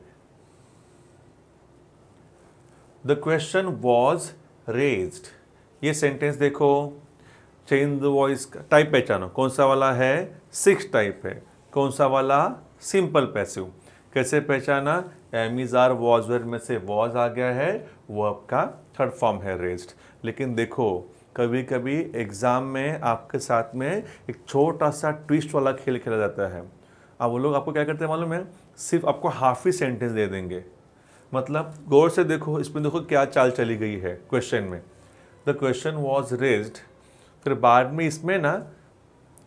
द क्वेश्चन वॉज रेज्ड, ये सेंटेंस देखो, चेंज द वॉइस टाइप पहचानो, कौन सा वाला है? सिक्स टाइप है। कौन सा वाला? Simple passive. कैसे पहचाना? Am is are was were में से वॉज आ गया है, वर्ब का थर्ड फॉर्म है रेज्ड। लेकिन देखो, कभी कभी एग्जाम में आपके साथ में एक छोटा सा ट्विस्ट वाला खेल खेला जाता है। अब वो लोग आपको क्या करते हैं मालूम है? सिर्फ आपको हाफ ही सेंटेंस दे देंगे। मतलब गौर से देखो, इसमें देखो क्या चाल चली गई है क्वेश्चन में। द क्वेश्चन वॉज रेज्ड, फिर बाद में इसमें ना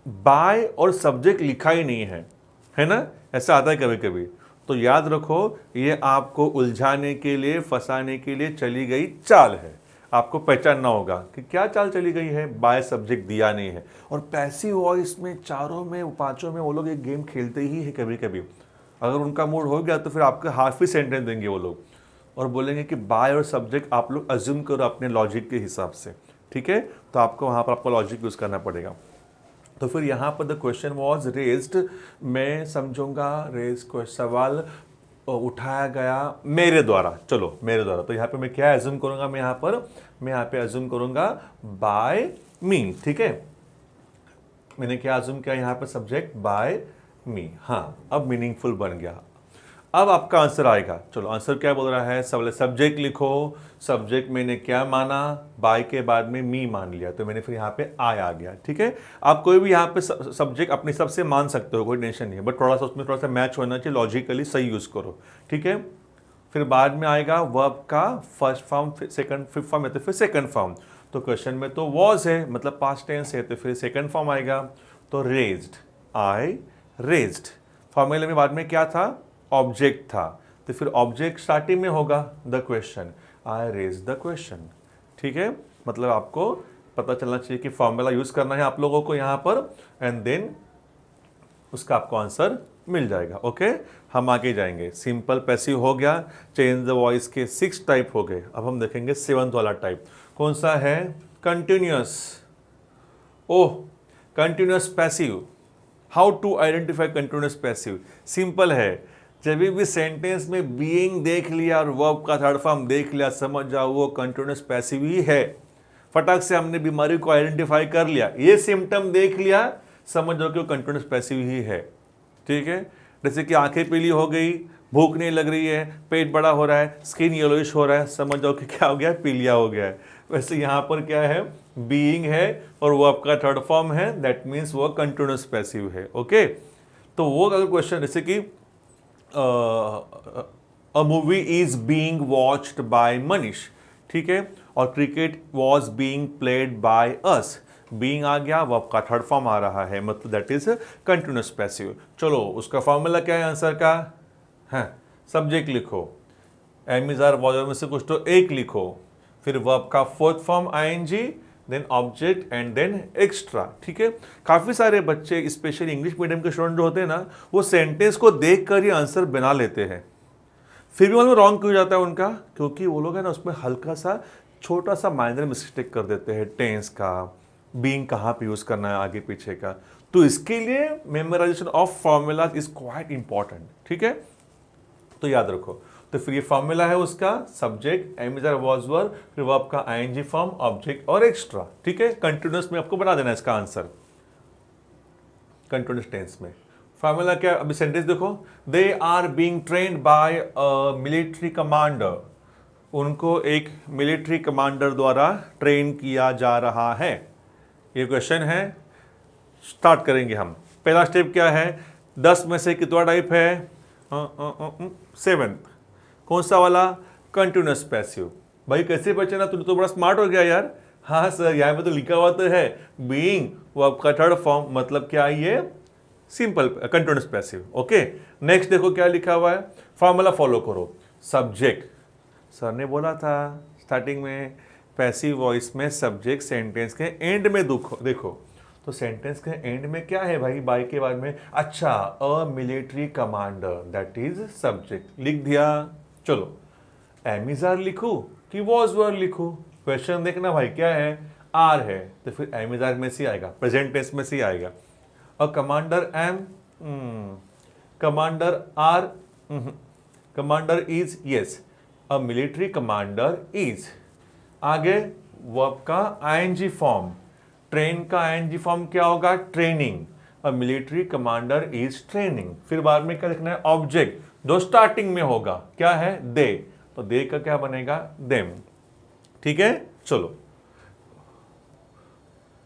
बाय और सब्जेक्ट लिखा ही नहीं है ना? ऐसा आता है कभी कभी। तो याद रखो, ये आपको उलझाने के लिए, फंसाने के लिए चली गई चाल है। आपको पहचानना होगा कि क्या चाल चली गई है। बाय सब्जेक्ट दिया नहीं है। और पैसिव वॉइस में चारों में पांचों में वो लोग एक गेम खेलते ही है कभी कभी। अगर उनका मूड हो गया तो फिर आपको हाफ ही सेंटेंस देंगे वो लोग और बोलेंगे कि बाय और सब्जेक्ट आप लोग अज्यूम करो अपने लॉजिक के हिसाब से। ठीक है, तो आपको वहाँ पर आपको लॉजिक यूज़ करना पड़ेगा। तो फिर यहाँ पर द क्वेश्चन वॉज रेज्ड, मैं समझूंगा रेज को सवाल उठाया गया मेरे द्वारा। चलो, मेरे द्वारा। तो यहाँ पे मैं क्या एज्यूम करूंगा? मैं यहाँ पे एज्यूम करूंगा बाय मी। ठीक है, मैंने क्या एज्यूम किया यहाँ पे? सब्जेक्ट बाय मी। हाँ, अब मीनिंगफुल बन गया। अब आपका आंसर आएगा। चलो, आंसर क्या बोल रहा है? सब्जेक्ट लिखो। सब्जेक्ट मैंने क्या माना? बाय के बाद में मी मान लिया, तो मैंने फिर यहाँ पे आय आ गया। ठीक है, आप कोई भी यहाँ पे सब्जेक्ट अपने हिसाब से मान सकते हो, कोई टेंशन नहीं है, बट थोड़ा सा उसमें थोड़ा सा मैच होना चाहिए, लॉजिकली सही यूज करो। ठीक है, फिर बाद में आएगा वर्ब का first form, second fifth form या तो फिर सेकंड फॉर्म। तो क्वेश्चन में तो वॉज है, मतलब पास्ट टेंस है, तो फिर सेकंड फॉर्म आएगा, तो रेज्ड, आई रेज्ड। फॉर्मूले में बाद में क्या था? ऑब्जेक्ट था, तो फिर ऑब्जेक्ट स्टार्टिंग में होगा the question, I raise the question. ठीक है, मतलब आपको पता चलना चाहिए कि फॉर्मूला यूज करना है आप लोगों को यहाँ पर, एंड देन उसका आपको आंसर मिल जाएगा। ओके, हम आगे जाएंगे। सिंपल पैसिव हो गया, चेंज द वॉइस के 6 टाइप हो गए। अब हम देखेंगे 7th वाला टाइप कौन सा है? Continuous. Oh, continuous passive. How to identify continuous passive? Simple है, जब भी सेंटेंस में बीइंग देख लिया और वर्ब का थर्ड फॉर्म देख लिया, समझ जाओ वो कंटिन्यूअस पैसिव ही है। फटाक से हमने बीमारी को आइडेंटिफाई कर लिया, ये सिम्टम देख लिया, समझ जाओ कि वो कंटिन्यूअस पैसिव ही है। ठीक है, जैसे कि आंखें पीली हो गई, भूख नहीं लग रही है, पेट बड़ा हो रहा है, स्किन येलोइश हो रहा है, समझ जाओ कि क्या हो गया? पीलिया हो गया है। वैसे यहाँ पर क्या है? बीइंग है और वो आपका थर्ड फॉर्म है, दैट मीन्स वो कंटिन्यूअस पैसिव है। ओके, तो वो अगर क्वेश्चन जैसे कि a movie is being watched by Manish, ठीक है, और cricket was being played by us, being आ गया, वर्ब का थर्ड फॉर्म आ रहा है, मतलब दैट इज कंटिन्यूअस पैसिव। चलो, उसका फॉर्मूला क्या है आंसर का? है सब्जेक्ट लिखो, एम इज आर वॉज में से कुछ तो एक लिखो, फिर वर्ब का fourth form ING, then object and then extra. ठीक है, काफ़ी सारे बच्चे स्पेशली इंग्लिश मीडियम के स्टूडेंट जो होते हैं ना, वो सेंटेंस को देख कर ही आंसर बना लेते हैं, फिर भी मतलब रॉन्ग क्यों जाता है उनका? क्योंकि वो लोग है ना उसमें हल्का सा छोटा सा माइनर मिस्टेक कर देते हैं, टेंस का, बीइंग कहाँ पे यूज़ करना है, आगे पीछे का। तो इसके लिए memorisation of formulas is quite important. ठीक है, तो याद रखो। तो फिर ये फॉर्मूला है उसका, subject am is are was were, फिर वर्ब का आईएनजी फॉर्म, ऑब्जेक्ट और एक्स्ट्रा। ठीक है, कंटिन्यूअस में आपको बना देना इसका आंसर, कंटिन्यूअस टेंस में। फॉर्मूला क्या? अभी सेंटेंस देखो, they are being trained by a military commander, उनको एक मिलिट्री कमांडर द्वारा ट्रेन किया जा रहा है। ये क्वेश्चन है, स्टार्ट करेंगे हम। पहला स्टेप क्या है, 10 में से कितना टाइप है, 7th। कौन सा वाला, कंटिन्यूअस पैसिव। भाई कैसे बचना, तू तो बड़ा स्मार्ट हो गया यार। हाँ सर, यहाँ पे तो लिखा हुआ तो है बीइंग, वो आपका थर्ड फॉर्म, मतलब क्या है ये, simple continuous passive. Okay, next देखो क्या लिखा हुआ है, फॉर्मूला फॉलो करो। सब्जेक्ट, सर ने बोला था स्टार्टिंग में पैसिव वॉइस में सब्जेक्ट सेंटेंस के एंड में देखो तो सेंटेंस के एंड में क्या है भाई, बाय के बाद में, अच्छा अ military commander, that is subject, लिख दिया। चलो एमिजार लिखूं कि वॉज वर लिखूं, क्वेश्चन देखना भाई क्या है, आर है तो फिर एमिजार में से आएगा, प्रेजेंट टेंस में से आएगा। और commander am, commander are, commander is, yes a military commander is. आगे वर्ब का आईएनजी फॉर्म, ट्रेन का आईएनजी फॉर्म क्या होगा, training, a military commander is training. फिर बाद में क्या लिखना है, ऑब्जेक्ट जो स्टार्टिंग में होगा क्या है, दे, तो दे का क्या बनेगा, देम। ठीक है, चलो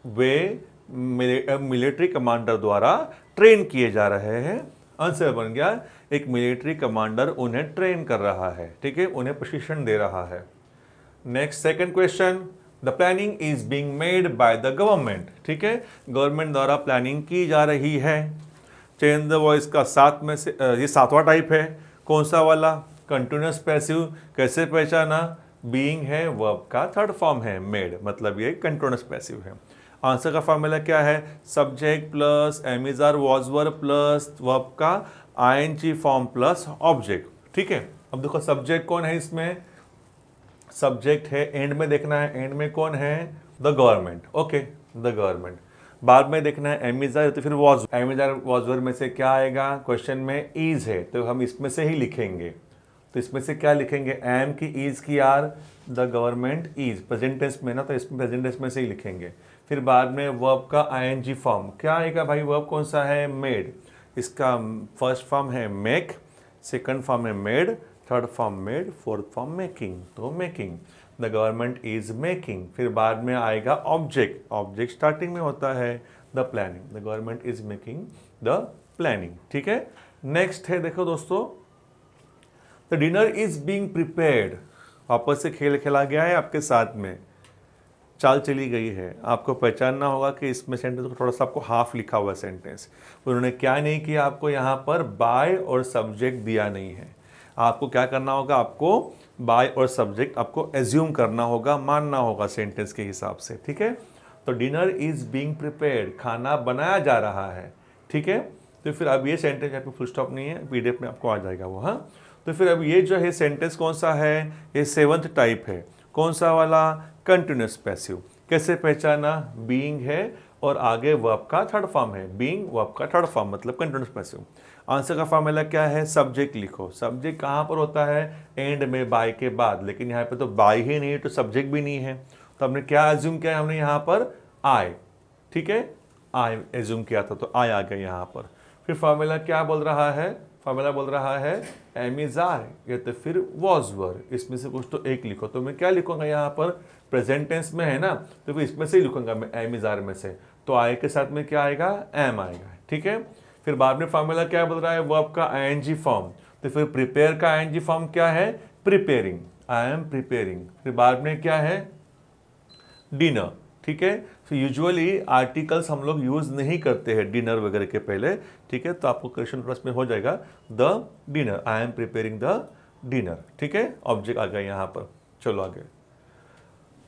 वे मिलिट्री कमांडर द्वारा ट्रेन किए जा रहे हैं। आंसर बन गया, एक मिलिट्री कमांडर उन्हें ट्रेन कर रहा है, ठीक है, उन्हें प्रशिक्षण दे रहा है। Next second question, the planning is being made bye the government, ठीक है, गवर्नमेंट द्वारा प्लानिंग की जा रही है। चेंज द वॉइस का 7 में से ये 7वां टाइप है, कौन सा वाला, कंटिन्यूअस पैसिव। कैसे पहचाना, बीइंग है, वर्ब का थर्ड फॉर्म है मेड, मतलब ये कंटिन्यूअस पैसिव है। आंसर का फॉर्मूला क्या है, subject plus am is are was were plus verb का आईएनजी फॉर्म प्लस ऑब्जेक्ट। ठीक है, अब देखो सब्जेक्ट कौन है इसमें, सब्जेक्ट है, एंड में देखना है, एंड में कौन है, the government. Okay, the government. बाद में देखना है एमिजार तो फिर वॉज, एमिजार वॉज वर में से क्या आएगा, क्वेश्चन में इज है तो हम इसमें से ही लिखेंगे, तो इसमें से क्या लिखेंगे, एम की, इज की, are, the government is, present tense में ना तो इसमें प्रेजेंट टेंस में से ही लिखेंगे। फिर बाद में वर्ब का आईएनजी फॉर्म क्या आएगा भाई, वर्ब कौन सा है, मेड, इसका फर्स्ट फॉर्म है मेक, सेकंड फॉर्म है made, third form made, fourth form making, तो making, the government is making. फिर बाद में आएगा ऑब्जेक्ट, ऑब्जेक्ट स्टार्टिंग में होता है the planning, the government is making the planning. ठीक है, नेक्स्ट है देखो दोस्तों, the dinner is being prepared. वापस से खेल खेला गया है आपके साथ में, चाल चली गई है, आपको पहचानना होगा कि इसमें सेंटेंस को थोड़ा सा आपको हाफ लिखा हुआ सेंटेंस, उन्होंने क्या नहीं किया, आपको यहाँ पर बाय और सब्जेक्ट दिया नहीं है। आपको क्या करना होगा, आपको बाय और सब्जेक्ट आपको एज्यूम करना होगा, मानना होगा सेंटेंस के हिसाब से। ठीक है, तो डिनर इज बीइंग प्रिपेयर्ड, खाना बनाया जा रहा है। ठीक है, तो फिर अब ये सेंटेंस यहाँ पे फुल स्टॉप नहीं है, पीडीएफ में आपको आ जाएगा वो। हाँ, तो फिर अब ये जो है सेंटेंस कौन सा है, ये 7th टाइप है, कौन सा वाला, कंटिन्यूअस पैसिव। कैसे पहचाना, बीइंग है और आगे वर्ब का थर्ड फॉर्म है, बीइंग वर्ब का थर्ड फॉर्म मतलब कंटिन्यूअस पैसिव। आंसर का फॉर्मूला क्या है, सब्जेक्ट लिखो, सब्जेक्ट कहाँ पर होता है, एंड में, बाय के बाद, लेकिन यहाँ पे तो बाय ही नहीं है तो सब्जेक्ट भी नहीं है, तो हमने क्या एज्यूम किया, हमने यहाँ पर आई, ठीक है, आई एज्यूम किया था तो आई आ गया यहाँ पर। फिर फॉर्मूला क्या बोल रहा है, फॉर्मूला बोल रहा है एमिजार या तो फिर वॉज वर, इसमें से कुछ तो एक लिखो, तो मैं क्या लिखूंगा यहाँ पर, प्रेजेंट टेंस में है ना तो फिर इसमें से ही लिखूंगा मैं, एमिजार में से, तो आई के साथ में क्या आएगा, एम आएगा। ठीक है, फिर बाद में फॉर्मूला क्या बोल रहा है, वर्ब का आईएनजी फॉर्म, तो फिर प्रिपेयर का आईएनजी फॉर्म क्या है, प्रिपेयरिंग, आई एम प्रिपेयरिंग। फिर बाद में क्या है, डिनर। ठीक है, तो यूजुअली आर्टिकल्स हम लोग यूज नहीं करते हैं डिनर वगैरह के पहले। ठीक है, तो आपको क्वेश्चन प्लस में हो जाएगा the dinner, I am preparing the dinner. ठीक है, ऑब्जेक्ट आ गया यहाँ पर। चलो आगे,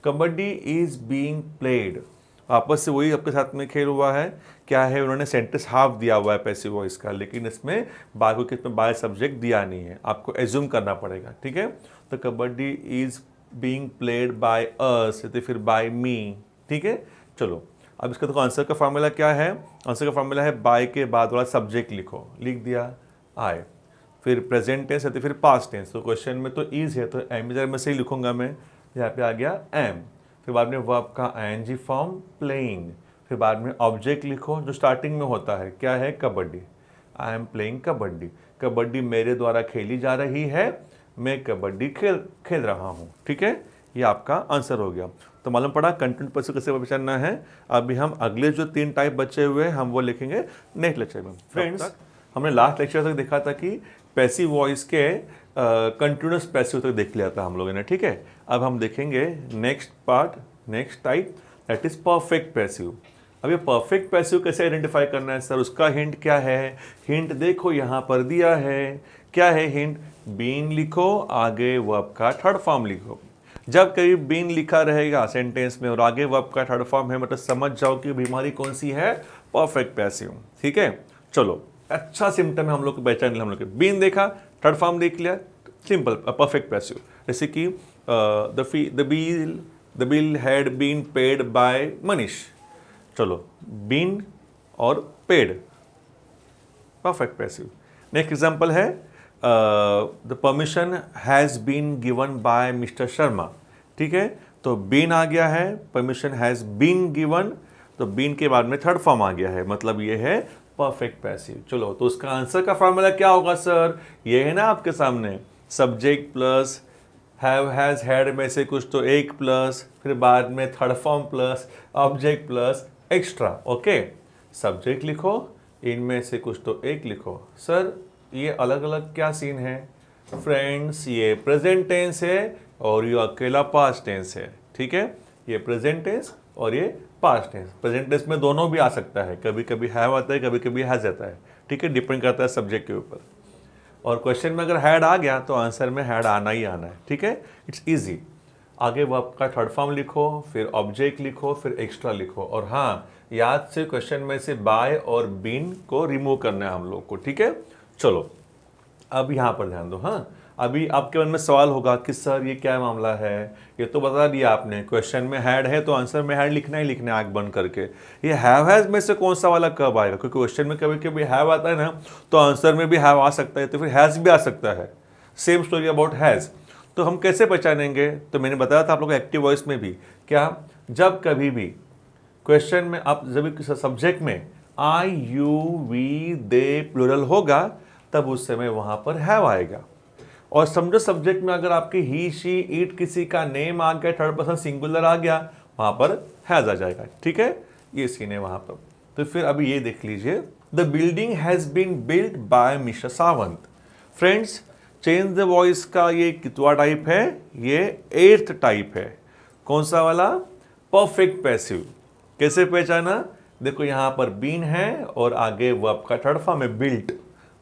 कबड्डी इज बीइंग प्लेड, आपस से वही आपके साथ में खेल हुआ है, क्या है, उन्होंने सेंटेंस हाफ दिया हुआ है पैसिव वॉइस का, लेकिन इसमें बाकी के इसमें बाय सब्जेक्ट दिया नहीं है, आपको एज्यूम करना पड़ेगा। ठीक है, तो kabaddi is being played by अस तो फिर बाय मी। ठीक है, चलो अब इसका तो आंसर का फॉर्मूला क्या है, आंसर का फॉर्मूला है बाय के बाद वाला सब्जेक्ट लिखो, लिख दिया आए, फिर प्रेजेंट टेंस है तो फिर पास्ट टेंस, तो क्वेश्चन में तो इज है तो एमिजार में से ही लिखूंगा मैं, यहाँ पे आ गया एम। फिर बाद में वर्ब का आईएनजी फॉर्म प्लेइंग, फिर बाद में ऑब्जेक्ट लिखो जो स्टार्टिंग में होता है, क्या है, kabaddi, I am playing kabaddi, kabaddi मेरे द्वारा खेली जा रही है, मैं कबड्डी खेल रहा हूँ। ठीक है, ये आपका आंसर हो गया। तो मालूम पड़ा कंटिन्यूस पैसिव कैसे पहचानना है। अभी हम अगले जो 3 टाइप बचे हुए हैं हम वो लिखेंगे नेक्स्ट लेक्चर में। फ्रेंड्स, हमने लास्ट लेक्चर तक देखा था कि पैसिव वॉइस के कंटिन्यूस पैसिव तक देख लिया था हम लोगों ने। ठीक है, अब हम देखेंगे next part, next type, that is perfect passive. अब ये परफेक्ट पैसिव कैसे आइडेंटिफाई करना है सर, उसका हिंट क्या है? हिंट देखो यहाँ पर दिया है। क्या है हिंट? बीन लिखो, आगे वर्ब का थर्ड फॉर्म लिखो। जब कभी बीन लिखा रहेगा सेंटेंस में और आगे वर्ब का थर्ड फॉर्म है, मतलब समझ जाओ कि बीमारी कौन सी है, परफेक्ट पैसिव। ठीक है, चलो अच्छा सिम्टम है हम लोग को पहचान लिया। हम लोग बीन देखा, थर्ड फॉर्म देख लिया, सिंपल परफेक्ट पैसिव। जैसे कि the bill had been paid by Manish. चलो, बीन और paid, perfect passive. Next example है the permission has been given by mister Sharma. ठीक है, तो बीन आ गया है, परमिशन हैज़ बीन गिवन, तो बीन के बाद में थर्ड फॉर्म आ गया है, मतलब ये है परफेक्ट पैसिव। चलो, तो उसका आंसर का फॉर्मूला क्या होगा सर? ये है ना आपके सामने, subject plus have has had में से कुछ तो एक प्लस, फिर बाद में third form plus object plus extra. Okay, subject लिखो, इनमें से कुछ तो एक लिखो। सर ये अलग अलग क्या सीन है? फ्रेंड्स, ये प्रेजेंट टेंस है और ये अकेला पास्ट टेंस है। ठीक है, ये प्रेजेंट टेंस और ये पास्ट टेंस। प्रेजेंट टेंस में दोनों भी आ सकता है, कभी कभी हैव आता है, कभी कभी हैज आता है। ठीक है, डिपेंड करता है सब्जेक्ट के ऊपर। और क्वेश्चन में अगर हैड आ गया तो आंसर में हैड आना ही आना है। ठीक है, इट्स ईजी। आगे वर्ब का थर्ड फॉर्म लिखो, फिर ऑब्जेक्ट लिखो, फिर एक्स्ट्रा लिखो। और हाँ, याद से क्वेश्चन में से बाय और बीन को रिमूव करना है हम लोग को। ठीक है, चलो अब यहाँ पर ध्यान दो। हाँ, अभी आपके मन में सवाल होगा कि सर ये क्या मामला है, ये तो बता दिया आपने, क्वेश्चन में हैड है तो आंसर में हैड लिखना ही लिखना है आंख बंद करके। ये हैव हैज में से कौन सा वाला कब आएगा? क्योंकि क्वेश्चन में कभी कभी हैव आता है ना, तो आंसर में भी हैव आ सकता है, तो फिर हैज भी आ सकता है। Same story about has. तो हम कैसे पहचानेंगे? तो मैंने बताया था आप लोग एक्टिव वॉइस में भी, क्या जब कभी भी क्वेश्चन में आप जब सब्जेक्ट में आई यू वी दे प्लूरल होगा तब उस समय वहां पर हैव आएगा। और समझो सब्जेक्ट में अगर आपकी ही शी इट किसी का नेम आ गया, थर्ड पर्सन सिंगुलर आ गया, वहां पर हैज आ जाएगा। ठीक है, ये सीन है वहां पर। तो फिर अभी ये देख लीजिए, the building has been built by mister Sawant. Friends, change the voice का ये कितवा टाइप है? ये 8th टाइप है। कौन सा वाला? Perfect passive. कैसे पहचाना? देखो यहाँ पर बीन है और आगे वर्ब का थर्ड फॉर्म है बिल्ट।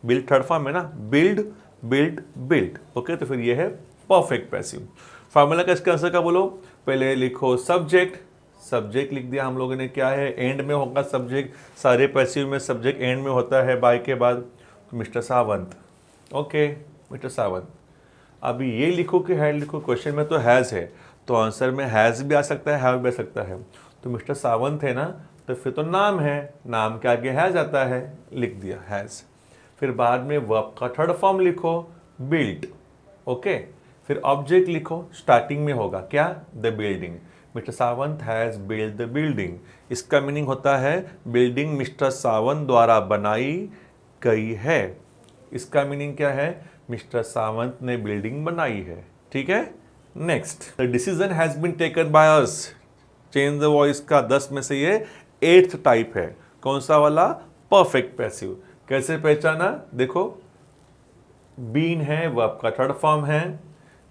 बिल्ट थर्ड फॉर्म है ना, बिल्ड बिल्ट बिल्ट। ओके, तो फिर ये है परफेक्ट पैसिव। फॉर्मूला का इसका आंसर का बोलो। पहले लिखो सब्जेक्ट, सब्जेक्ट लिख दिया हम लोगों ने, क्या है? एंड में होगा सब्जेक्ट। सारे पैसिव में सब्जेक्ट एंड में होता है बाय के बाद। Mister Sawant. Okay, mister Sawant. अभी ये लिखो कि हैड लिखो, क्वेश्चन में तो हैज़ है, तो आंसर में हैज़ भी आ सकता है, हैव भी आ सकता है। तो मिस्टर सावंत है ना, तो फिर तो नाम है, नाम के आगे हैज़ आता है, लिख दिया हैज़। फिर बाद में वर्ब का थर्ड फॉर्म लिखो, बिल्ट। ओके, फिर ऑब्जेक्ट लिखो, स्टार्टिंग में होगा क्या? The building. Mister Sawant has build the building. इसका मीनिंग होता है बिल्डिंग मिस्टर सावंत द्वारा बनाई गई है। इसका मीनिंग क्या है? मिस्टर सावंत ने बिल्डिंग बनाई है। ठीक है, next, the decision has been taken by us. Change the voice का 10 में से ये 8th टाइप है। कौन सा वाला? Perfect passive. कैसे पहचाना? देखो, बीन है, वर्ब का थर्ड फॉर्म है,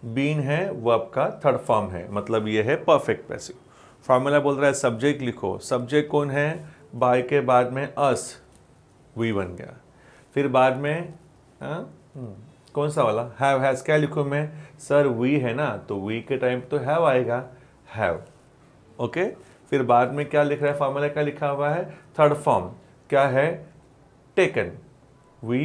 बीन है, वर्ब का थर्ड फॉर्म है, मतलब ये है परफेक्ट पैसिव। फॉर्मूला बोल रहा है सब्जेक्ट लिखो, सब्जेक्ट कौन है? बाय के बाद में अस, वी बन गया। फिर बाद में कौन सा वाला? Have has. क्या लिखूँ मैं? सर वी है ना, तो वी के टाइम तो हैव आएगा, हैव। ओके, फिर बाद में क्या लिख रहा है? फॉर्मूला क्या लिखा हुआ है? Third form. क्या है? Taken, we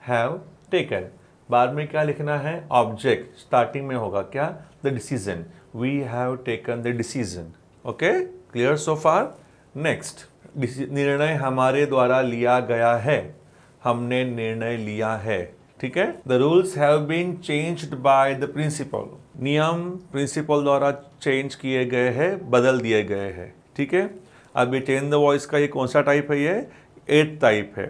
have taken. बाद में क्या लिखना है? ऑब्जेक्ट। स्टार्टिंग में होगा क्या? The decision, we have taken the decision. Okay, clear so far? Next, निर्णय हमारे द्वारा लिया गया है, हमने निर्णय लिया है। ठीक है, the rules have been changed by the principal. नियम प्रिंसिपल द्वारा चेंज किए गए हैं, बदल दिए गए हैं। ठीक है, अब ये चेंज द वॉइस का ये कौन सा टाइप है? ये 8th टाइप है।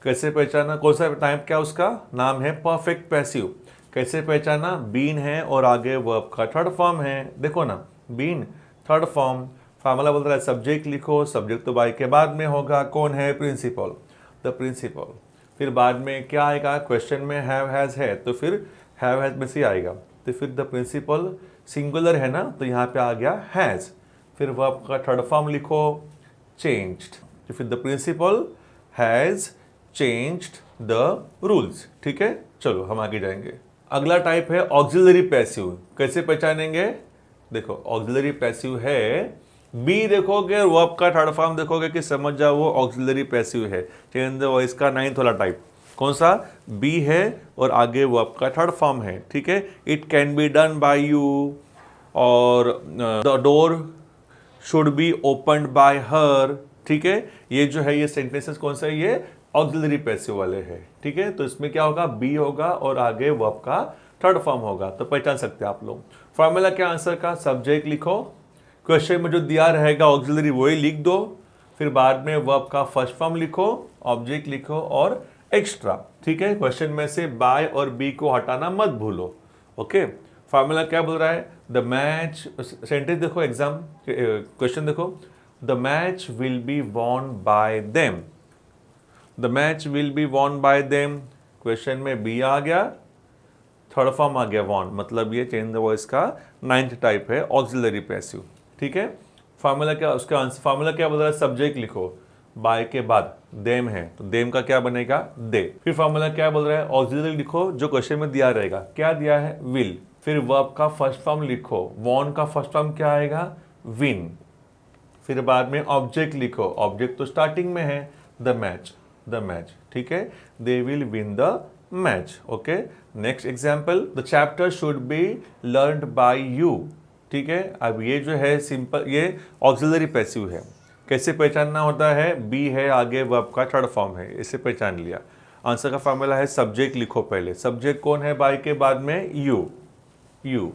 कैसे पहचाना? कौन सा टाइप? क्या उसका नाम है? Perfect passive. कैसे पहचाना? बीन है और आगे वर्ब का थर्ड फॉर्म है, देखो ना, बीन थर्ड फॉर्म। फार्मूला बोल रहा है सब्जेक्ट लिखो, सब्जेक्ट तो बाय के बाद में होगा, कौन है? Principal, the principal. फिर बाद में क्या आएगा? क्वेश्चन में हैव हैज है तो फिर हैव हैज में से आएगा, तो फिर द प्रिंसिपल सिंगुलर है ना, तो यहाँ पे आ गया हैज। फिर वर्ब का थर्ड फॉर्म लिखो, चेंज्ड, तो फिर the principal has changed the rules. ठीक है, चलो हम आगे जाएंगे। अगला टाइप है ऑक्सिलरी पैसिव। कैसे पहचानेंगे? देखो ऑक्सिलरी पैसिव है, बी देखोगे वर्ब का थर्ड फॉर्म देखोगे कि समझ जाओ वो ऑक्सिलरी पैसिव है। चेंज द वॉइस का 9th वाला टाइप कौन सा? बी है और आगे वर्ब का थर्ड फॉर्म है। ठीक है, it can be done by you, और the door should be opened by her. ठीक है, ये जो है ये सेंटेंसेस कौन सा है? ये ऑक्सिलरी पैसिव वाले हैं। ठीक है, तो इसमें क्या होगा? बी होगा और आगे वर्ब का थर्ड फॉर्म होगा, तो पहचान सकते हैं आप लोग। फॉर्मूला क्या आंसर का? सब्जेक्ट लिखो, क्वेश्चन में जो दिया रहेगा ऑक्सिलरी वही लिख दो, फिर बाद में वर्ब का फर्स्ट फॉर्म लिखो, ऑब्जेक्ट लिखो और एक्स्ट्रा। ठीक है, क्वेश्चन में से बाय और बी को हटाना मत भूलो। ओके, फॉर्मूला क्या बोल रहा है? द मैच, सेंटेंस देखो, एग्जाम क्वेश्चन देखो, the match will be won by them, the match will be won by them. Question में बी आ गया, थर्ड फॉर्म आ गया वॉन, मतलब ये चेंज द वॉइस का 9th टाइप है ऑक्सिलरी पैसिव। ठीक है, फार्मूला क्या? उसका आंसर फार्मूला क्या बोल रहा है? सब्जेक्ट लिखो, बाय के बाद देम है तो देम का क्या बनेगा? दे। फिर फार्मूला क्या बोल रहा है? ऑक्सिलरी लिखो, जो क्वेश्चन में दिया रहेगा, क्या दिया है? विल। फिर वर्ब का फर्स्ट फॉर्म लिखो, वॉन का फर्स्ट फॉर्म क्या आएगा? विन। फिर बाद में ऑब्जेक्ट लिखो, ऑब्जेक्ट तो स्टार्टिंग में है, द मैच, द मैच। ठीक है, they will win the match. Okay, next example, the chapter should be learned by you. ठीक है, अब ये जो है सिंपल, ये ऑक्सिलरी पैसिव है। कैसे पहचानना होता है? बी है, आगे वर्ब का थर्ड फॉर्म है, इसे पहचान लिया। आंसर का फॉर्मूला है सब्जेक्ट लिखो, पहले सब्जेक्ट कौन है? बाय के बाद में यू, यू।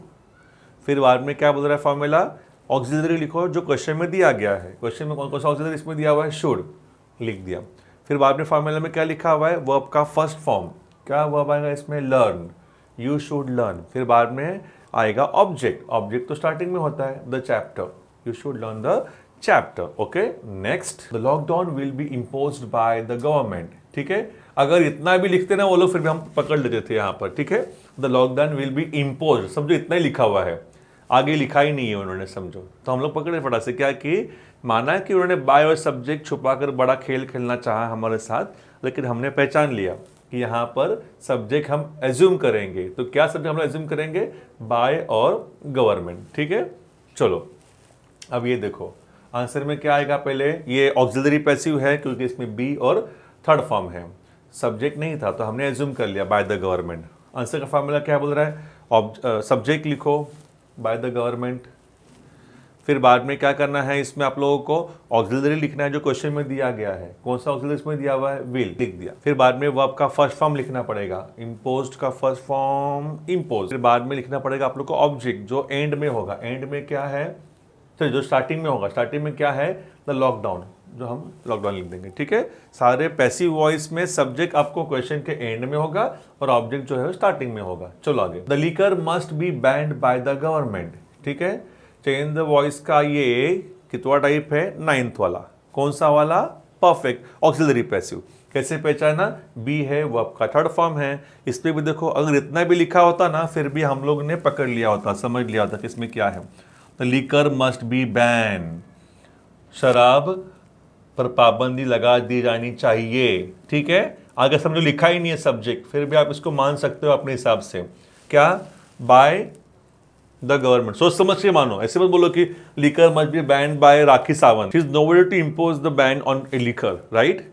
फिर बाद में क्या बोल रहा है फॉर्मूला? ऑक्सिलरी लिखो, जो क्वेश्चन में दिया गया है, क्वेश्चन में कौन कौन सा ऑक्सिलरी इसमें दिया हुआ है? शुड, लिख दिया। फिर बाद में फॉर्मूला में क्या लिखा हुआ है? वर्ब का फर्स्ट फॉर्म, क्या वर्ब आएगा इसमें? Learn, you should learn. फिर बाद में आएगा ऑब्जेक्ट, ऑब्जेक्ट तो स्टार्टिंग में होता है, the chapter, you should learn the chapter. Okay, next, the lockdown will be imposed by the government. ठीक है, अगर इतना भी लिखते ना वो लोग, फिर भी हम पकड़ लेते थे यहाँ पर। ठीक है, the lockdown will be imposed, समझो इतना ही लिखा हुआ है, आगे लिखा ही नहीं है उन्होंने, समझो, तो हम लोग पकड़े फटा से। क्या कि माना कि उन्होंने बाय और सब्जेक्ट छुपाकर बड़ा खेल खेलना चाहा हमारे साथ, लेकिन हमने पहचान लिया कि यहाँ पर सब्जेक्ट हम एज्यूम करेंगे, तो क्या सब्जेक्ट हम एज्यूम करेंगे? बाय और गवर्नमेंट। ठीक है, चलो अब ये देखो आंसर में क्या आएगा? पहले ये ऑक्सिलरी पैसिव है क्योंकि इसमें बी और थर्ड फॉर्म है, सब्जेक्ट नहीं था तो हमने एज्यूम कर लिया बाय द गवर्नमेंट। आंसर का फॉर्मूला क्या बोल रहा है? सब्जेक्ट लिखो, बाय द गवर्नमेंट। फिर बाद में क्या करना है? इसमें आप लोगों को ऑक्सिलरी लिखना है, जो क्वेश्चन में दिया गया है। कौन सा ऑक्सिलरी इसमें दिया हुआ है? विल, लिख दिया। फिर बाद में वर्ब का फर्स्ट फॉर्म लिखना पड़ेगा, इम्पोज्ड का फर्स्ट फॉर्म इम्पोज। फिर बाद में लिखना पड़ेगा आप लोग को ऑब्जेक्ट, जो एंड में होगा। एंड में क्या है? तो जो स्टार्टिंग में होगा, स्टार्टिंग में क्या है? द लॉकडाउन, जो हम लॉकडाउन लिख देंगे। ठीक है, सारे पैसिव वॉइस में सब्जेक्ट आपको क्वेश्चन के एंड में होगा और ऑब्जेक्ट जो है स्टार्टिंग में होगा। चलो आगे, the liquor must be banned by the government. ठीक है, चेंज द वॉइस का ये कितवा टाइप है? 9th वाला। कौन सा वाला? Perfect auxiliary passive. कैसे पहचाना? बी है, वर्ब का थर्ड फॉर्म है। इस पे भी देखो, अगर इतना भी लिखा होता ना फिर भी हम लोग ने पकड़ लिया होता, समझ लिया होता कि इसमें क्या है। The liquor must B ban, शराब पर पाबंदी लगा दी जानी चाहिए। ठीक है, आगे समझो लिखा ही नहीं है सब्जेक्ट, फिर भी आप इसको मान सकते हो अपने हिसाब से। क्या? बाय द गवर्नमेंट, सोच समझ के मानो। ऐसे मत बोलो कि liquor must be banned by Rakhi Sawant, is nobody to impose the ban on a liquor, right.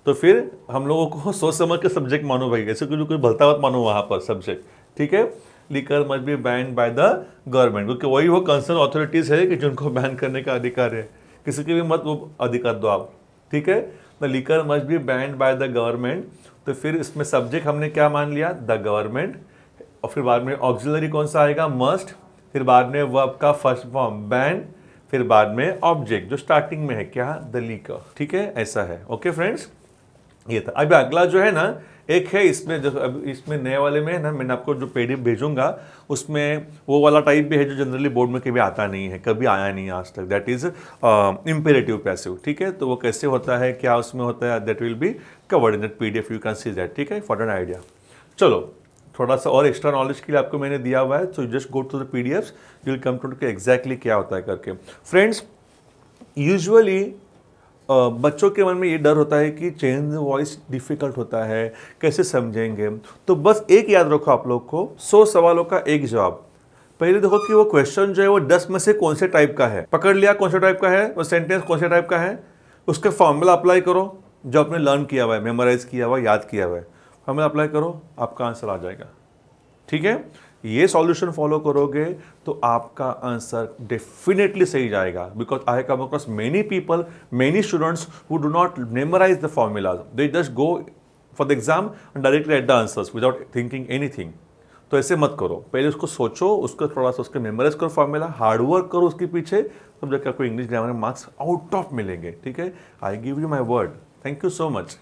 तो फिर हम लोगों को सोच समझ के सब्जेक्ट मानो भाई, ऐसे कोई भलता मत मानो वहां पर सब्जेक्ट। ठीक है, liquor must be banned by the government, क्योंकि वही वो कंसर्न अथॉरिटीज है कि जिनको बैन करने का अधिकार है, किसी के भी मत वो अधिकार दो आप। ठीक है, the liquor must be banned by the government. तो फिर इसमें सब्जेक्ट हमने क्या मान लिया? The government. और फिर बाद में ऑक्सिलरी कौन सा आएगा? मस्ट। फिर बाद में वर्ब का फर्स्ट फॉर्म बैन। फिर बाद में ऑब्जेक्ट जो स्टार्टिंग में है क्या? The liquor. ठीक है, ऐसा है। ओके फ्रेंड्स, ये था। अभी अगला जो है ना, एक है इसमें जो अब इसमें नए वाले में है ना, मैंने आपको जो पीडीएफ भेजूंगा उसमें वो वाला टाइप भी है जो जनरली बोर्ड में कभी आता नहीं है, कभी आया नहीं है आज तक, दैट इज इम्पेरेटिव पैसिव। ठीक है, तो वो कैसे होता है, क्या उसमें होता है, that will be covered in that PDF, you can see that. ठीक है, फॉर एन आइडिया। चलो, थोड़ा सा और एक्स्ट्रा नॉलेज के लिए आपको मैंने दिया हुआ है, so just go to the PDFs, you will come to के एग्जैक्टली क्या होता है करके। फ्रेंड्स, यूजुअली बच्चों के मन में ये डर होता है कि चेंज वॉइस डिफिकल्ट होता है, कैसे समझेंगे। तो बस एक याद रखो आप लोग को, 100 सवालों का एक जवाब। पहले देखो कि वो क्वेश्चन जो है वो 10 में से कौन से टाइप का है, पकड़ लिया कौन से टाइप का है, वो सेंटेंस कौन से टाइप का है, उसके फॉर्मूला अप्लाई करो जो आपने लर्न किया हुआ है, मेमोराइज किया हुआ है, याद किया हुआ है, फॉर्मूला अप्लाई करो, आपका आंसर आ जाएगा। ठीक है, ये सॉल्यूशन फॉलो करोगे तो आपका आंसर डेफिनेटली सही जाएगा, because I come across many people, many students who do not memorise the formulas, they just go for the exam and directly at the answers without thinking anything. तो ऐसे मत करो, पहले उसको सोचो, उसको थोड़ा सा उसके मेमोराइज करो फॉर्मूला, हार्डवर्क करो उसके पीछे, तब जाकर आपको इंग्लिश ग्रामर में मार्क्स आउट ऑफ मिलेंगे। ठीक है, I give you my word. Thank you so much.